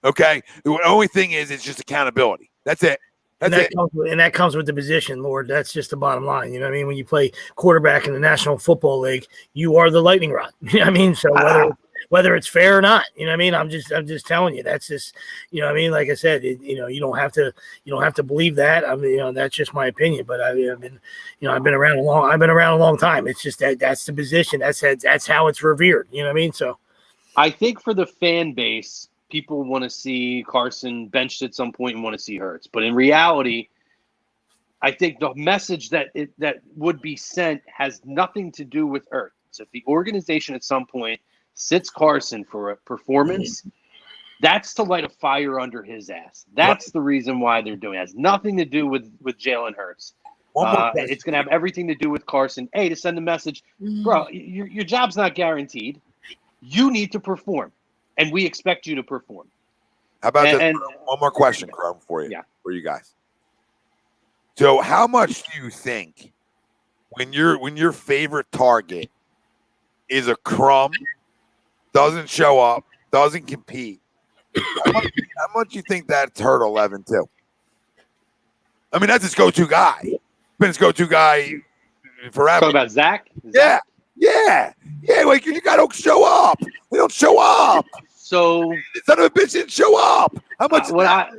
Okay, the only thing is it's just accountability. That's it. That comes with the position, Lord. That's just the bottom line. You know what I mean? When you play quarterback in the National Football League, you are the lightning rod. You know what I mean? So whether it's fair or not, you know what I mean? I'm just telling you. That's just, you know what I mean? Like I said, you don't have to believe that. I mean, that's just my opinion. But I've been around a long time. It's just that's the position. That's how it's revered. You know what I mean? So I think for the fan base, people want to see Carson benched at some point and want to see Hurts. But in reality, I think the message that would be sent has nothing to do with Hurts. If the organization at some point sits Carson for a performance, that's to light a fire under his ass. That's the reason why they're doing it. It has nothing to do with Jalen Hurts. It's going to have everything to do with Carson. To send a message, bro, your job's not guaranteed. You need to perform, and we expect you to perform. How about this? One more question, Crumb, for you, for you guys. So, how much do you think when your favorite target is a crumb, doesn't show up, doesn't compete? How much do you think that's hurt 11 too? I mean, that's his go-to guy. Been his go-to guy forever. Talking about Zach? Yeah. Like you gotta show up. They don't show up. So son of a bitch didn't show up. How much? How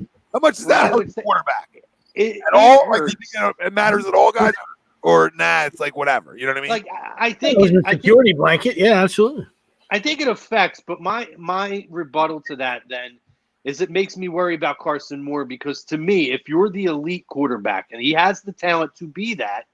much does that hurt the quarterback? At all? Like, you think it matters at all, guys? Or it's like whatever. You know what I mean? Like I think it was a security blanket. Yeah, absolutely. I think it affects, but my rebuttal to that then is it makes me worry about Carson more because to me, if you're the elite quarterback and he has the talent to be that,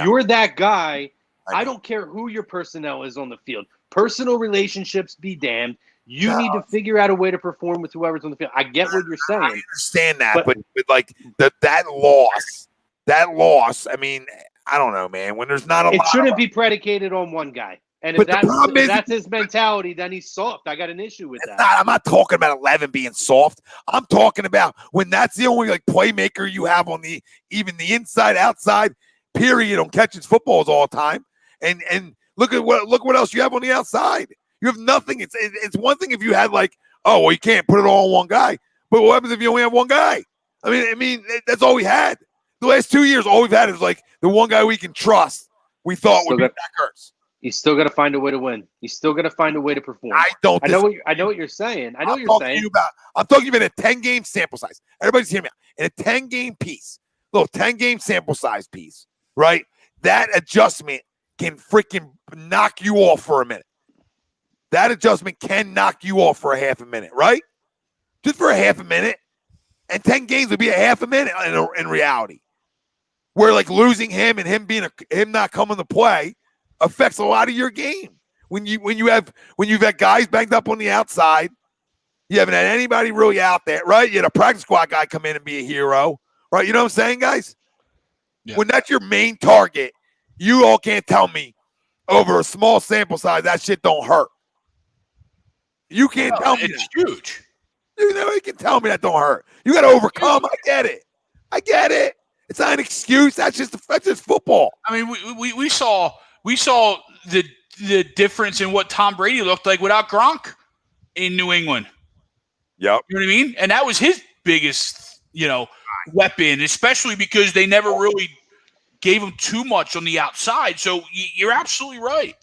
you're that guy, I don't care who your personnel is on the field. Personal relationships be damned. You need to figure out a way to perform with whoever's on the field. I get what you're saying. I understand that, but like that loss, I mean, I don't know, man. When there's not a lot, it shouldn't be predicated on one guy. And if that's his mentality, then he's soft. I got an issue with that. I'm not talking about 11 being soft. I'm talking about when that's the only like playmaker you have on even the inside, outside, period, on catching footballs all the time. And look what else you have on the outside. You have nothing. It's one thing if you had like, you can't put it all on one guy. But what happens if you only have one guy? I mean, that's all we had. The last 2 years, all we've had is like the one guy we can trust. We thought would be Zach Ertz. You still got to find a way to win. You still got to find a way to perform. I know what you're saying. I'm talking about a 10-game sample size. Everybody's hearing me out. In a 10-game piece, little 10-game sample size piece, right? That adjustment can freaking knock you off for a minute. That adjustment can knock you off for a half a minute, right? Just for a half a minute. And 10 games would be a half a minute in reality. Where like losing him and him not coming to play affects a lot of your game. When you've had guys banged up on the outside, you haven't had anybody really out there, right? You had a practice squad guy come in and be a hero, right? You know what I'm saying, guys? Yeah. When that's your main target, you all can't tell me over a small sample size that shit don't hurt. You can't tell me it's huge. You know, you can tell me that don't hurt. You got to overcome. I get it. It's not an excuse. That's just football. I mean, we saw the difference in what Tom Brady looked like without Gronk in New England. Yep. You know what I mean? And that was his biggest, weapon, especially because they never really gave him too much on the outside. So you're absolutely right.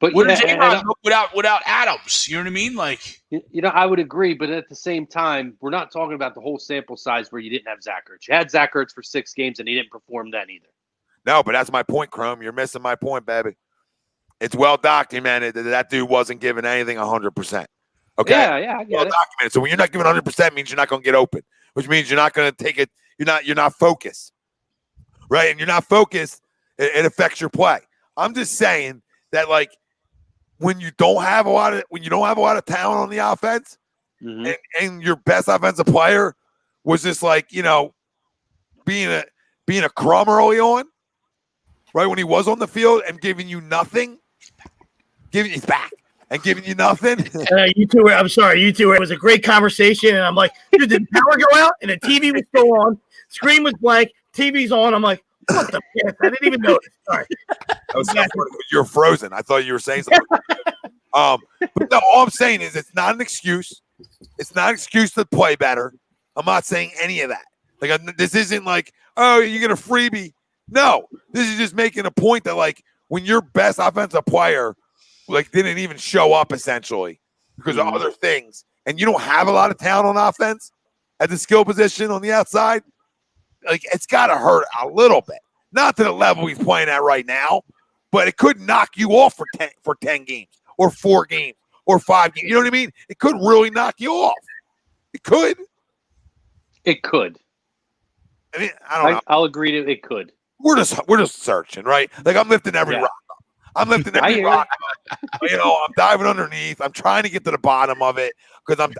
But what does A-Rod look without Adams? You know what I mean? Like, I would agree, but at the same time, we're not talking about the whole sample size where you didn't have Zach Ertz. You had Zach Ertz for 6 games, and he didn't perform then either. No, but that's my point, Crumb. You're missing my point, baby. It's well documented that dude wasn't giving anything 100%. Okay? Yeah, I get it. Documented. So when you're not giving 100%, means you're not going to get open, which means you're not going to take it. You're not focused, right? And you're not focused. It affects your play. I'm just saying that, like, when you don't have a lot of talent on the offense, and your best offensive player was just like, being a crumb early on, right? When he was on the field and giving you nothing, he's back and giving you nothing. You two were, it was a great conversation. And I'm like, dude, did the power go out? And the TV was still on, screen was blank, TV's on. I'm like, what the piss? I didn't even notice. Sorry. You're frozen. I thought you were saying something. But no, all I'm saying is it's not an excuse. It's not an excuse to play better. I'm not saying any of that. Like, this isn't like, you get a freebie. No, this is just making a point that, like, when your best offensive player, like, didn't even show up essentially because of other things, and you don't have a lot of talent on offense at the skill position on the outside, like, it's got to hurt a little bit. Not to the level he's playing at right now, but it could knock you off for 10 games or 4 games or 5 games. You know what I mean? It could really knock you off. It could. It could. I mean, I don't know. I'll agree to it could. We're just searching, right? Like I'm lifting every rock up. I'm lifting every rock up. I'm diving underneath. I'm trying to get to the bottom of it because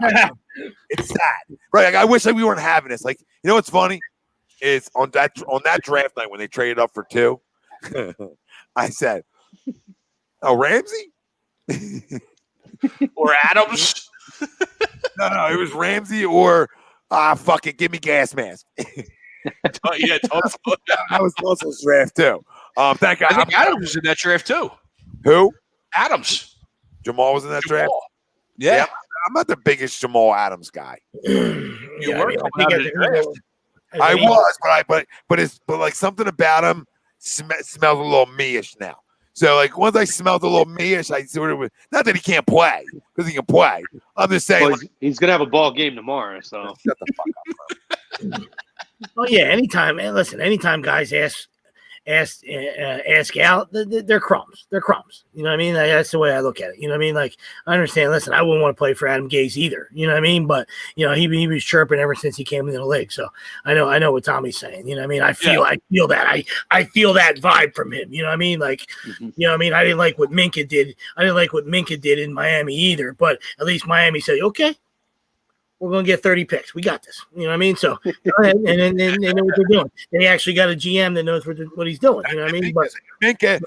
it's sad, right? Like, I wish we weren't having this. Like, you know what's funny is on that draft night when they traded up for 2, I said, "Oh, Ramsey or Adams." No, it was Ramsey or fuck it, give me gas mask. Yeah, totally. I was Tulsa's draft too. Thank God. I think Adams was in that draft too. Who? Adams. Jamal was in that draft. Yeah. I'm not the biggest Jamal Adams guy. You were coming out of the draft. I was, but like something about him smells a little me-ish now. So like once I smelled a little me-ish, I sort of not that he can't play because he can play. I'm just saying well, he's gonna have a ball game tomorrow. So shut the fuck up. Oh yeah, anytime. And listen, anytime guys ask out, they're crumbs. They're crumbs. You know what I mean? That's the way I look at it. You know what I mean? Like, I understand. Listen, I wouldn't want to play for Adam Gase either. You know what I mean? But he was chirping ever since he came into the league. So I know what Tommy's saying. You know what I mean? I feel that. I feel that vibe from him. You know what I mean? Like, you know what I mean? I didn't like what Minka did. I didn't like what Minka did in Miami either. But at least Miami said, okay, we're going to get 30 picks. We got this. You know what I mean? So go ahead and they know what they're doing. They actually got a GM that knows what he's doing. You know what I mean? But Minka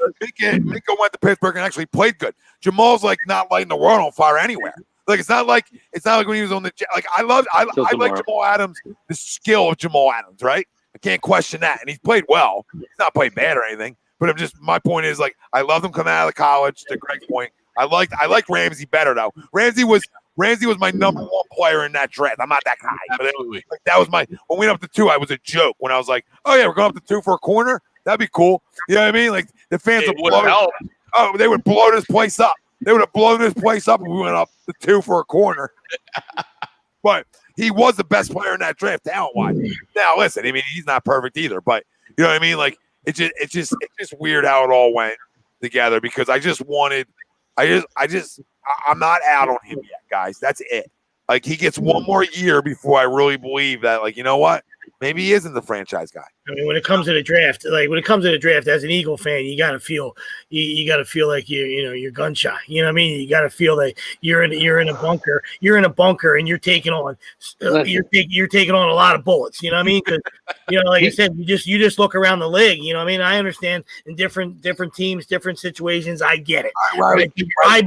went to Pittsburgh and actually played good. Jamal's like not lighting the world on fire anywhere. Like it's not like when he was on the like I like Jamal Adams, the skill of Jamal Adams, right? I can't question that. And he's played well. He's not played bad or anything. But my point is like I loved him coming out of college, to Greg's point. I like Ramsey better though. Ramsey was my number 1 player in that draft. I'm not that guy. But that was when we went up to 2, I was a joke when I was like, oh yeah, we're going up to 2 for a corner. That'd be cool. You know what I mean? Like the fans would blow. Oh, they would blow this place up. They would have blown this place up if we went up to 2 for a corner. But he was the best player in that draft, talent-wise. Now listen, I mean he's not perfect either, but you know what I mean? Like it's just weird how it all went together because I'm not out on him yet, guys. That's it. Like he gets 1 more year before I really believe that, like, you know what? Maybe he isn't the franchise guy. I mean, when it comes to the draft, as an Eagle fan, you gotta feel like you're gun shy. You know what I mean? You gotta feel like you're in a bunker. You're in a bunker, and you're taking on you're taking on a lot of bullets. You know what I mean? Because like I said, you just look around the league. You know what I mean? I understand in different teams, different situations. I get it. Right? Our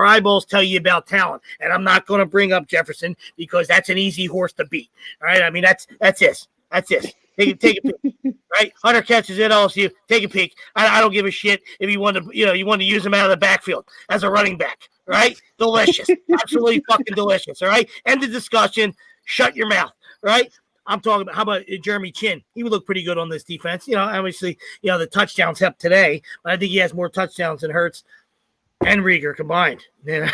eyeballs tell you about talent, and I'm not going to bring up Jefferson because that's an easy horse to beat. All right? I mean, that's it. That's it. Take a peek, right? Hunter catches it, LSU. Take a peek. I don't give a shit if you want to use him out of the backfield as a running back, right? Delicious, absolutely fucking delicious. All right, end the discussion. Shut your mouth, right? I'm talking about how about Jeremy Chin? He would look pretty good on this defense. Obviously, the touchdowns helped today, but I think he has more touchdowns than Hurts and Rieger combined. Now,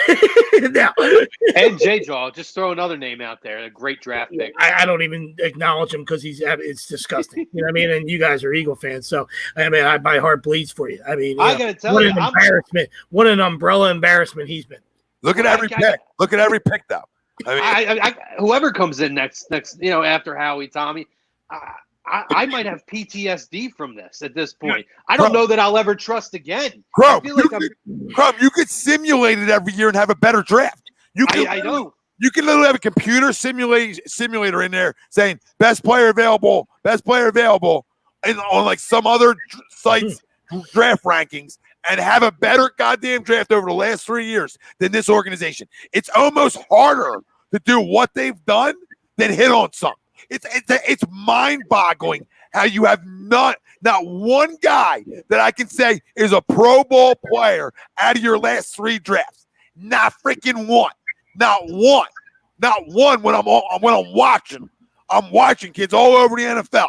and J-Jaw, just throw another name out there. A great draft pick. I don't even acknowledge him because it's disgusting. You know what I mean? And you guys are Eagle fans, so I mean, my heart bleeds for you. I mean, I gotta tell you, embarrassment. What an umbrella embarrassment he's been. Look at every pick. Look at every pick, though. I mean, whoever comes in next, after Howie, Tommy, I might have PTSD from this at this point. I don't know that I'll ever trust again. Crumb, you could simulate it every year and have a better draft. I know. You can literally have a computer simulator in there saying best player available, and on like some other sites draft rankings, and have a better goddamn draft over the last 3 years than this organization. It's almost harder to do what they've done than hit on something. It's mind-boggling how you have not one guy that I can say is a Pro Bowl player out of your last 3 drafts. Not freaking one. Not one. Not one when I'm watching. I'm watching kids all over the NFL.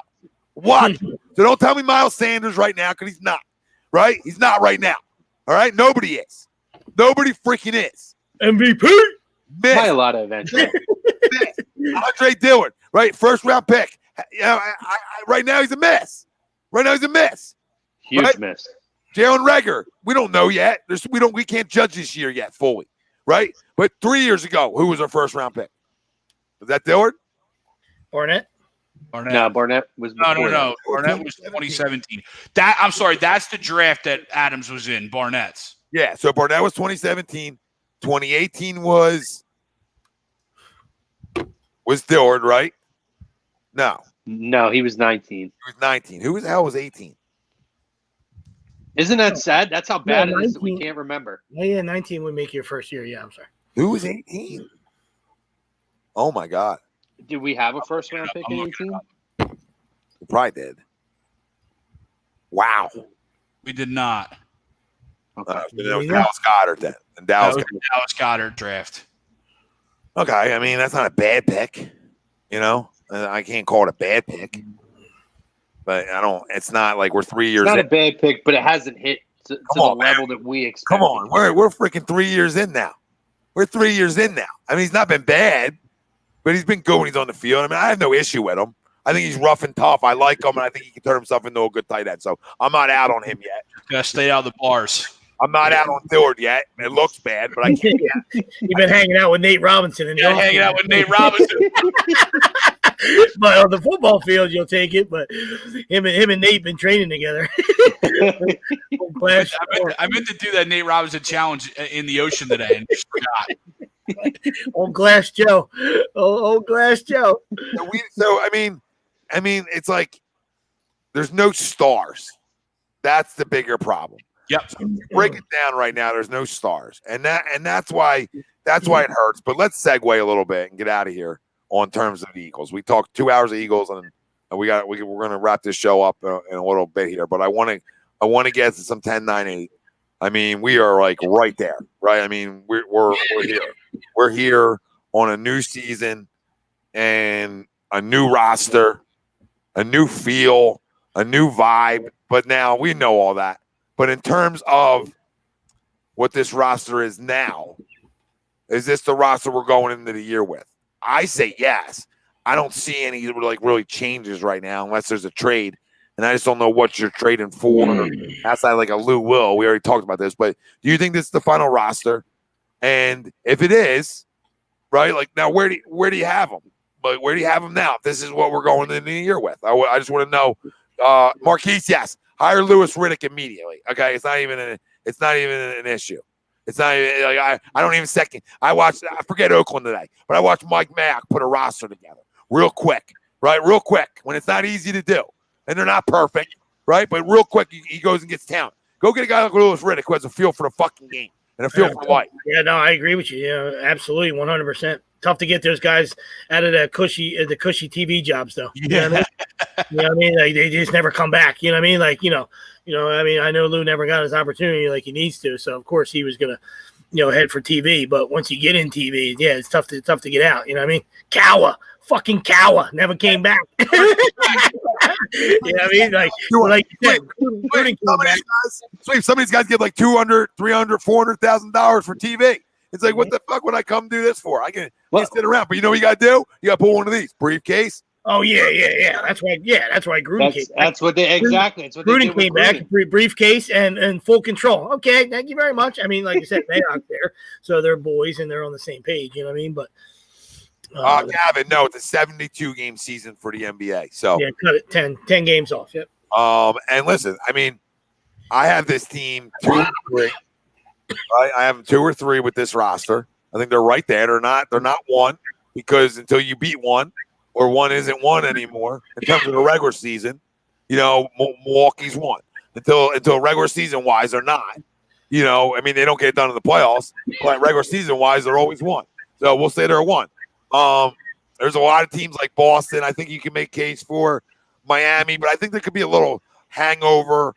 Watching. So don't tell me Miles Sanders right now because he's not. Right? He's not right now. All right? Nobody is. Nobody freaking is. MVP? By a lot of events. Andre Dillard, right? First round pick. Right now he's a mess. Huge miss. Jalen Reagor, we don't know yet. We can't judge this year yet fully, right? But 3 years ago, who was our first round pick? Was that Dillard? Barnett. No, Barnett was before No. that. Barnett was 2017. I'm sorry. That's the draft that Adams was in. Barnett's. Yeah. So Barnett was 2017. 2018 was Dillard, right? No, No, he was 19. he was 19. Who the hell was 18? Isn't that sad? That's how bad it is that we 19. can't remember. Oh, yeah, 19 would make your first year. Yeah, I'm sorry. Who was 18? Oh my God. Did we have a first round pick in 18? We probably did. Wow. We did not. Okay. That was Dallas Goddard then. And That Dallas was the Dallas Goddard draft. Okay, I mean, that's not a bad pick. You know, I can't call it a bad pick. But it's not like we're 3 years It's not in. a bad pick, but it hasn't hit to the level that we expect. Come on, we're freaking 3 years in now. We're 3 years in now. I mean, he's not been bad, but he's been good when he's on the field. I mean, I have no issue with him. I think he's rough and tough. I like him, and I think he can turn himself into a good tight end. So I'm not out on him yet. Gotta stay out of the bars. I'm not out on Dillard yet. It looks bad, but I can't. You've been hanging out with Nate Robinson. And Hanging out with Nate Robinson. But on the football field, you'll take it. But him and Nate been training together. I meant to do that Nate Robinson challenge in the ocean today and just forgot. Old Glass Joe. Old Glass Joe. So I mean, it's like there's no stars. That's the bigger problem. Yep. So break it down right now. There's no stars, and that's why it hurts. But let's segue a little bit and get out of here on terms of the Eagles. We talked 2 hours of Eagles, and we're going to wrap this show up in a little bit here. But I want to get to some 10-9-8. I mean, we are like right there, right? I mean, we're here. We're here on a new season and a new roster, a new feel, a new vibe. But now we know all that. But in terms of what this roster is now, is this the roster we're going into the year with? I say yes. I don't see any really changes right now unless there's a trade. And I just don't know what you're trading for outside like a Lou Will. We already talked about this. But do you think this is the final roster? And if it is, right, like now where do you have them? But where do you have them now? If this is what we're going into the year with. I just want to know. Marquise, yes. Hire Lewis Riddick immediately. Okay, it's not even an issue. It's not even like I don't even second. I forget Oakland today, but I watched Mike Mack put a roster together real quick, right? Real quick when it's not easy to do, and they're not perfect, right? But real quick, he goes and gets talent. Go get a guy like Lewis Riddick who has a feel for the fucking game and a feel for life. Yeah, no, I agree with you. Yeah, absolutely, 100%. Tough to get those guys out of the cushy TV jobs, though. You know what I mean? You know what I mean? Like they just never come back. You know what I mean? Like I mean, I know Lou never got his opportunity like he needs to, so of course he was gonna, head for TV. But once you get in TV, yeah, it's tough to get out. You know what I mean? Fucking Cowa never came back. You know what I mean? Like you said, some of these guys get like $200,000, $300,000, $400,000 for TV. It's like, what the fuck would I come do this for? I can sit around, but you know what you got to do? You got to pull one of these briefcase. Oh yeah. That's why Gruden came. That's what they exactly. That's what Gruden came back. Briefcase and full control. Okay, thank you very much. I mean, like I said, they're out there, so they're boys and they're on the same page. You know what I mean? But Gavin, no, it's a 72-game season for the NBA. So yeah, cut it 10 games off. Yep. And listen, I mean, I have this team 2 or 3. Right? I have them 2 or 3 with this roster. I think they're right there. They're not 1 because until you beat 1 or 1 isn't 1 anymore in terms of the regular season, Milwaukee's 1. Until regular season wise, they're not. I mean, they don't get it done in the playoffs, but regular season wise, they're always 1. So we'll say they're 1. There's a lot of teams like Boston. I think you can make case for Miami, but I think there could be a little hangover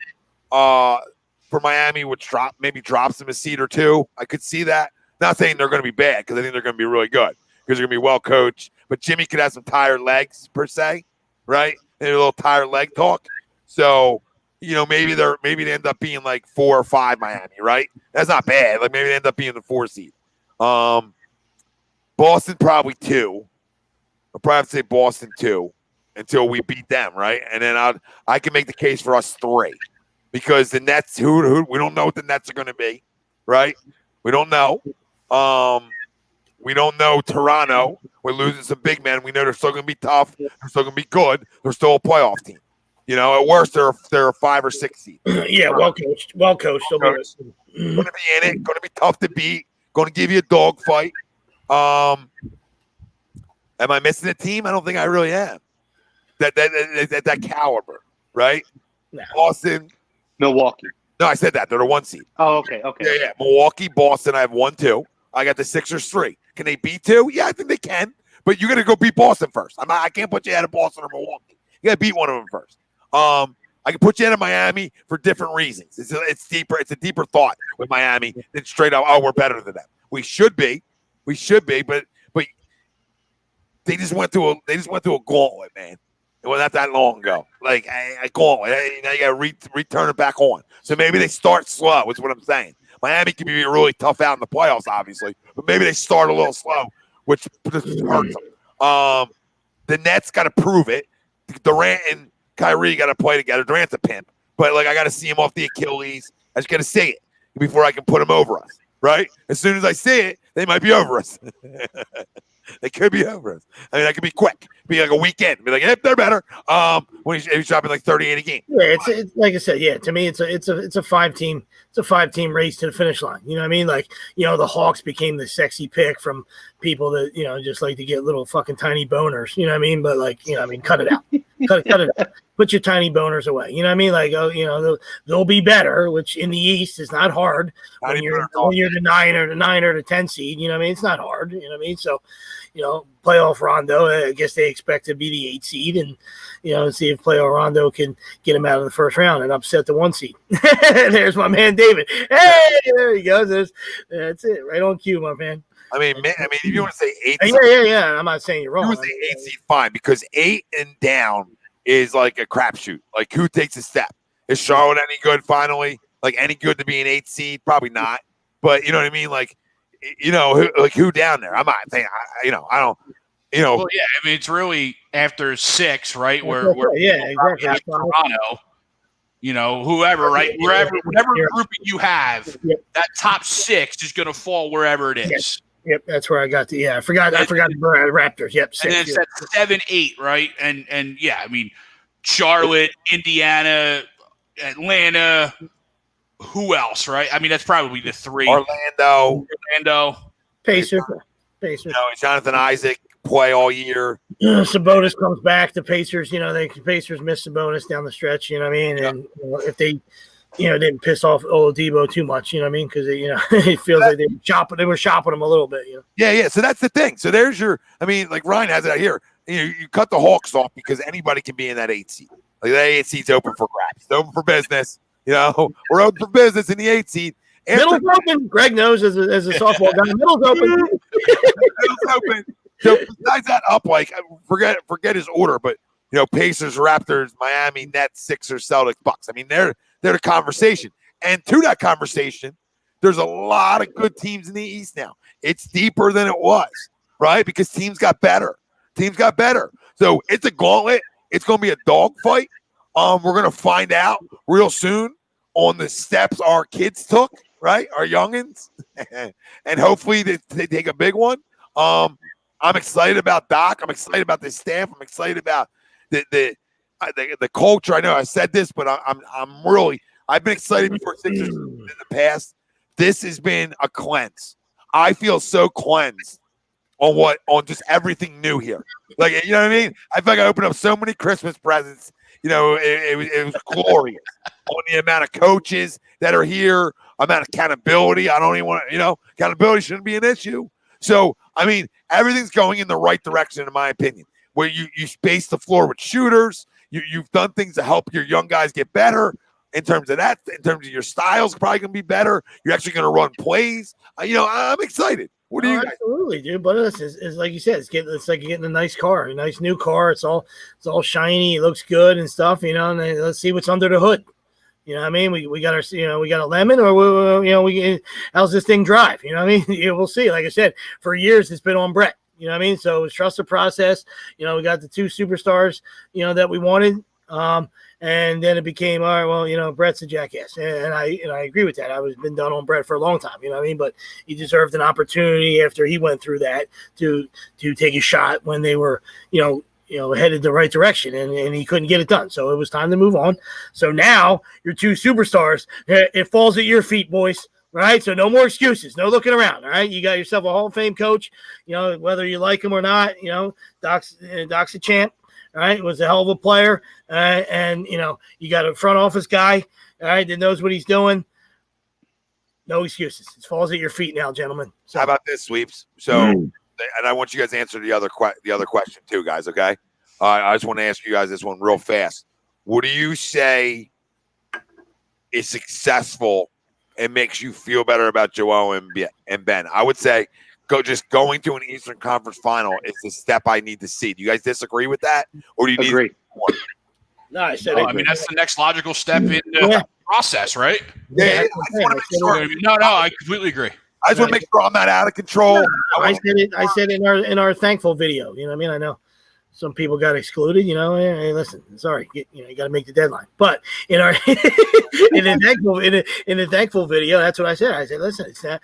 for Miami, which drops them a seed or 2. I could see that. Not saying they're going to be bad because I think they're going to be really good because they're going to be well coached. But Jimmy could have some tired legs per se, right? Maybe a little tired leg talk. So maybe they end up being like 4 or 5 Miami, right? That's not bad. Like maybe they end up being the 4 seed. Boston probably 2. I'll probably have to say Boston 2 until we beat them, right? And then I can make the case for us 3. Because the Nets, who we don't know what the Nets are going to be, right? We don't know. We don't know Toronto. We're losing some big men. We know they're still going to be tough. They're still going to be good. They're still a playoff team. You know, at worst, they're a 5 or 6 seed. Yeah, well coached. Well coached. Going to be in it. Going to be tough to beat. Going to give you a dogfight. Am I missing a team? I don't think I really am. That caliber, right? No. Boston, Milwaukee. No, I said that. They're the 1 seed. Oh, okay. Yeah. Milwaukee, Boston, I have 1, 2. I got the Sixers 3. Can they beat 2? Yeah, I think they can. But you got to go beat Boston first. I can't put you out of Boston or Milwaukee. You got to beat one of them first. I can put you out of Miami for different reasons. It's deeper. It's a deeper thought with Miami than straight up, we're better than them. We should be, but they just went through a gauntlet, man. It was not that long ago. Like a gauntlet. Now you got to return it back on. So maybe they start slow. Is what I'm saying. Miami can be really tough out in the playoffs, obviously, but maybe they start a little slow, which hurts them. The Nets got to prove it. Durant and Kyrie got to play together. Durant's a pimp, but I got to see him off the Achilles. I just got to see it before I can put him over us. Right? As soon as I see it, they might be over us. They could be over us. I mean, that could be quick. Be like a weekend. Be like, yep, they're better. When he's dropping 38 a game. Yeah, it's like I said. Yeah, to me, it's a 5-team. It's a 5-team race to the finish line. You know what I mean? The Hawks became the sexy pick from people that just like to get little fucking tiny boners. You know what I mean? But cut it out. cut it out. Put your tiny boners away. You know what I mean? They'll be better. Which in the East is not hard when you're the 9 or the 10 seed. You know what I mean? It's not hard. You know what I mean? So. Playoff Rondo, I guess they expect to be the 8 seed and see if playoff Rondo can get him out of the first round and upset the 1 seed. There's my man, David. Hey, there he goes. That's it. Right on cue, my man. I mean, if you want to say 8 seed. Yeah. I'm not saying you're wrong. You would say 8 seed, fine, because 8 and down is like a crapshoot. Like, who takes a step? Is Charlotte any good finally? Like, any good to be an 8 seed? Probably not. But you know what I mean? Like, who down there? I'm not saying, I don't. Well, yeah, I mean, it's really after 6, right? Where exactly. Toronto, whoever, right? Whatever grouping you have, that top 6 is going to fall wherever it is. Yep, that's where I got the. Yeah, I forgot the Raptors. Yep, 6, and then it's at 7, 8, right? And yeah, I mean, Charlotte, Indiana, Atlanta. Who else, right? I mean, that's probably the 3. Orlando. Pacers. Jonathan Isaac play all year. Sabonis comes back. The Pacers, Pacers miss Sabonis down the stretch. You know what I mean? And if they, didn't piss off Oladipo too much, you know what I mean? Because it feels like they were shopping him a little bit. Yeah. So that's the thing. So there's like Ryan has it out here. You cut the Hawks off because anybody can be in that 8 seed. Like that 8 seed's open for grabs. It's open for business. We're open for business in the 8 seed. Middle's open. Greg knows as a softball guy. Middle's open. Middle's open. So besides that, forget his order, but Pacers, Raptors, Miami, Nets, Sixers, Celtics, Bucks. I mean, they're the conversation. And to that conversation, there's a lot of good teams in the East now. It's deeper than it was, right? Because teams got better. So it's a gauntlet. It's going to be a dogfight. We're going to find out real soon on the steps our kids took, right? Our youngins. And hopefully they take a big one. I'm excited about Doc. I'm excited about the staff. I'm excited about the culture. I know I said this, but I've been excited before Sixers in the past. This has been a cleanse. I feel so cleansed on just everything new here. Like, you know what I mean? I feel like I opened up so many Christmas presents. It was glorious on the amount of coaches that are here, amount of accountability. I don't even want to, accountability shouldn't be an issue. So, I mean, everything's going in the right direction, in my opinion, where you space the floor with shooters. You've done things to help your young guys get better in terms of that. In terms of your style's probably going to be better. You're actually going to run plays. I'm excited. What do you guys? Absolutely, dude. But it's like you said, it's like getting a nice car, a nice new car. It's all shiny. It looks good and stuff, and let's see what's under the hood. You know what I mean? We got we got a lemon, or how's this thing drive? You know what I mean? We'll see. Like I said, for years it's been on Brett. You know what I mean? So it's trust the process. We got the 2 superstars, that we wanted. And then it became, all right, well, Brett's a jackass. And I agree with that. I was been done on Brett for a long time, you know what I mean? But he deserved an opportunity after he went through that to take a shot when they were, headed the right direction, and he couldn't get it done. So it was time to move on. So now your two superstars, it falls at your feet, boys. Right, so no more excuses, no looking around. All right, you got yourself a Hall of Fame coach. Whether you like him or not, Doc's a champ. All right, was a hell of a player, and you got a front office guy. All right, that knows what he's doing. No excuses. It falls at your feet now, gentlemen. So, how about this, Sweeps? So, and I want you guys to answer the other question too, guys. Okay, I just want to ask you guys this one real fast. What do you say is successful? It makes you feel better about Joel and Ben. I would say going to an Eastern Conference final is the step I need to see. Do you guys disagree with that? Or do you need more? No, I said I mean, that's the next logical step in the process, right? Yeah, I just want to make sure. No, I completely agree. I just want to make sure I'm not out of control. I said in our thankful video. You know what I mean? I know some people got excluded. Hey, listen, sorry, you got to make the deadline. But in our in the thankful video, that's what I said. I said, listen, it's that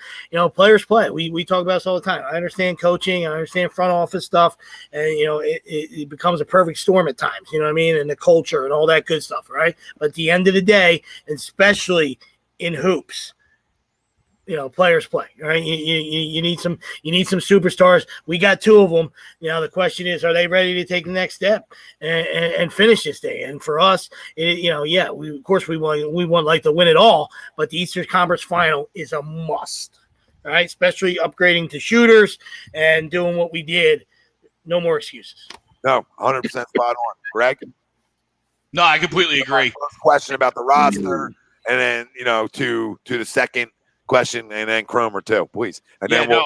players play. We talk about this all the time. I understand coaching, I understand front office stuff, and it becomes a perfect storm at times. You know what I mean? And the culture and all that good stuff, right? But at the end of the day, especially in hoops, players play, right? You need some superstars. We got two of them. The question is, are they ready to take the next step and finish this day? And for us, we want like to win it all, but the Eastern Conference Final is a must, all right? Especially upgrading to shooters and doing what we did. No more excuses. No, 100% spot on. Greg? No, I completely agree. First question about the roster, and then to the second question, and then Crumb or two, please. And then just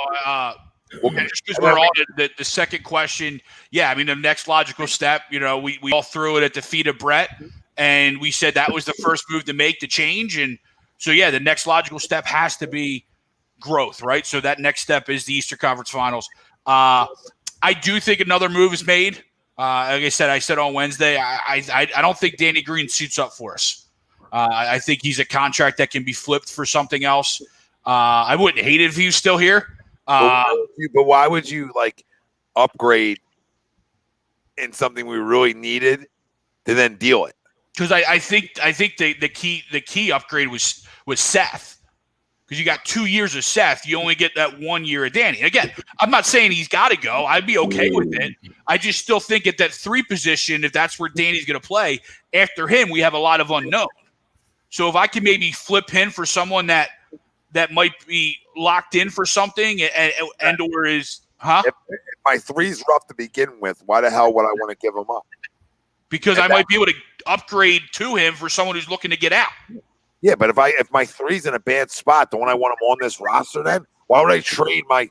because we're on the second question, I mean, the next logical step, we all threw it at the feet of Brett, and we said that was the first move to make the change. And so, the next logical step has to be growth, right? So that next step is the Eastern Conference Finals. I do think another move is made. Like I said on Wednesday, I don't think Danny Green suits up for us. I think he's a contract that can be flipped for something else. I wouldn't hate it if he was still here. But why would you upgrade in something we really needed to then deal it? Because I think the key upgrade was Seth. Because you got 2 years of Seth, you only get that 1 year of Danny. Again, I'm not saying he's got to go. I'd be okay with it. I just still think at that 3 position, if that's where Danny's going to play, after him, we have a lot of unknown. So if I can maybe flip him for someone that might be locked in for something and or is if my 3's rough to begin with, why the hell would I want to give him up? Because I might be able to upgrade to him for someone who's looking to get out. Yeah, but if my 3's in a bad spot, don't I want him on this roster then? Why would I trade my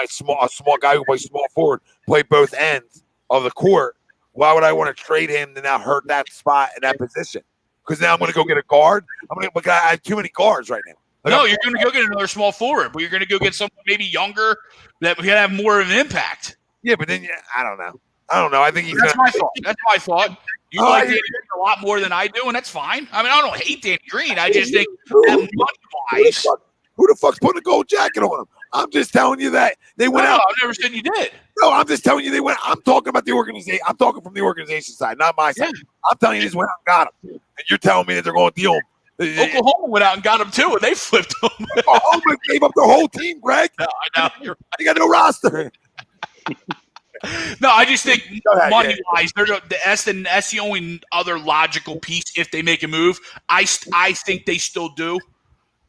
small guy who plays small forward, play both ends of the court? Why would I want to trade him to now hurt that spot in that position? Because now I'm going to go get a guard. I have too many guards right now. You're going to go get another small forward, but you're going to go get someone maybe younger that can have more of an impact. Yeah, but then I don't know. I think that's my thought. That's my thought. You like Danny Green a lot more than I do, and that's fine. I mean, I don't hate Danny Green. I just think money-wise, who the fuck's putting a gold jacket on him? I'm just telling you that they went out. I've never said you did. No, I'm just telling you they went. I'm talking about the organization. I'm talking from the organization side, not my side. I'm telling you, they just went out and got him, and you're telling me that they're going to deal him. Oklahoma went out and got him too, and they flipped him. Oklahoma gave up their whole team, Greg. No, I know. You're right. They got no roster. No, I just think money-wise, that's the only other logical piece if they make a move. I think they still do.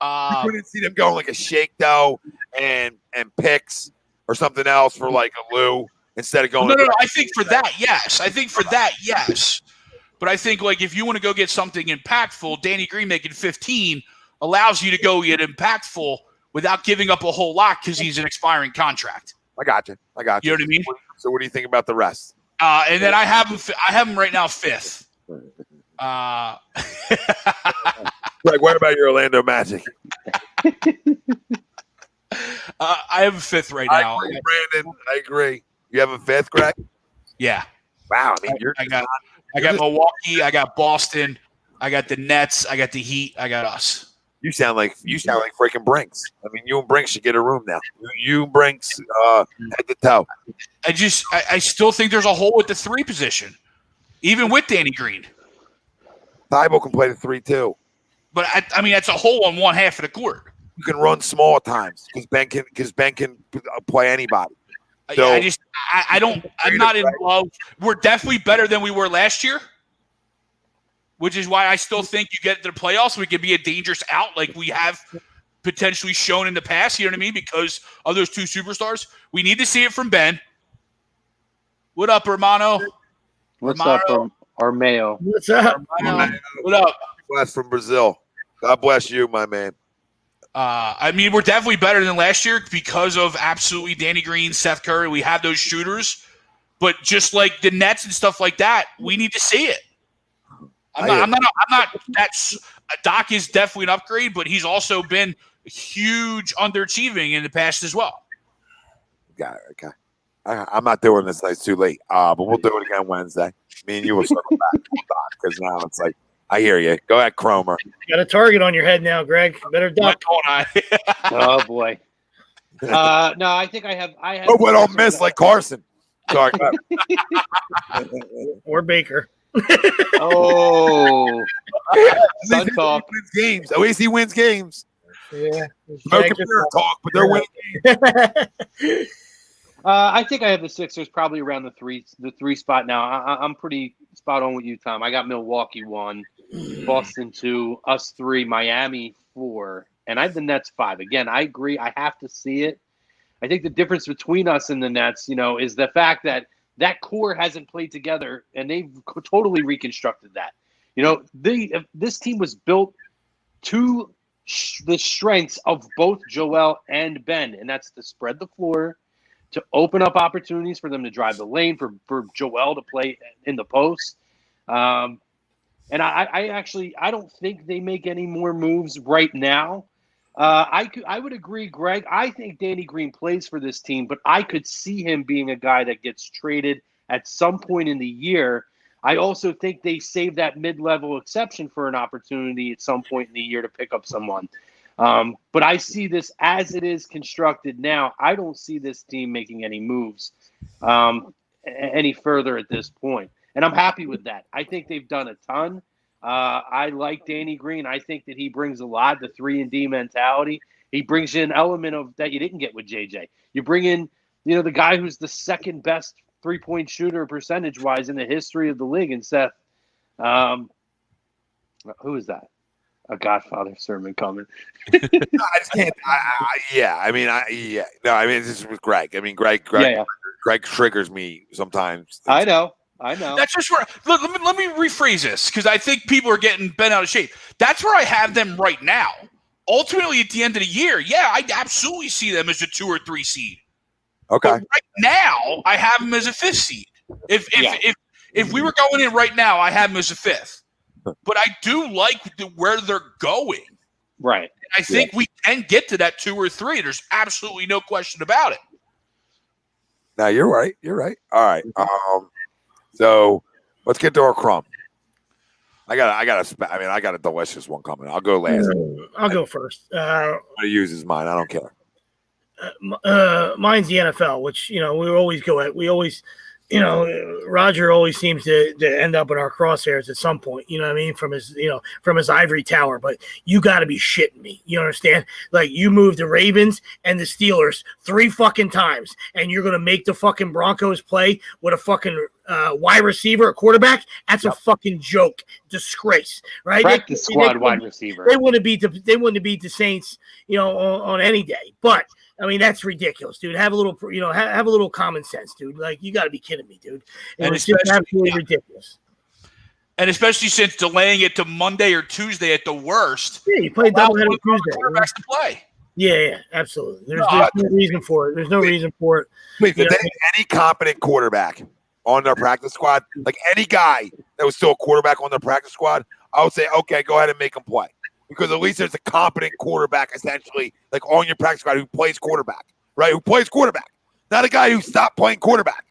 You couldn't see them going like a shake though, and picks or something else for like a Lou instead of going. No. I think for that, yes. But I think if you want to go get something impactful, Danny Green making 15 allows you to go get impactful without giving up a whole lot because he's an expiring contract. I got you. You know what I mean? So what do you think about the rest? And then I have him right now 5th. Greg, what about your Orlando Magic? I have a 5th right now. I agree, Brandon. I agree. You have a 5th, Greg? Yeah. Wow. I mean, I got Milwaukee. I got Boston. I got the Nets. I got the Heat. I got us. You sound like freaking Brinks. I mean, you and Brinks should get a room now. You and Brinks head to toe. I still think there's a hole at the 3 position, even with Danny Green. Thibault can play the 3 too. But I mean, that's a hole on one half of the court. You can run small at times because Ben can play anybody. So, I'm not in love. We're definitely better than we were last year, which is why I still think you get to the playoffs. We could be a dangerous out like we have potentially shown in the past. You know what I mean? Because of those 2 superstars. We need to see it from Ben. What up, Romano? What's up from Armeo? What's up? What up? Bless from Brazil. God bless you, my man. I mean, we're definitely better than last year because of absolutely Danny Green, Seth Curry. We have those shooters, but just like the Nets and stuff like that, we need to see it. I'm not. That's Doc is definitely an upgrade, but he's also been huge underachieving in the past as well. Got it. Okay. I'm not doing this. It's too late. But we'll do it again Wednesday. Me and you will circle back because now it's like I hear you. Go ahead, Cromer. You got a target on your head now, Greg. Better duck. Oh boy. No, I think I have. Hope I don't miss like Carson. Sorry. Or Baker. Oh. Sun talk. Wins games. At least he wins games. Yeah. No computer talk, but they're winning games. I think I have the Sixers probably around the three spot now. I'm pretty spot on with you, Tom. I got Milwaukee 1, Boston 2, us 3, Miami 4, and I have the Nets 5. Again, I agree. I have to see it. I think the difference between us and the Nets, is the fact that core hasn't played together, and they've totally reconstructed that. This team was built to the strengths of both Joel and Ben, and that's to spread the floor, to open up opportunities for them to drive the lane, for Joel to play in the post. And I don't think they make any more moves right now. I would agree, Greg. I think Danny Green plays for this team, but I could see him being a guy that gets traded at some point in the year. I also think they save that mid-level exception for an opportunity at some point in the year to pick up someone. But I see this as it is constructed now. I don't see this team making any moves any further at this point. And I'm happy with that. I think they've done a ton. I like Danny Green. I think that he brings a lot, the 3-and-D mentality. He brings in an element of that you didn't get with JJ. You bring in, the guy who's the second best three-point shooter percentage-wise in the history of the league, and Seth. Who is that? A Godfather sermon coming. No, I just can't. This is with Greg. I mean, Greg triggers me sometimes. I know. That's just where. Let me rephrase this because I think people are getting bent out of shape. That's where I have them right now. Ultimately, at the end of the year, I absolutely see them as a 2 or 3 seed. Okay. But right now, I have them as a 5th seed. If we were going in right now, I have them as a 5th. But I do like where they're going. Right. I think we can get to that 2 or 3. There's absolutely no question about it. No, you're right. All right. So let's get to our Crumb. I got a delicious one coming. I'll go last. I'll go first. I'm gonna use his mine. I don't care. Mine's the NFL, which we always go at. We always, Roger always seems to end up in our crosshairs at some point. You know what I mean? From his ivory tower. But you got to be shitting me. You understand? Like you moved the Ravens and the Steelers 3 fucking times, and you're gonna make the fucking Broncos play with a fucking wide receiver, a quarterback. That's a fucking joke. Disgrace, right? Practice squad wide receiver. They wouldn't beat the Saints, on any day. But I mean, that's ridiculous, dude. Have a little, have a little common sense, dude. Like, you got to be kidding me, dude. And it's just absolutely ridiculous. And especially since delaying it to Monday or Tuesday at the worst. Yeah, you play doubleheader Tuesday. Quarterbacks to play. Yeah, absolutely. There's no reason for it. There's no reason for it. Wait, any competent quarterback on their practice squad, like any guy that was still a quarterback on their practice squad, I would say, okay, go ahead and make him play. Because at least there's a competent quarterback, essentially, like on your practice squad who plays quarterback, right? Who plays quarterback, not a guy who stopped playing quarterback.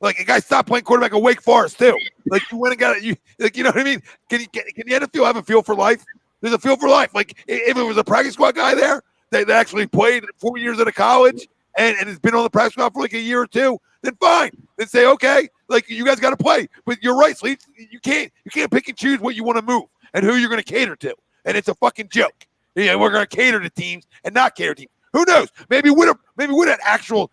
Like a guy stopped playing quarterback at Wake Forest too. Like you went and got it. You know what I mean? Can the NFL have a feel for life? There's a feel for life. Like if it was a practice squad guy there that actually played 4 years at a college and has been on the practice squad for like a year or two, then fine. Then say, okay, like you guys got to play. But you're right, Sleep. You can't pick and choose what you want to move and who you're going to cater to. And it's a fucking joke. We're going to cater to teams and not cater to teams. Who knows? Maybe with an actual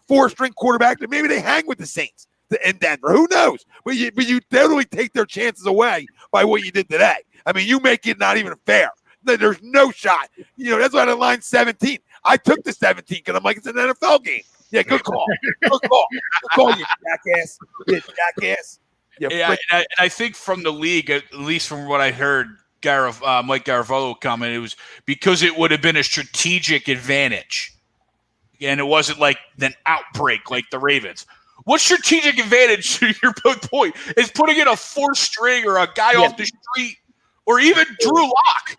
4-string quarterback, that maybe they hang with the Saints in Denver. Who knows? But you totally take their chances away by what you did today. I mean, you make it not even fair. There's no shot. That's why the line's 17. I took the 17 because I'm like, it's an NFL game. Yeah, good call. Good call, you jackass. You jackass. Yeah, and I think from the league, at least from what I heard, Mike Garafolo comment, it was because it would have been a strategic advantage. And it wasn't like an outbreak like the Ravens. What strategic advantage, to your point, is putting in a 4th-string or a guy off the street or even Drew Lock?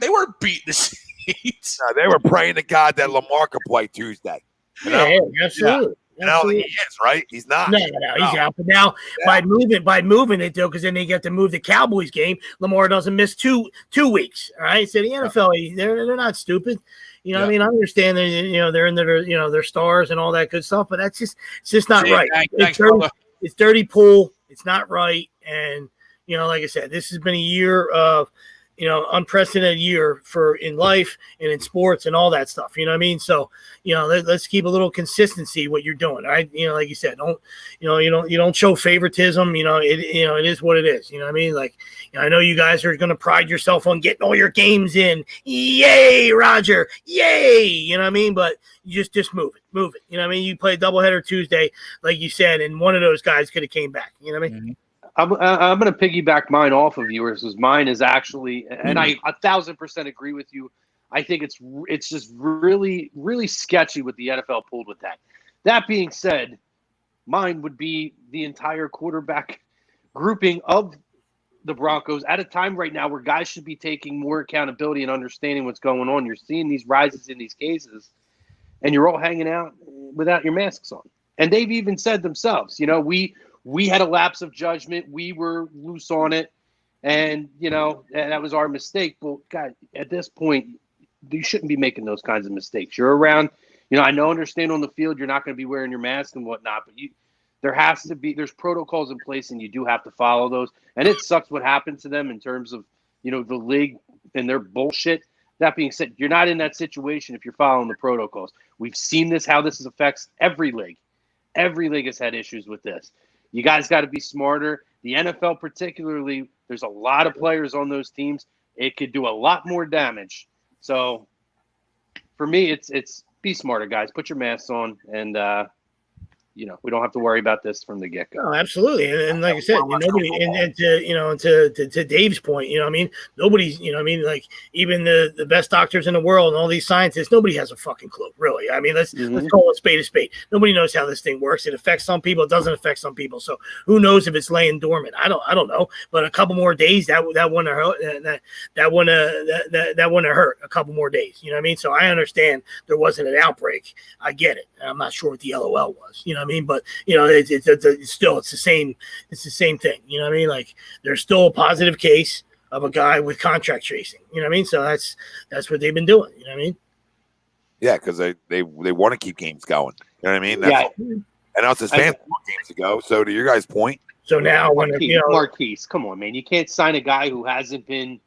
They weren't beating the Saints. No, they were praying to God that Lamar could play Tuesday. Yeah, absolutely. He is, right? He's not. No, he's out. But now by moving it though, because then they get to move the Cowboys game, Lamar doesn't miss two weeks. All right. So the NFL, they're not stupid. What I mean? I understand that they're in their stars and all that good stuff, but it's just not right. It's dirty pool. It's not right. And like I said, this has been a year of unprecedented year in life and in sports and all that stuff. You know what I mean? So, let's keep a little consistency what you're doing. Right. Like you said, you don't show favoritism. It is what it is. You know what I mean? Like, I know you guys are going to pride yourself on getting all your games in. Yay, Roger. Yay. You know what I mean? But you just move it. You know what I mean? You play a doubleheader Tuesday, like you said, and one of those guys could have came back. You know what I mean? Mm-hmm. I'm going to piggyback mine off of yours, because mine is actually, and I 1,000% agree with you. I think it's just really, really sketchy what the NFL pulled with that. That being said, mine would be the entire quarterback grouping of the Broncos at a time right now where guys should be taking more accountability and understanding what's going on. You're seeing these rises in these cases, and you're all hanging out without your masks on. And they've even said themselves, we had a lapse of judgment. We were loose on it. And, that was our mistake. But, God, at this point, you shouldn't be making those kinds of mistakes. You're around, I understand on the field you're not going to be wearing your mask and whatnot, but there's protocols in place, and you do have to follow those. And it sucks what happened to them in terms of, the league and their bullshit. That being said, you're not in that situation if you're following the protocols. We've seen how this affects every league. Every league has had issues with this. You guys got to be smarter. The NFL particularly, there's a lot of players on those teams. It could do a lot more damage. So for me, it's be smarter, guys. Put your masks on, and we don't have to worry about this from the get-go. No, absolutely. And like I said, nobody, and to Dave's point, nobody's, like even the best doctors in the world and all these scientists, nobody has a fucking clue, really. Let's call a spade a spade. Nobody knows how this thing works. It affects some people. It doesn't affect some people. So who knows if it's laying dormant? I don't know. But a couple more days, that wouldn't hurt. That wouldn't hurt. A couple more days. You know what I mean? So I understand there wasn't an outbreak. I get it. I'm not sure what the LOL was. You know what I mean? But it's still the same thing. You know what I mean? Like there's still a positive case of a guy with contract tracing. You know what I mean? So that's what they've been doing. You know what I mean? Yeah, because they want to keep games going. You know what I mean? That's and us as fans want games to go. So to your guys' point. So now when Marquise, come on, man, you can't sign a guy who hasn't been.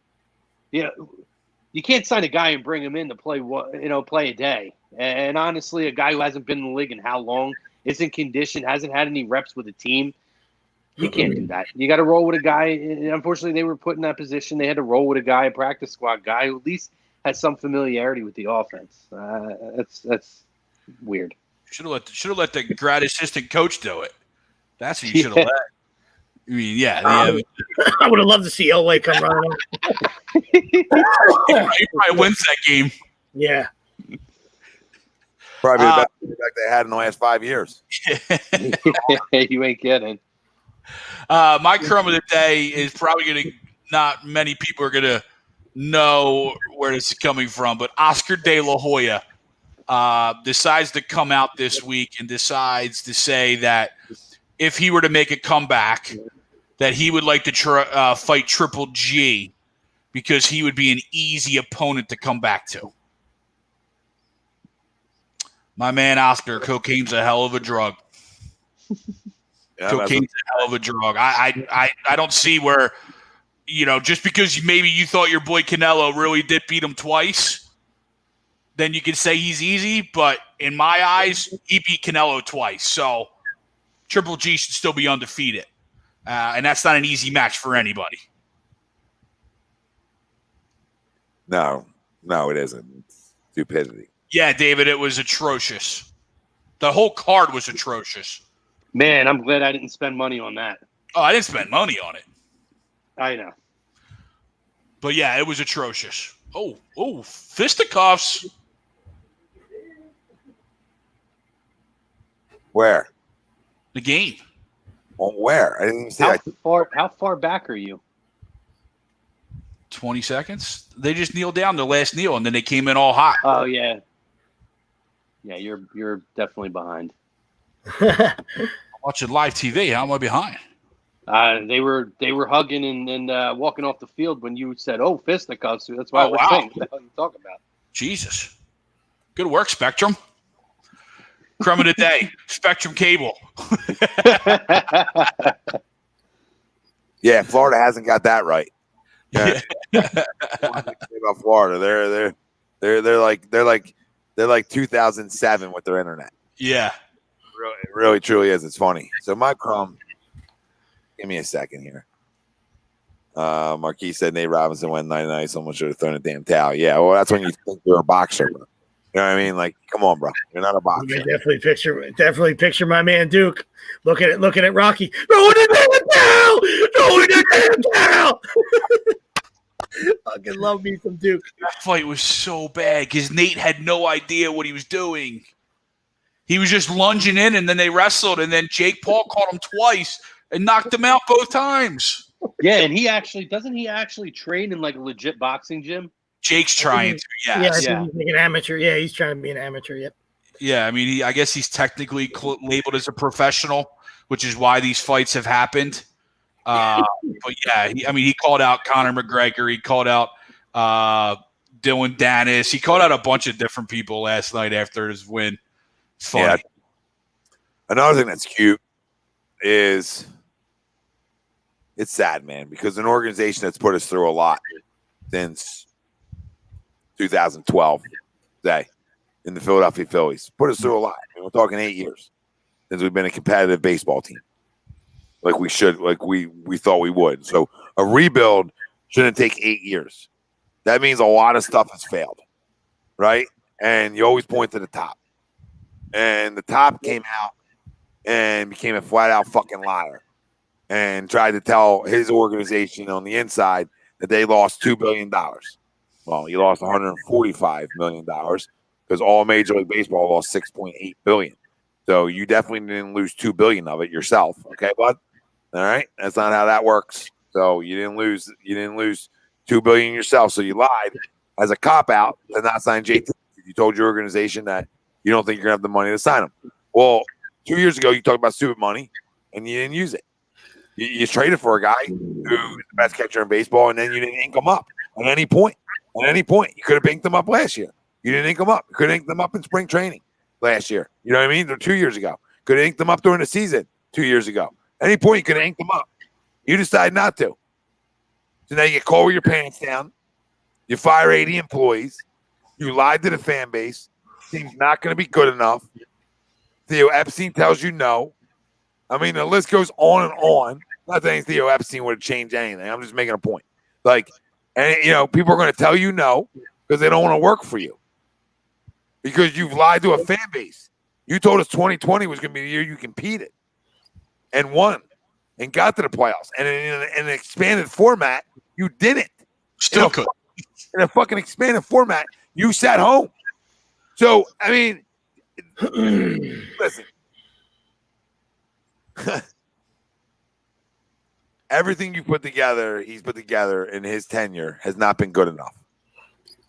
You can't sign a guy and bring him in to play play a day. And honestly, a guy who hasn't been in the league in how long, isn't conditioned, hasn't had any reps with a team, you can't do that. You got to roll with a guy. Unfortunately, they were put in that position. They had to roll with a guy, a practice squad guy, who at least has some familiarity with the offense. That's weird. Should have let the grad assistant coach do it. That's what you should have let. I mean, I would have loved to see Elway come running. He probably wins that game. Yeah. Probably the best quarterback they had in the last 5 years. You ain't kidding. My crumb of the day is probably going to – not many people are going to know where this is coming from, but Oscar De La Hoya decides to come out this week and decides to say that if he were to make a comeback, that he would like to fight Triple G because he would be an easy opponent to come back to. My man Oscar, cocaine's a hell of a drug. Yeah, Cocaine's a hell of a drug. I don't see where, just because maybe you thought your boy Canelo really did beat him twice, then you can say he's easy. But in my eyes, he beat Canelo twice. So Triple G should still be undefeated. And that's not an easy match for anybody. No, it isn't. It's stupidity. Yeah, David, it was atrocious. The whole card was atrocious. Man, I'm glad I didn't spend money on that. Oh, I didn't spend money on it. I know. But yeah, it was atrocious. Oh, fisticuffs. Where? The game. On where? I didn't even see that. How far back are you? 20 seconds. They just kneeled down the last kneel, and then they came in all hot. Oh yeah. Yeah, you're definitely behind. Watching live TV. How am I behind? They were hugging and walking off the field when you said, "Oh, fisticuffs." That's why we're wow. saying what the hell you talking about. Jesus. Good work, Spectrum. Crumb of the day. Spectrum Cable. Yeah, Florida hasn't got that right. Yeah. About Florida, they're like 2007 with their internet. Yeah. It really truly is. It's funny. So my Crumb, give me a second here. Marquis said Nate Robinson went 99. Someone should have thrown a damn towel. Yeah, well, that's when you think you're a boxer, bro. You know what I mean? Like, come on, bro. You're not a boxer. Definitely picture my man Duke looking at Rocky. Throw the damn towel! Fucking love me some Duke. That fight was so bad because Nate had no idea what he was doing. He was just lunging in, and then they wrestled, and then Jake Paul caught him twice and knocked him out both times. Yeah, and doesn't he actually train in like a legit boxing gym? Jake's trying to, yes. Yeah, he's like an amateur. Yeah, he's trying to be an amateur. Yep. Yeah, I mean, I guess he's technically labeled as a professional, which is why these fights have happened. But yeah, he called out Conor McGregor. He called out Dylan Dennis. He called out a bunch of different people last night after his win. It's funny. Yeah. Another thing that's cute is it's sad, man, because an organization that's put us through a lot since 2012 day in the Philadelphia Phillies. Put us through a lot. I mean, we're talking 8 years since we've been a competitive baseball team. Like we should, like we thought we would. So a rebuild shouldn't take 8 years. That means a lot of stuff has failed, right? And you always point to the top. And the top came out and became a flat-out fucking liar and tried to tell his organization on the inside that they lost $2 billion. Well, you lost $145 million because all Major League Baseball lost $6.8 billion. So you definitely didn't lose $2 billion of it yourself, okay, bud? All right, that's not how that works. So you didn't lose $2 billion yourself. So you lied as a cop out to not sign JT. You told your organization that you don't think you're gonna have the money to sign him. Well, 2 years ago you talked about stupid money and you didn't use it. You traded for a guy who's the best catcher in baseball, and then you didn't ink him up at any point. At any point, you could have inked them up last year. You didn't ink them up. You could have inked them up in spring training last year. You know what I mean? Or 2 years ago. Could have inked them up during the season 2 years ago. At any point, you could have inked them up. You decide not to. So now you get caught with your pants down. You fire 80 employees. You lied to the fan base. Team's not going to be good enough. Theo Epstein tells you no. I mean, the list goes on and on. Not that Theo Epstein would have changed anything. I'm just making a point. Like, and people are going to tell you no because they don't want to work for you. Because you've lied to a fan base. You told us 2020 was going to be the year you competed and won and got to the playoffs. And in an expanded format, you didn't. Still could. In a fucking expanded format, you sat home. So, I mean, listen. Everything he's put together in his tenure has not been good enough.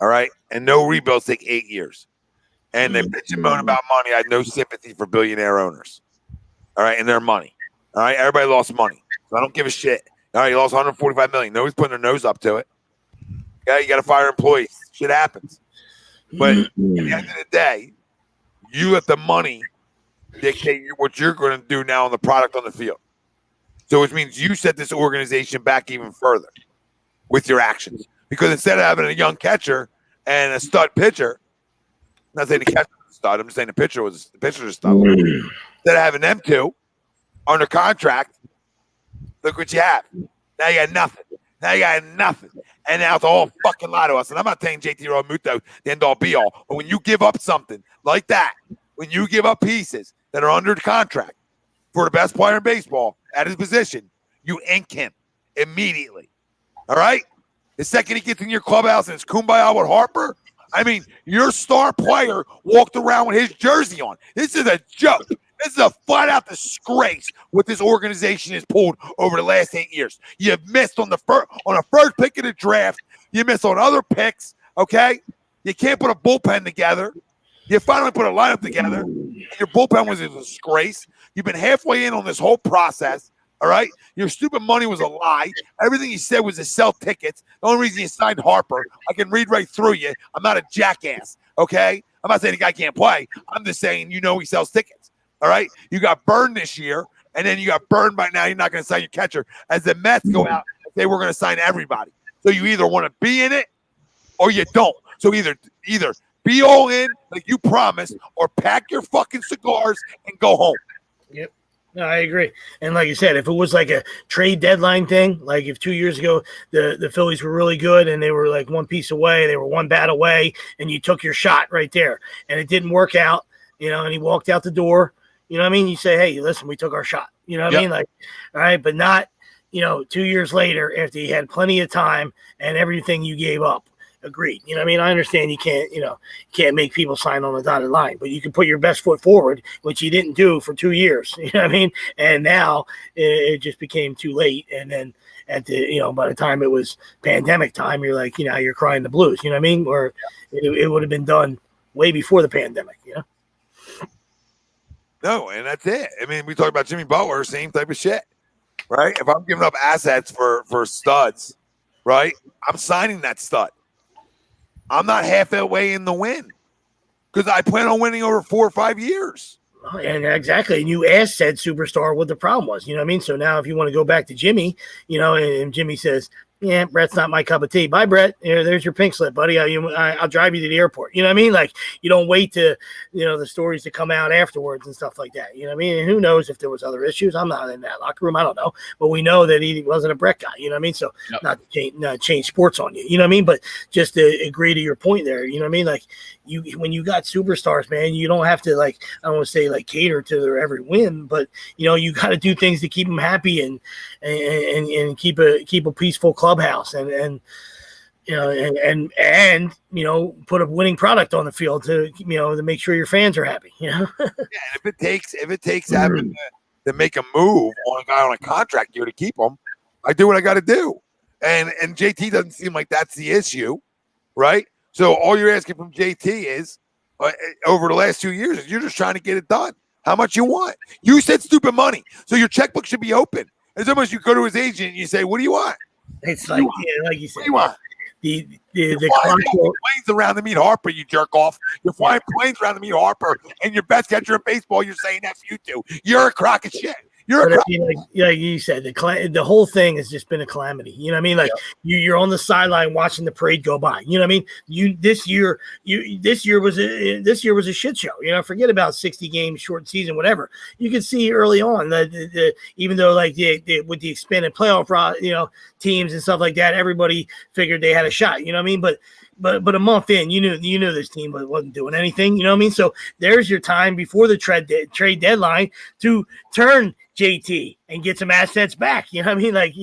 All right? And no rebuilds take 8 years. and they bitch and moan about money. I had no sympathy for billionaire owners. All right, and their money. All right, everybody lost money, so I don't give a shit. All right, you lost 145 million. Nobody's putting their nose up to it. Yeah, you got to fire employees. Shit happens. But at the end of the day, you let the money dictate what you're going to do now on the product on the field. So which means you set this organization back even further with your actions. Because instead of having a young catcher and a stud pitcher, I'm not saying the catcher was a stud, I'm just saying the pitcher was a stud. Instead of having them two under contract, look what you have. Now you got nothing. And now it's all fucking lie to us. And I'm not saying JT Realmuto the end all be all. But when you give up something like that, when you give up pieces that are under contract for the best player in baseball at his position, you ink him immediately. All right? The second he gets in your clubhouse and it's kumbaya with Harper, I mean, your star player walked around with his jersey on. This is a joke. This is a flat-out disgrace what this organization has pulled over the last 8 years. You've missed on the first pick of the draft. You missed on other picks, okay? You can't put a bullpen together. You finally put a lineup together, and your bullpen was a disgrace. You've been halfway in on this whole process, all right? Your stupid money was a lie. Everything you said was to sell tickets. The only reason you signed Harper, I can read right through you. I'm not a jackass, okay? I'm not saying the guy can't play. I'm just saying he sells tickets, all right? You got burned this year, and then you got burned by now. You're not going to sign your catcher. As the Mets go out, they were going to sign everybody. So you either want to be in it or you don't. So either be all in like you promised or pack your fucking cigars and go home. Yep. No, I agree. And like you said, if it was like a trade deadline thing, like if 2 years ago the Phillies were really good and they were like one piece away, they were one bat away, and you took your shot right there and it didn't work out, and he walked out the door, you know what I mean? You say, hey, listen, we took our shot. You know what I mean? Like, all right, but not, 2 years later after you had plenty of time and everything you gave up. Agreed. You know what I mean? I understand you can't make people sign on the dotted line, but you can put your best foot forward, which you didn't do for 2 years. You know what I mean? And now it just became too late. And then at the, by the time it was pandemic time, you're like, you're crying the blues, you know what I mean? Or it would have been done way before the pandemic, No, and that's it. I mean, we talked about Jimmy Butler, same type of shit, right? If I'm giving up assets for studs, right, I'm signing that stud. I'm not halfway in the win because I plan on winning over 4 or 5 years. And exactly. And you asked said superstar what the problem was. You know what I mean? So now if you want to go back to Jimmy, and Jimmy says, yeah, Brett's not my cup of tea. Bye, Brett. There's your pink slip, buddy. I'll drive you to the airport. You know what I mean? Like, you don't wait to, the stories to come out afterwards and stuff like that. You know what I mean? And who knows if there was other issues? I'm not in that locker room. I don't know. But we know that he wasn't a Brett guy. You know what I mean? So not to change sports on you. You know what I mean? But just to agree to your point there. You know what I mean? Like, when you got superstars, man, you don't have to, like, I don't want to say like cater to their every win, but you got to do things to keep them happy and keep a peaceful clubhouse and put a winning product on the field to to make sure your fans are happy. Yeah, and if it takes having to make a move on a guy on a contract year to keep him, I do what I got to do. And JT doesn't seem like that's the issue, right? So all you're asking from JT is over the last 2 years, you're just trying to get it done. How much you want? You said stupid money, so your checkbook should be open. It's almost you go to his agent and you say, "What do you want?" It's like, like you said, what do you want? The planes around to meet Harper, you jerk off. You're flying planes around to meet Harper, and your best catcher in baseball, you're saying F you two. You're a crock of shit. Like you said, the whole thing has just been a calamity. You know what I mean? Like you're on the sideline watching the parade go by. You know what I mean? This year was a shit show. Forget about 60 games, short season, whatever. You could see early on that even though like with the expanded playoff, teams and stuff like that, everybody figured they had a shot. You know what I mean? But a month in, you knew this team wasn't doing anything. You know what I mean? So there's your time before the trade deadline to turn JT and get some assets back. You know what I mean? Like,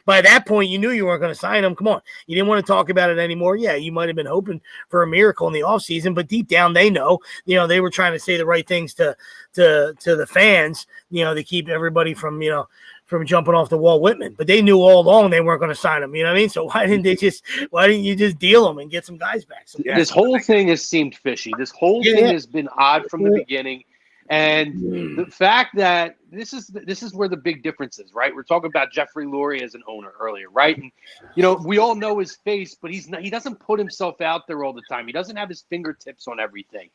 by that point, you knew you weren't going to sign him. Come on. You didn't want to talk about it anymore. Yeah, you might have been hoping for a miracle in the offseason, but deep down they know, they were trying to say the right things to the fans, to keep everybody from from jumping off the wall Whitman, but they knew all along they weren't going to sign him. You know what I mean? So why didn't you just deal them and get some guys back? So, This whole thing has seemed fishy. This whole thing has been odd from the beginning. And the fact that this is where the big difference is, right? We're talking about Jeffrey Lurie as an owner earlier, right? And we all know his face, but he doesn't put himself out there all the time. He doesn't have his fingertips on everything.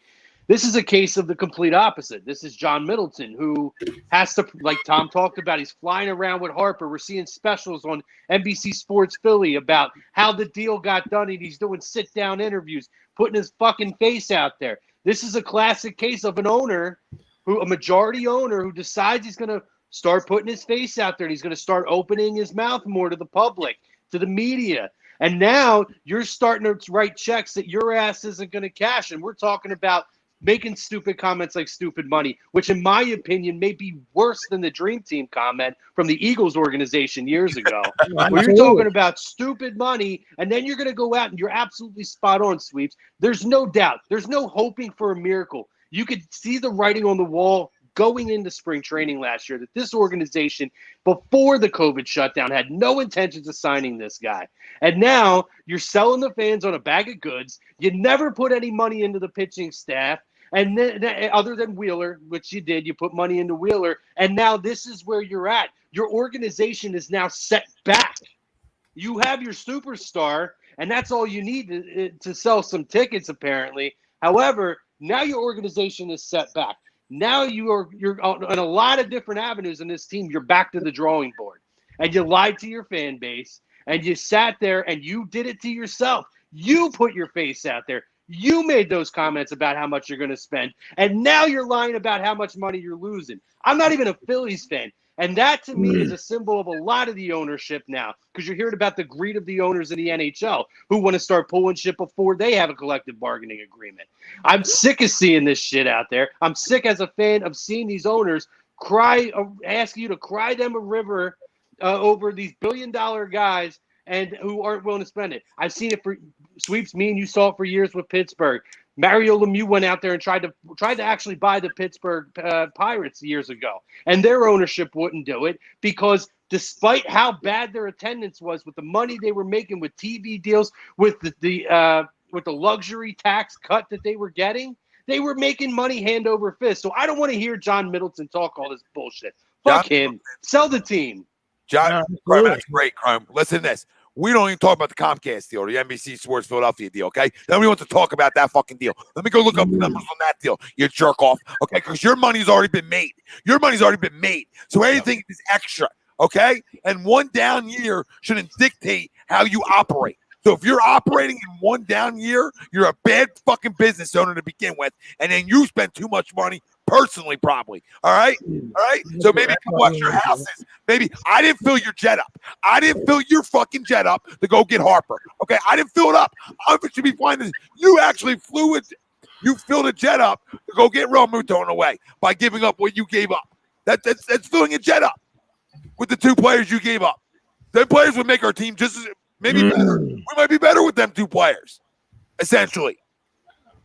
This is a case of the complete opposite. This is John Middleton, who has to, like Tom talked about, he's flying around with Harper. We're seeing specials on NBC Sports Philly about how the deal got done, and he's doing sit-down interviews, putting his fucking face out there. This is a classic case of an owner, a majority owner, who decides he's going to start putting his face out there, and he's going to start opening his mouth more to the public, to the media. And now you're starting to write checks that your ass isn't going to cash. And we're talking about making stupid comments like stupid money, which in my opinion may be worse than the Dream Team comment from the Eagles organization years ago. Where you're talking about stupid money, and then you're going to go out and you're absolutely spot on, Sweeps. There's no doubt. There's no hoping for a miracle. You could see the writing on the wall going into spring training last year that this organization, before the COVID shutdown, had no intentions of signing this guy. And now you're selling the fans on a bag of goods. You never put any money into the pitching staff. And then, other than Wheeler, which you did, you put money into Wheeler, and now this is where you're at. Your organization is now set back. You have your superstar, and that's all you need to sell some tickets, apparently. However, now your organization is set back. Now you're on a lot of different avenues in this team. You're back to the drawing board, and you lied to your fan base, and you sat there, and you did it to yourself. You put your face out there. You made those comments about how much you're going to spend, and now you're lying about how much money you're losing. I'm not even a Phillies fan, and that to me is a symbol of a lot of the ownership now, because you're hearing about the greed of the owners in the NHL who want to start pulling shit before they have a collective bargaining agreement. I'm sick of seeing this shit out there. I'm sick as a fan of seeing these owners ask you to cry them a river over these billion-dollar guys and who aren't willing to spend it. I've seen it for Sweeps. Me and you saw it for years with Pittsburgh. Mario Lemieux went out there and tried to actually buy the Pittsburgh Pirates years ago, and their ownership wouldn't do it because despite how bad their attendance was, with the money they were making with TV deals, with the luxury tax cut that they were getting, they were making money hand over fist. So I don't want to hear John Middleton talk all this bullshit. Fuck him. Sell the team. John, that's great, Crumb. Listen to this. We don't even talk about the Comcast deal or the NBC Sports Philadelphia deal, okay? Nobody wants to talk about that fucking deal. Let me go look up the numbers on that deal, you jerk off, okay? Because your money's already been made. Your money's already been made. So anything is extra, okay? And one down year shouldn't dictate how you operate. So if you're operating in one down year, you're a bad fucking business owner to begin with, and then you spend too much money personally, probably. All right? So maybe come watch your houses. Maybe I didn't fill your jet up. I didn't fill your fucking jet up to go get Harper. Okay? I didn't fill it up. I should be fine. You actually flew it. You filled a jet up to go get Real Muto in a way by giving up what you gave up. That's filling a jet up with the two players you gave up. The players would make our team just as maybe better. We might be better with them two players, essentially.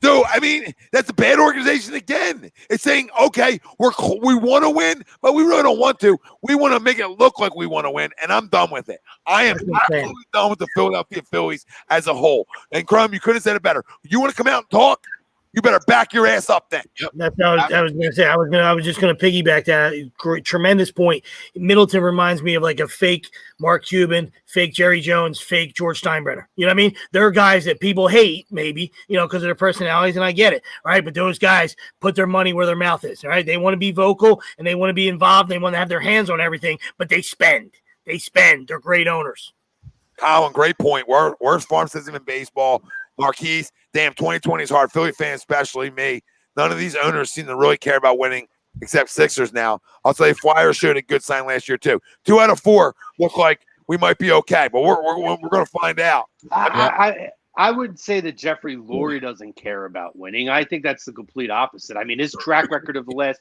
So, I mean, that's a bad organization again. It's saying, okay, we want to win, but we really don't want to. We want to make it look like we want to win, and I'm done with it. I am absolutely done with the Philadelphia Phillies as a whole. And, Crumb, you could have said it better. You want to come out and talk? You better back your ass up then. Yep. That's what I was going to say. I was just going to piggyback that. Great, tremendous point. Middleton reminds me of like a fake Mark Cuban, fake Jerry Jones, fake George Steinbrenner. You know what I mean? There are guys that people hate, maybe, because of their personalities, and I get it, right? But those guys put their money where their mouth is, right? They want to be vocal, and they want to be involved, and they want to have their hands on everything, but they spend. They're great owners. Colin, great point. Worst farm system in baseball. Marquise, damn, 2020 is hard. Philly fans, especially me. None of these owners seem to really care about winning, except Sixers now. I'll tell you, Flyers showed a good sign last year, too. 2 out of 4 look like we might be okay, but we're going to find out. I would say that Jeffrey Lurie doesn't care about winning. I think that's the complete opposite. I mean, his track record of the last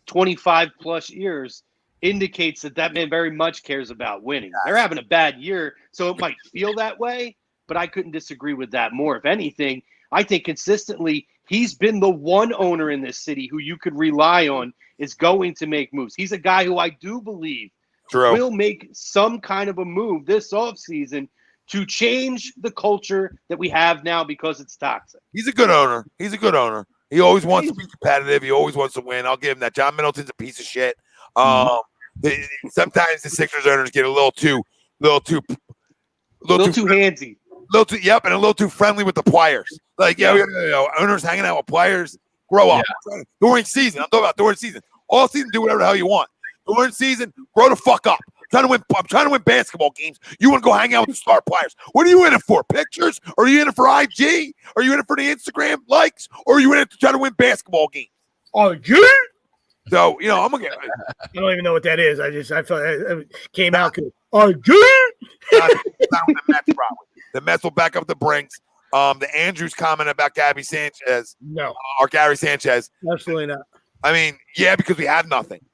25-plus years indicates that man very much cares about winning. They're having a bad year, so it might feel that way. But I couldn't disagree with that more. If anything, I think consistently he's been the one owner in this city who you could rely on is going to make moves. He's a guy who I do believe True. will make some kind of a move this offseason to change the culture that we have now because it's toxic. He's a good owner. He always wants to be competitive. He always wants to win. I'll give him that. John Middleton's a piece of shit. Sometimes the Sixers owners get a little too handsy. And a little too friendly with the players. Like, owners hanging out with players. Grow up. During season. I'm talking about during season. All season, do whatever the hell you want. During season, grow the fuck up. I'm trying to win basketball games. You want to go hang out with the star players. What are you in it for? Pictures? Or are you in it for IG? Are you in it for the Instagram likes? Or are you in it to try to win basketball games? IG? So, I'm going to get I don't even know what that is. I felt it came out good. IG? Not with the Mets, probably. The Mets will back up the Brinks. The Andrews comment about Gabby Sanchez. No. Or Gary Sanchez. Absolutely not. I mean, yeah, because we have nothing.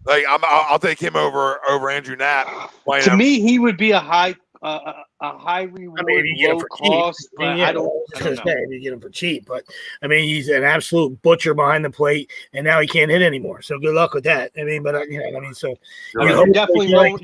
Like I'll take him over Andrew Knapp. To me, he would be a high reward, low cost. I don't know. You get him for cheap, but I mean, he's an absolute butcher behind the plate, and now he can't hit anymore. So good luck with that. I mean, but so you're definitely rolling.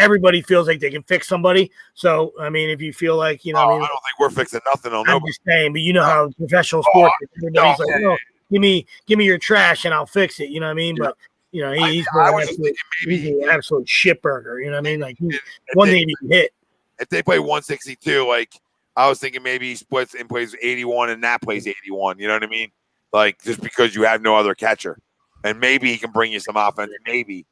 Everybody feels like they can fix somebody. So I mean, if you feel like I don't think we're fixing nothing on nobody. I'm just saying, but you know how professional sports. Everybody's like, no, give me your trash and I'll fix it. You know what I mean? But he's an absolute shitburger. You know what I mean? Like one thing he can hit. If they play 162, like I was thinking maybe he splits and plays 81 and that plays 81. You know what I mean? Like just because you have no other catcher. And maybe he can bring you some offense. Maybe.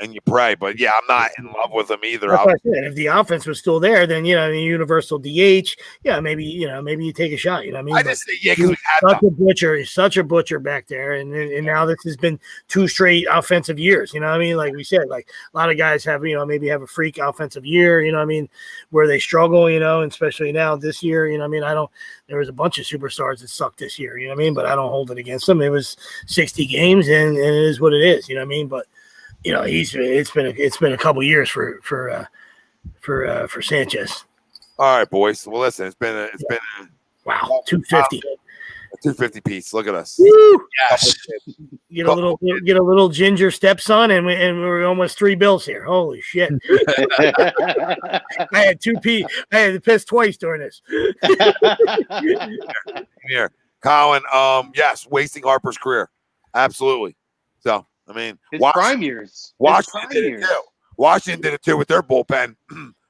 And you pray. But yeah, I'm not in love with him either. That's what I said. If the offense was still there, then the universal DH, maybe you take a shot. You know what I mean? I just say because we had such a butcher. He's such a butcher back there, and now this has been 2 straight offensive years. You know what I mean? Like we said, like a lot of guys have maybe have a freak offensive year. You know what I mean? Where they struggle. And especially now this year. You know what I mean? There was a bunch of superstars that sucked this year. You know what I mean? But I don't hold it against them. It was 60 games, and it is what it is. You know what I mean? But it's been a couple years for Sanchez. All right, boys. Well, listen, it's been wow, 250. A 250 piece. Look at us. Woo! Yes. Get a little ginger stepson, and we're almost 3 bills here. Holy shit! I had to piss twice during this. Here, Colin. Yes, wasting Harper's career. Absolutely. So. I mean, prime years. Washington did it too. Washington did it too with their bullpen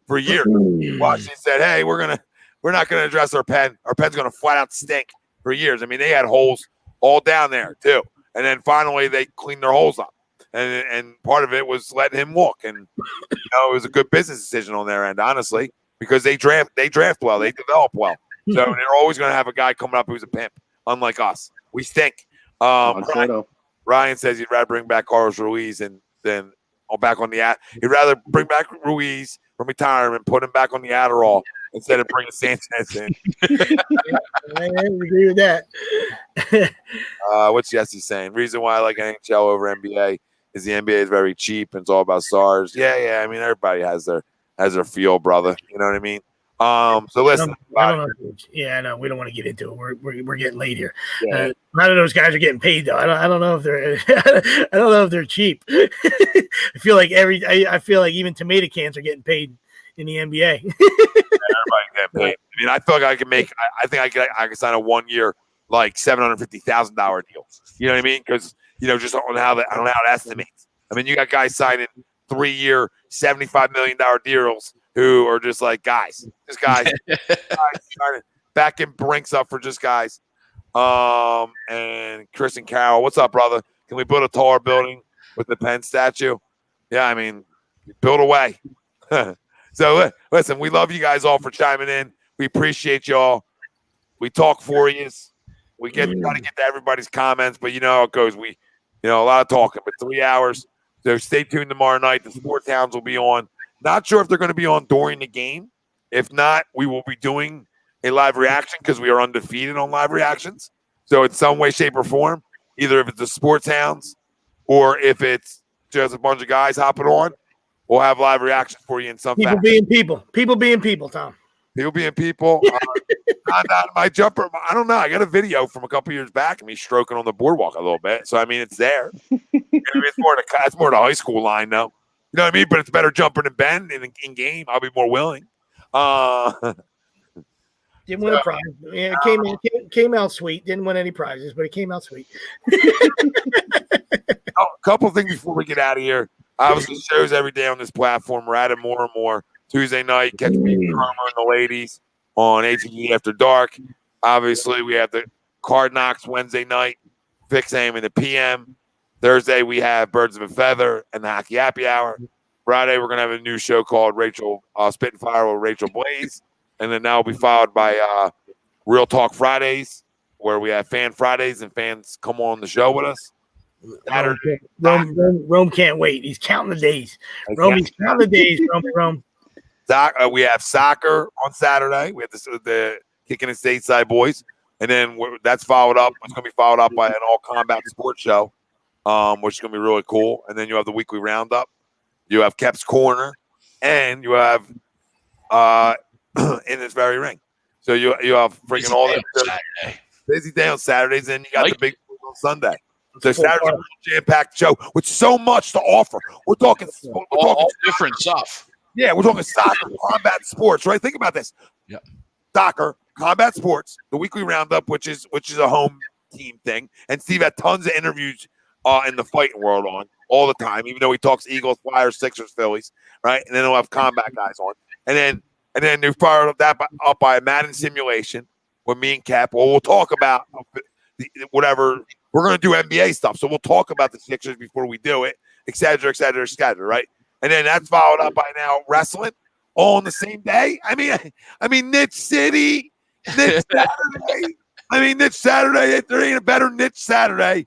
for years. Washington said, "Hey, we're not gonna address our pen. Our pen's gonna flat out stink." For years. I mean, they had holes all down there too, and then finally they cleaned their holes up, and part of it was letting him walk, and it was a good business decision on their end, honestly, because they draft well, they develop well, so they're always gonna have a guy coming up who's a pimp, unlike us. We stink. Ryan says he'd rather bring back Carlos Ruiz than back on the he'd rather bring back Ruiz from retirement, put him back on the Adderall instead of bringing Sanchez in. I agree with that. What's Jesse saying? Reason why I like NHL over NBA is the NBA is very cheap and it's all about stars. Yeah. I mean, everybody has their feel, brother. You know what I mean? So listen. I don't know. Yeah, I know. We don't want to get into it. We're getting late here. Yeah. None of those guys are getting paid though. I don't know if they're. I don't know if they're cheap. I feel like even tomato cans are getting paid in the NBA. Everybody getting paid. I mean, I feel like I can make. I think I can sign a 1 year like $750,000 deal. You know what I mean? Because just on how it estimates. I mean, you got guys signing 3-year $75 million deals who are just like guys backing Brinks up for just guys. And Chris and Carol, what's up, brother? Can we build a taller building with the Penn statue? Yeah, I mean, build away. So listen, we love you guys all for chiming in. We appreciate y'all. We talk for you. We try to get to everybody's comments, but how it goes. We, a lot of talking, but 3 hours. So stay tuned tomorrow night. The Sport Towns will be on. Not sure if they're going to be on during the game. If not, we will be doing a live reaction because we are undefeated on live reactions. So in some way, shape, or form, either if it's the Sports Hounds or if it's just a bunch of guys hopping on, we'll have live reactions for you in some people being people. People being people, Tom. People being people. Not my jumper. I don't know. I got a video from a couple years back of me stroking on the boardwalk a little bit. So, I mean, it's there. It's more the high school line, though. You know what I mean? But it's better jumping than Ben in game. I'll be more willing. Didn't win a prize. Yeah, it came out sweet. Didn't win any prizes, but it came out sweet. A couple things before we get out of here. Obviously, shows every day on this platform. We're adding more and more. Tuesday night, catch me, Crumb, and the ladies on ATV After Dark. Obviously, we have the Card Knocks Wednesday night, 6 a.m. in the p.m. Thursday, we have Birds of a Feather and the Hockey Happy Hour. Friday, we're going to have a new show called Rachel Spit and Fire with Rachel Blaze. And then that will be followed by Real Talk Fridays, where we have Fan Fridays and fans come on the show with us. Saturday, Rome can't wait. He's counting the days. He's counting the days. Rome. We have soccer on Saturday. We have the Kicking the Stateside boys. And then that's followed up. It's going to be followed up by an all-combat sports show, which is going to be really cool. And then you have the weekly roundup. You have Kep's Corner. And you have in this very ring. So you have freaking all that. Busy day on Saturdays, and you got the big on Sunday. So Saturday's a jam-packed show with so much to offer. We're talking all different stuff. Yeah, we're talking soccer, combat sports, right? Think about this. Yeah. Soccer, combat sports, the weekly roundup, which is a home team thing. And Steve had tons of interviews in the fighting world on all the time, even though he talks Eagles, Flyers, Sixers, Phillies, right? And then he'll have combat guys on. And then they fired that up by a Madden simulation with me and Cap. Well, we'll talk about whatever. We're going to do NBA stuff, so we'll talk about the Sixers before we do it, et cetera, et cetera, et cetera, right? And then that's followed up by now wrestling all on the same day. I mean, Niche City, Niche Saturday. Niche Saturday. There ain't a better Niche Saturday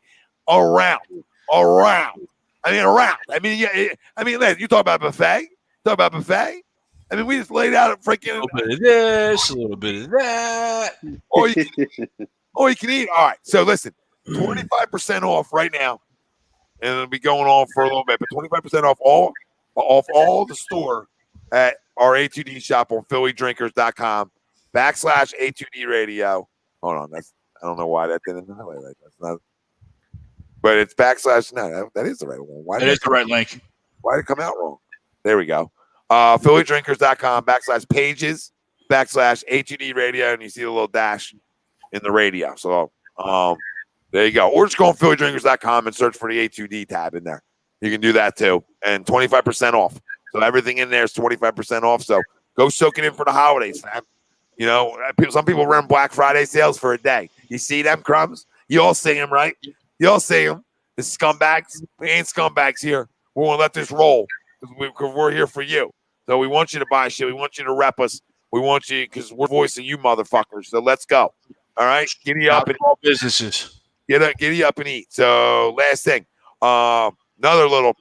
around. Around. Listen, you talk about buffet. We just laid out a freaking a little bit of this, a little bit of that. All you can eat. All right. So listen, 25% off right now, and it'll be going on for a little bit. But 25% off all the store at our A2D shop on PhillyDrinkers.com/A2D Radio. Hold on, I don't know why that didn't highlight that. That's not. But it's / No, that is the right one. Why? That is the right link. Why did it come out wrong? There we go. PhillyDrinkers.com /pages / A2D Radio, and you see the little dash in the radio. So there you go. Or just go on PhillyDrinkers.com and search for the A2D tab in there. You can do that too. And 25% off. So everything in there is 25% off. So go soak it in for the holidays, fam. You know, some people run Black Friday sales for a day. You see them, Crumbs? You all see them, right? You all see them. The scumbags. We ain't scumbags here. We're going to let this roll because we're here for you. So we want you to buy shit. We want you to rep us. We want you because we're voicing you motherfuckers. So let's go. All right? Giddy up and all businesses. Giddy up and eat. So last thing. Another little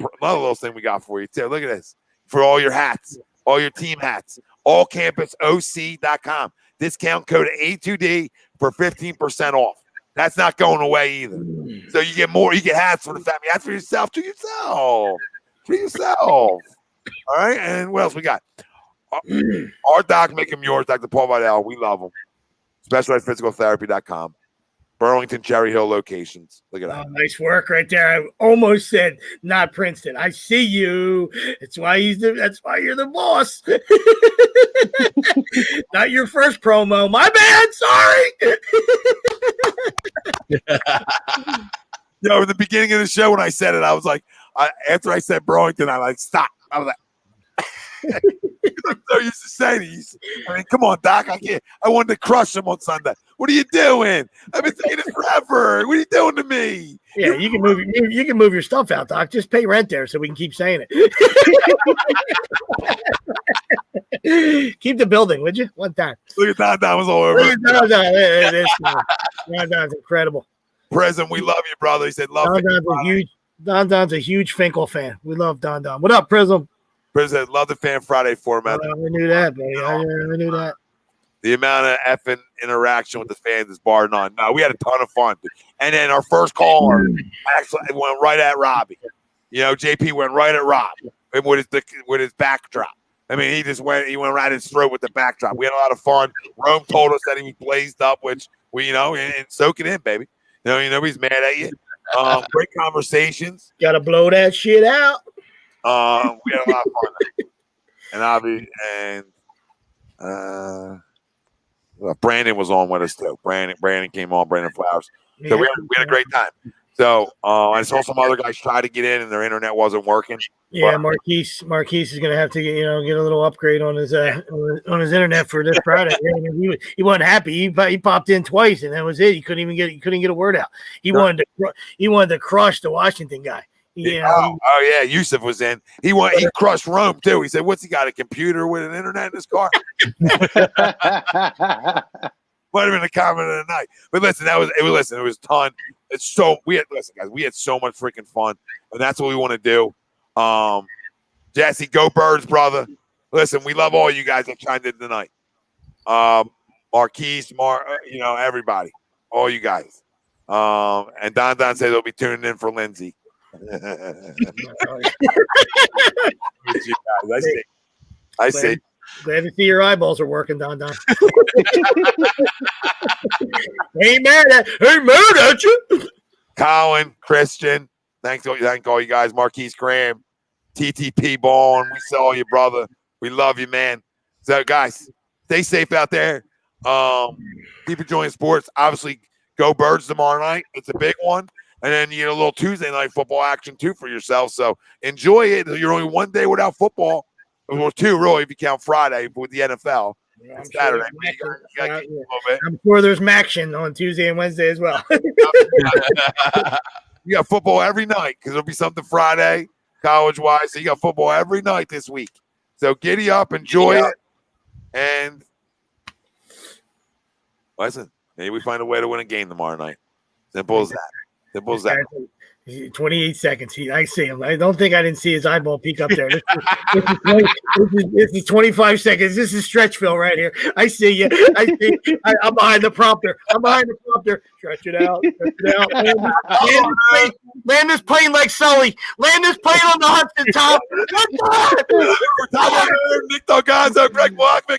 thing we got for you too. Look at this. For all your hats, all your team hats, allcampusoc.com. Discount code A2D for 15% off. That's not going away either. So you get more. You get hats for the family. Hats for yourself. To yourself. All right. And what else we got? Our doc, make him yours. Dr. Paul Vidal. We love him. SpecializedPhysicalTherapy.com. Burlington, Cherry Hill locations. Look at that. Oh, nice work right there. I almost said not Princeton. I see you. That's why that's why you're the boss. Not your first promo. My bad. Sorry. Yo, in the beginning of the show when I said it, I was like, after I said Burlington, I like stop. I was like, I'm so used to saying it. Come on, Doc. I can't. I wanted to crush him on Sunday. What are you doing? I've been saying it forever. What are you doing to me? Yeah, you can move. You can move your stuff out, Doc. Just pay rent there so we can keep saying it. Keep the building, would you? One time. Look at Don. Don was all over. Don Don's incredible. President, we love you, brother. He said, "Love." Don Don's a huge Finkel fan. We love Don Don. What up, Prism? President, love the Fan Friday format. I knew that, buddy. I knew that. The amount of effing interaction with the fans is bar none. No, we had a ton of fun. And then our first caller actually went right at Robbie. You know, JP went right at Rob with his backdrop. I mean, he went right in his throat with the backdrop. We had a lot of fun. Rome told us that he was blazed up, which we, and soak it in, baby. You know, he's mad at you. Great conversations. Got to blow that shit out. We had a lot of fun. Brandon was on with us too. Brandon came on. Brandon Flowers. So we had a great time. So I saw some other guys try to get in, and their internet wasn't working. Yeah, Marquise is going to have to get a little upgrade on his internet for this Friday. He wasn't happy. He popped in twice, and that was it. He couldn't get a word out. He wanted to crush the Washington guy. Yeah, Yusuf was in. He crushed Rome too. He said, "What's he got? A computer with an internet in his car?" Might have been a comment of the night. But listen, it was ton. We had so much freaking fun, and that's what we want to do. Jesse, go Birds, brother. Listen, we love all you guys that chimed in tonight. Marquise, everybody, all you guys. And Don said they'll be tuning in for Lindsay. I see. Glad to see your eyeballs are working, Don. Ain't mad at you. Colin, Christian, thank all you guys. Marquise Graham, TTP Ball, we saw you, brother. We love you, man. So, guys, stay safe out there. Keep enjoying sports. Obviously, go Birds tomorrow night. It's a big one. And then you get a little Tuesday night football action, too, for yourself. So, enjoy it. You're only one day without football. Well, two, really, if you count Friday with the NFL. Yeah, Saturday. I'm sure there's Maction on Tuesday and Wednesday as well. You got football every night because there'll be something Friday, college-wise. So you got football every night this week. So giddy up, enjoy it. And listen, maybe we find a way to win a game tomorrow night. Simple as that. 28 seconds. I see him. I don't think I didn't see his eyeball peek up there. This is 25 seconds. This is Stretchville right here. I see you. I'm behind the prompter. Stretch it out. Land this plane like Sully. Land this plane on the Hudson top. Nick DelGozzo, Greg Milakovic.